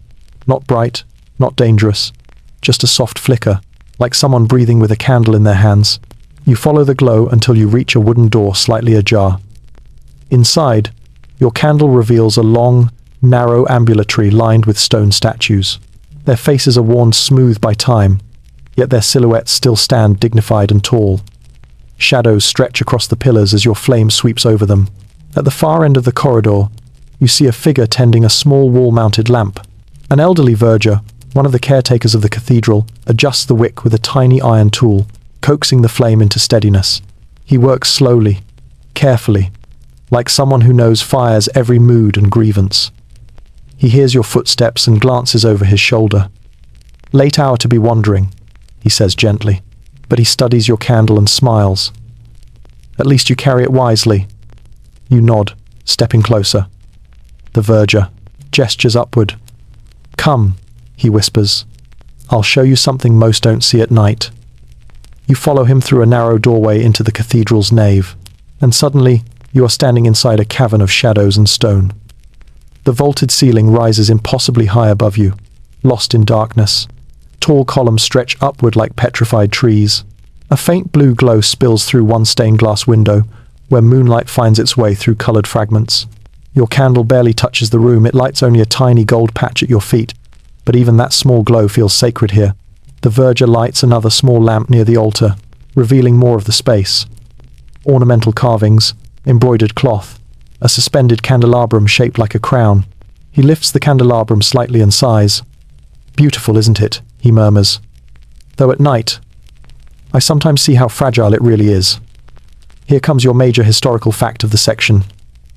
Not bright, not dangerous, just a soft flicker, like someone breathing with a candle in their hands. You follow the glow until you reach a wooden door slightly ajar. Inside, your candle reveals a long, narrow ambulatory lined with stone statues. Their faces are worn smooth by time, yet their silhouettes still stand dignified and tall. Shadows stretch across the pillars as your flame sweeps over them. At the far end of the corridor, you see a figure tending a small wall-mounted lamp. An elderly verger, one of the caretakers of the cathedral, adjusts the wick with a tiny iron tool, coaxing the flame into steadiness. He works slowly, carefully, like someone who knows fire's every mood and grievance. He hears your footsteps and glances over his shoulder. "Late hour to be wandering," he says gently, but he studies your candle and smiles. "At least you carry it wisely." You nod, stepping closer. The verger gestures upward. "Come," he whispers. "I'll show you something most don't see at night." You follow him through a narrow doorway into the cathedral's nave, and suddenly you are standing inside a cavern of shadows and stone. The vaulted ceiling rises impossibly high above you, lost in darkness. Tall columns stretch upward like petrified trees. A faint blue glow spills through one stained glass window, where moonlight finds its way through colored fragments. Your candle barely touches the room, it lights only a tiny gold patch at your feet, but even that small glow feels sacred here. The verger lights another small lamp near the altar, revealing more of the space. Ornamental carvings, embroidered cloth, a suspended candelabrum shaped like a crown. He lifts the candelabrum slightly and sighs. "Beautiful, isn't it?" he murmurs. "Though at night, I sometimes see how fragile it really is." Here comes your major historical fact of the section.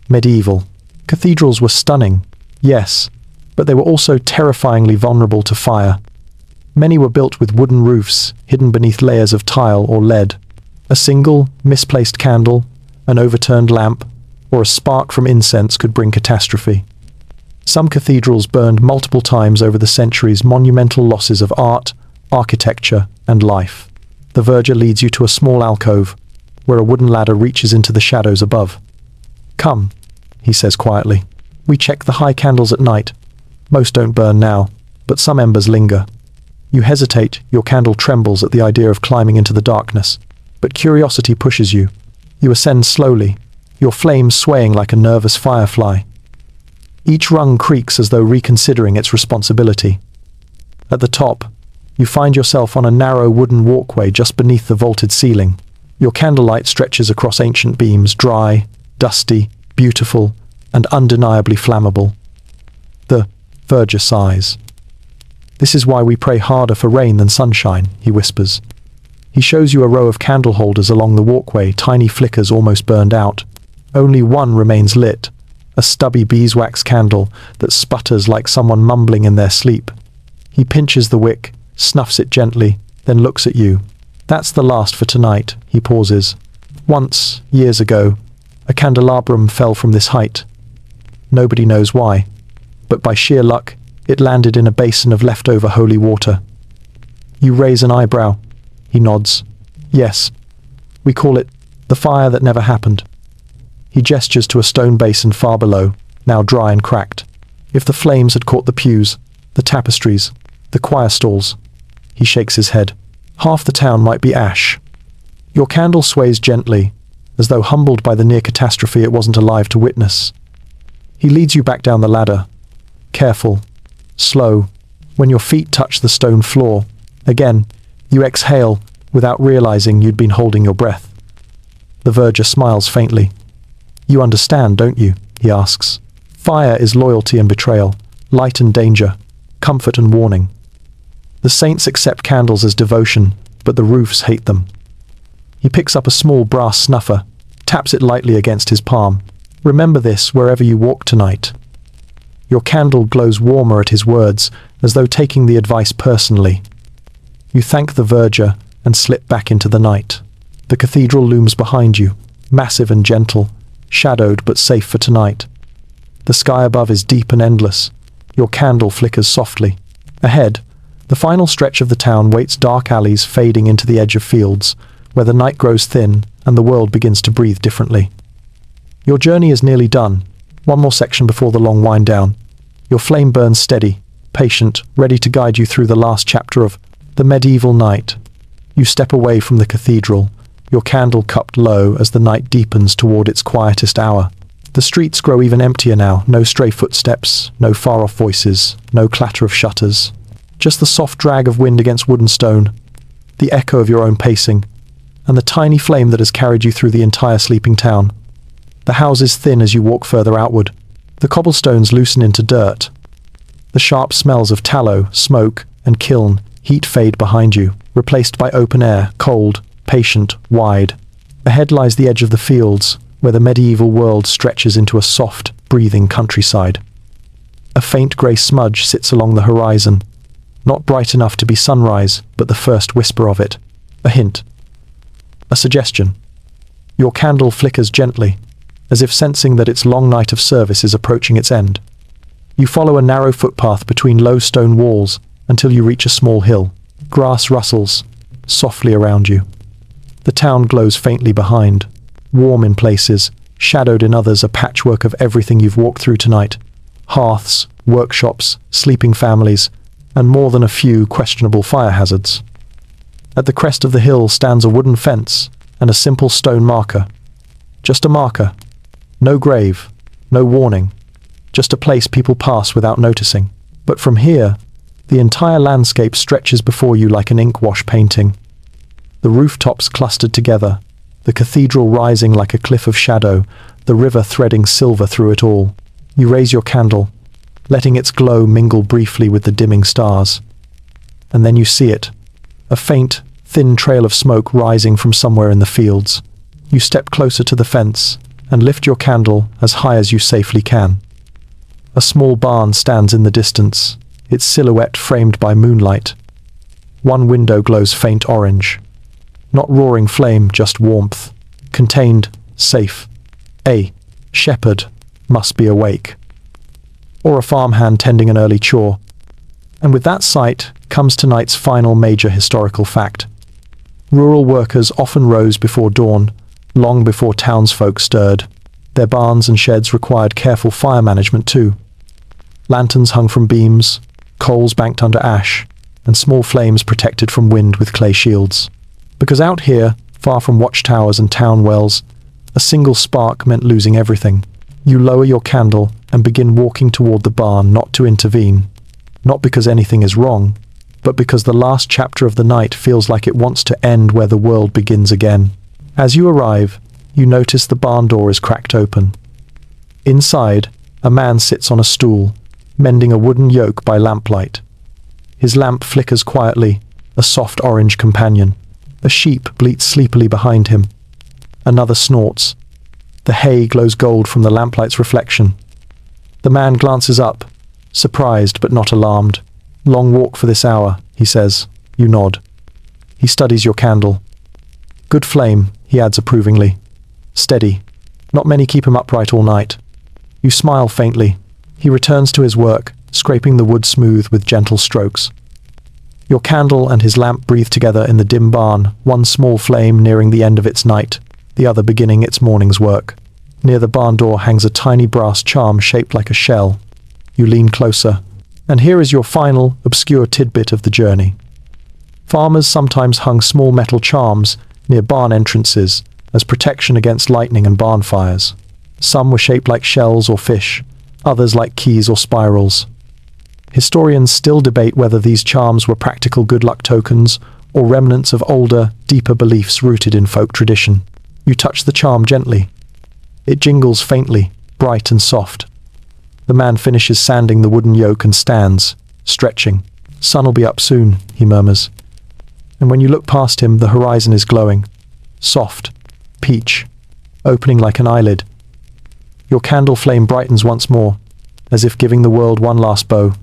Medieval. Cathedrals were stunning, yes, but they were also terrifyingly vulnerable to fire. Many were built with wooden roofs, hidden beneath layers of tile or lead. A single, misplaced candle, an overturned lamp, or a spark from incense could bring catastrophe. Some cathedrals burned multiple times over the centuries, monumental losses of art, architecture, and life. The verger leads you to a small alcove, where a wooden ladder reaches into the shadows above. "Come," he says quietly. "We check the high candles at night. Most don't burn now, but some embers linger." You hesitate, your candle trembles at the idea of climbing into the darkness, but curiosity pushes you. You ascend slowly, your flame swaying like a nervous firefly. Each rung creaks as though reconsidering its responsibility. At the top, you find yourself on a narrow wooden walkway just beneath the vaulted ceiling. Your candlelight stretches across ancient beams, dry, dusty, beautiful, and undeniably flammable. The verger sighs. "This is why we pray harder for rain than sunshine," he whispers. He shows you a row of candle holders along the walkway, tiny flickers almost burned out. Only one remains lit, a stubby beeswax candle that sputters like someone mumbling in their sleep. He pinches the wick, snuffs it gently, then looks at you. "That's the last for tonight," he pauses. "Once, years ago, a candelabrum fell from this height. Nobody knows why, but by sheer luck, it landed in a basin of leftover holy water." You raise an eyebrow. He nods. "Yes, we call it the fire that never happened." He gestures to a stone basin far below, now dry and cracked. If the flames had caught the pews, the tapestries, the choir stalls. He shakes his head. Half the town might be ash. Your candle sways gently, as though humbled by the near catastrophe it wasn't alive to witness. He leads you back down the ladder. Careful, slow, when your feet touch the stone floor. Again, you exhale without realizing you'd been holding your breath. The verger smiles faintly. "You understand, don't you?" he asks. "Fire is loyalty and betrayal, light and danger, comfort and warning. The saints accept candles as devotion, but the roofs hate them." He picks up a small brass snuffer, taps it lightly against his palm. "Remember this wherever you walk tonight." Your candle glows warmer at his words, as though taking the advice personally. You thank the verger and slip back into the night. The cathedral looms behind you, massive and gentle, shadowed but safe for tonight. The sky above is deep and endless. Your candle flickers softly. Ahead, the final stretch of the town waits, dark alleys fading into the edge of fields, where the night grows thin and the world begins to breathe differently. Your journey is nearly done. One more section before the long wind down. Your flame burns steady, patient, ready to guide you through the last chapter of the medieval night. You step away from the cathedral, your candle cupped low as the night deepens toward its quietest hour. The streets grow even emptier now, no stray footsteps, no far-off voices, no clatter of shutters. Just the soft drag of wind against wooden stone, the echo of your own pacing, and the tiny flame that has carried you through the entire sleeping town. The houses thin as you walk further outward. The cobblestones loosen into dirt. The sharp smells of tallow, smoke, and kiln heat fade behind you, replaced by open air, cold, patient, wide. Ahead lies the edge of the fields, where the medieval world stretches into a soft, breathing countryside. A faint grey smudge sits along the horizon, not bright enough to be sunrise, but the first whisper of it. A hint. A suggestion. Your candle flickers gently, as if sensing that its long night of service is approaching its end. You follow a narrow footpath between low stone walls until you reach a small hill. Grass rustles softly around you. The town glows faintly behind, warm in places, shadowed in others, a patchwork of everything you've walked through tonight. Hearths, workshops, sleeping families, and more than a few questionable fire hazards. At the crest of the hill stands a wooden fence and a simple stone marker. Just a marker. No grave, no warning. Just a place people pass without noticing. But from here, the entire landscape stretches before you like an ink wash painting. The rooftops clustered together, the cathedral rising like a cliff of shadow, the river threading silver through it all. You raise your candle, letting its glow mingle briefly with the dimming stars. And then you see it, a faint, thin trail of smoke rising from somewhere in the fields. You step closer to the fence and lift your candle as high as you safely can. A small barn stands in the distance, its silhouette framed by moonlight. One window glows faint orange. Not roaring flame, just warmth. Contained, safe. A shepherd must be awake. Or a farmhand tending an early chore. And with that sight comes tonight's final major historical fact. Rural workers often rose before dawn, long before townsfolk stirred. Their barns and sheds required careful fire management too. Lanterns hung from beams, coals banked under ash, and small flames protected from wind with clay shields. Because out here, far from watchtowers and town wells, a single spark meant losing everything. You lower your candle and begin walking toward the barn, not to intervene. Not because anything is wrong, but because the last chapter of the night feels like it wants to end where the world begins again. As you arrive, you notice the barn door is cracked open. Inside, a man sits on a stool, mending a wooden yoke by lamplight. His lamp flickers quietly, a soft orange companion. A sheep bleats sleepily behind him. Another snorts. The hay glows gold from the lamplight's reflection. The man glances up, surprised but not alarmed. "Long walk for this hour," he says. You nod. He studies your candle. "Good flame," he adds approvingly. "Steady. Not many keep him upright all night." You smile faintly. He returns to his work, scraping the wood smooth with gentle strokes. Your candle and his lamp breathe together in the dim barn, one small flame nearing the end of its night, the other beginning its morning's work. Near the barn door hangs a tiny brass charm shaped like a shell. You lean closer, and here is your final, obscure tidbit of the journey. Farmers sometimes hung small metal charms near barn entrances as protection against lightning and barn fires. Some were shaped like shells or fish, others like keys or spirals. Historians still debate whether these charms were practical good luck tokens or remnants of older, deeper beliefs rooted in folk tradition. You touch the charm gently. It jingles faintly, bright and soft. The man finishes sanding the wooden yoke and stands, stretching. "Sun'll be up soon," he murmurs. And when you look past him, the horizon is glowing. Soft, peach, opening like an eyelid. Your candle flame brightens once more, as if giving the world one last bow.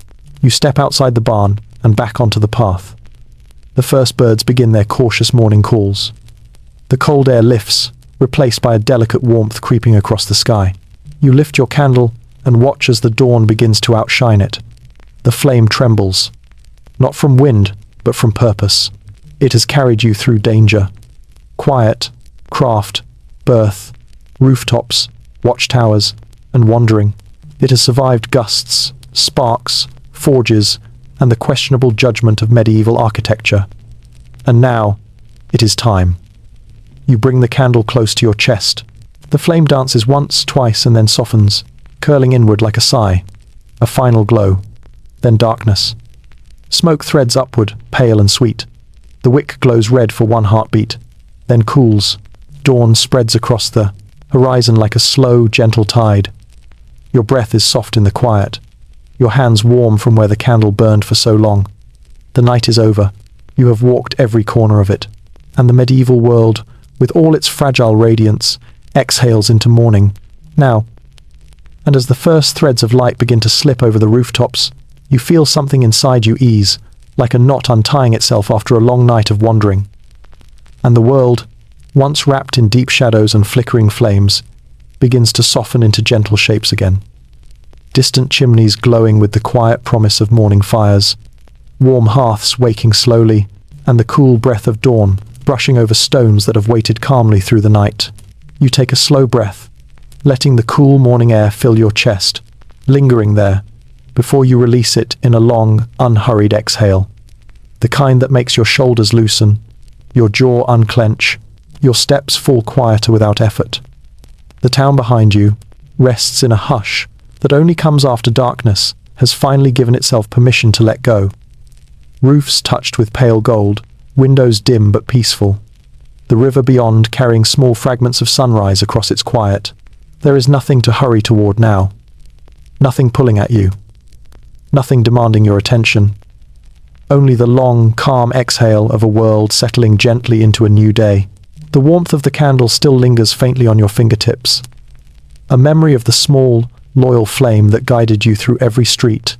You step outside the barn and back onto the path. The first birds begin their cautious morning calls. The cold air lifts, replaced by a delicate warmth creeping across the sky. You lift your candle and watch as the dawn begins to outshine it. The flame trembles, not from wind, but from purpose. It has carried you through danger, quiet, craft, birth, rooftops, watchtowers, and wandering. It has survived gusts, sparks, forges, and the questionable judgment of medieval architecture. And now, it is time. You bring the candle close to your chest. The flame dances once, twice, and then softens, curling inward like a sigh. A final glow, then darkness. Smoke threads upward, pale and sweet. The wick glows red for one heartbeat, then cools. Dawn spreads across the horizon like a slow, gentle tide. Your breath is soft in the quiet, your hands warm from where the candle burned for so long. The night is over. You have walked every corner of it, and the medieval world, with all its fragile radiance, exhales into morning. Now, and as the first threads of light begin to slip over the rooftops, you feel something inside you ease, like a knot untying itself after a long night of wandering. And the world, once wrapped in deep shadows and flickering flames, begins to soften into gentle shapes again. Distant chimneys glowing with the quiet promise of morning fires, warm hearths waking slowly, and the cool breath of dawn brushing over stones that have waited calmly through the night. You take a slow breath, letting the cool morning air fill your chest, lingering there, before you release it in a long, unhurried exhale. The kind that makes your shoulders loosen, your jaw unclench, your steps fall quieter without effort. The town behind you rests in a hush that only comes after darkness has finally given itself permission to let go. Roofs touched with pale gold, windows dim but peaceful. The river beyond carrying small fragments of sunrise across its quiet. There is nothing to hurry toward now. Nothing pulling at you. Nothing demanding your attention. Only the long, calm exhale of a world settling gently into a new day. The warmth of the candle still lingers faintly on your fingertips. A memory of the small, loyal flame that guided you through every street,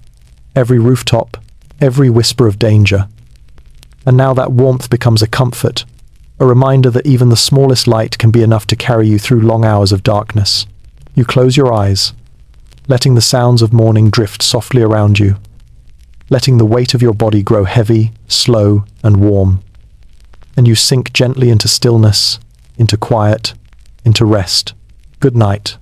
every rooftop, every whisper of danger. And now that warmth becomes a comfort, a reminder that even the smallest light can be enough to carry you through long hours of darkness. You close your eyes, letting the sounds of morning drift softly around you, letting the weight of your body grow heavy, slow, and warm. And you sink gently into stillness, into quiet, into rest. Good night.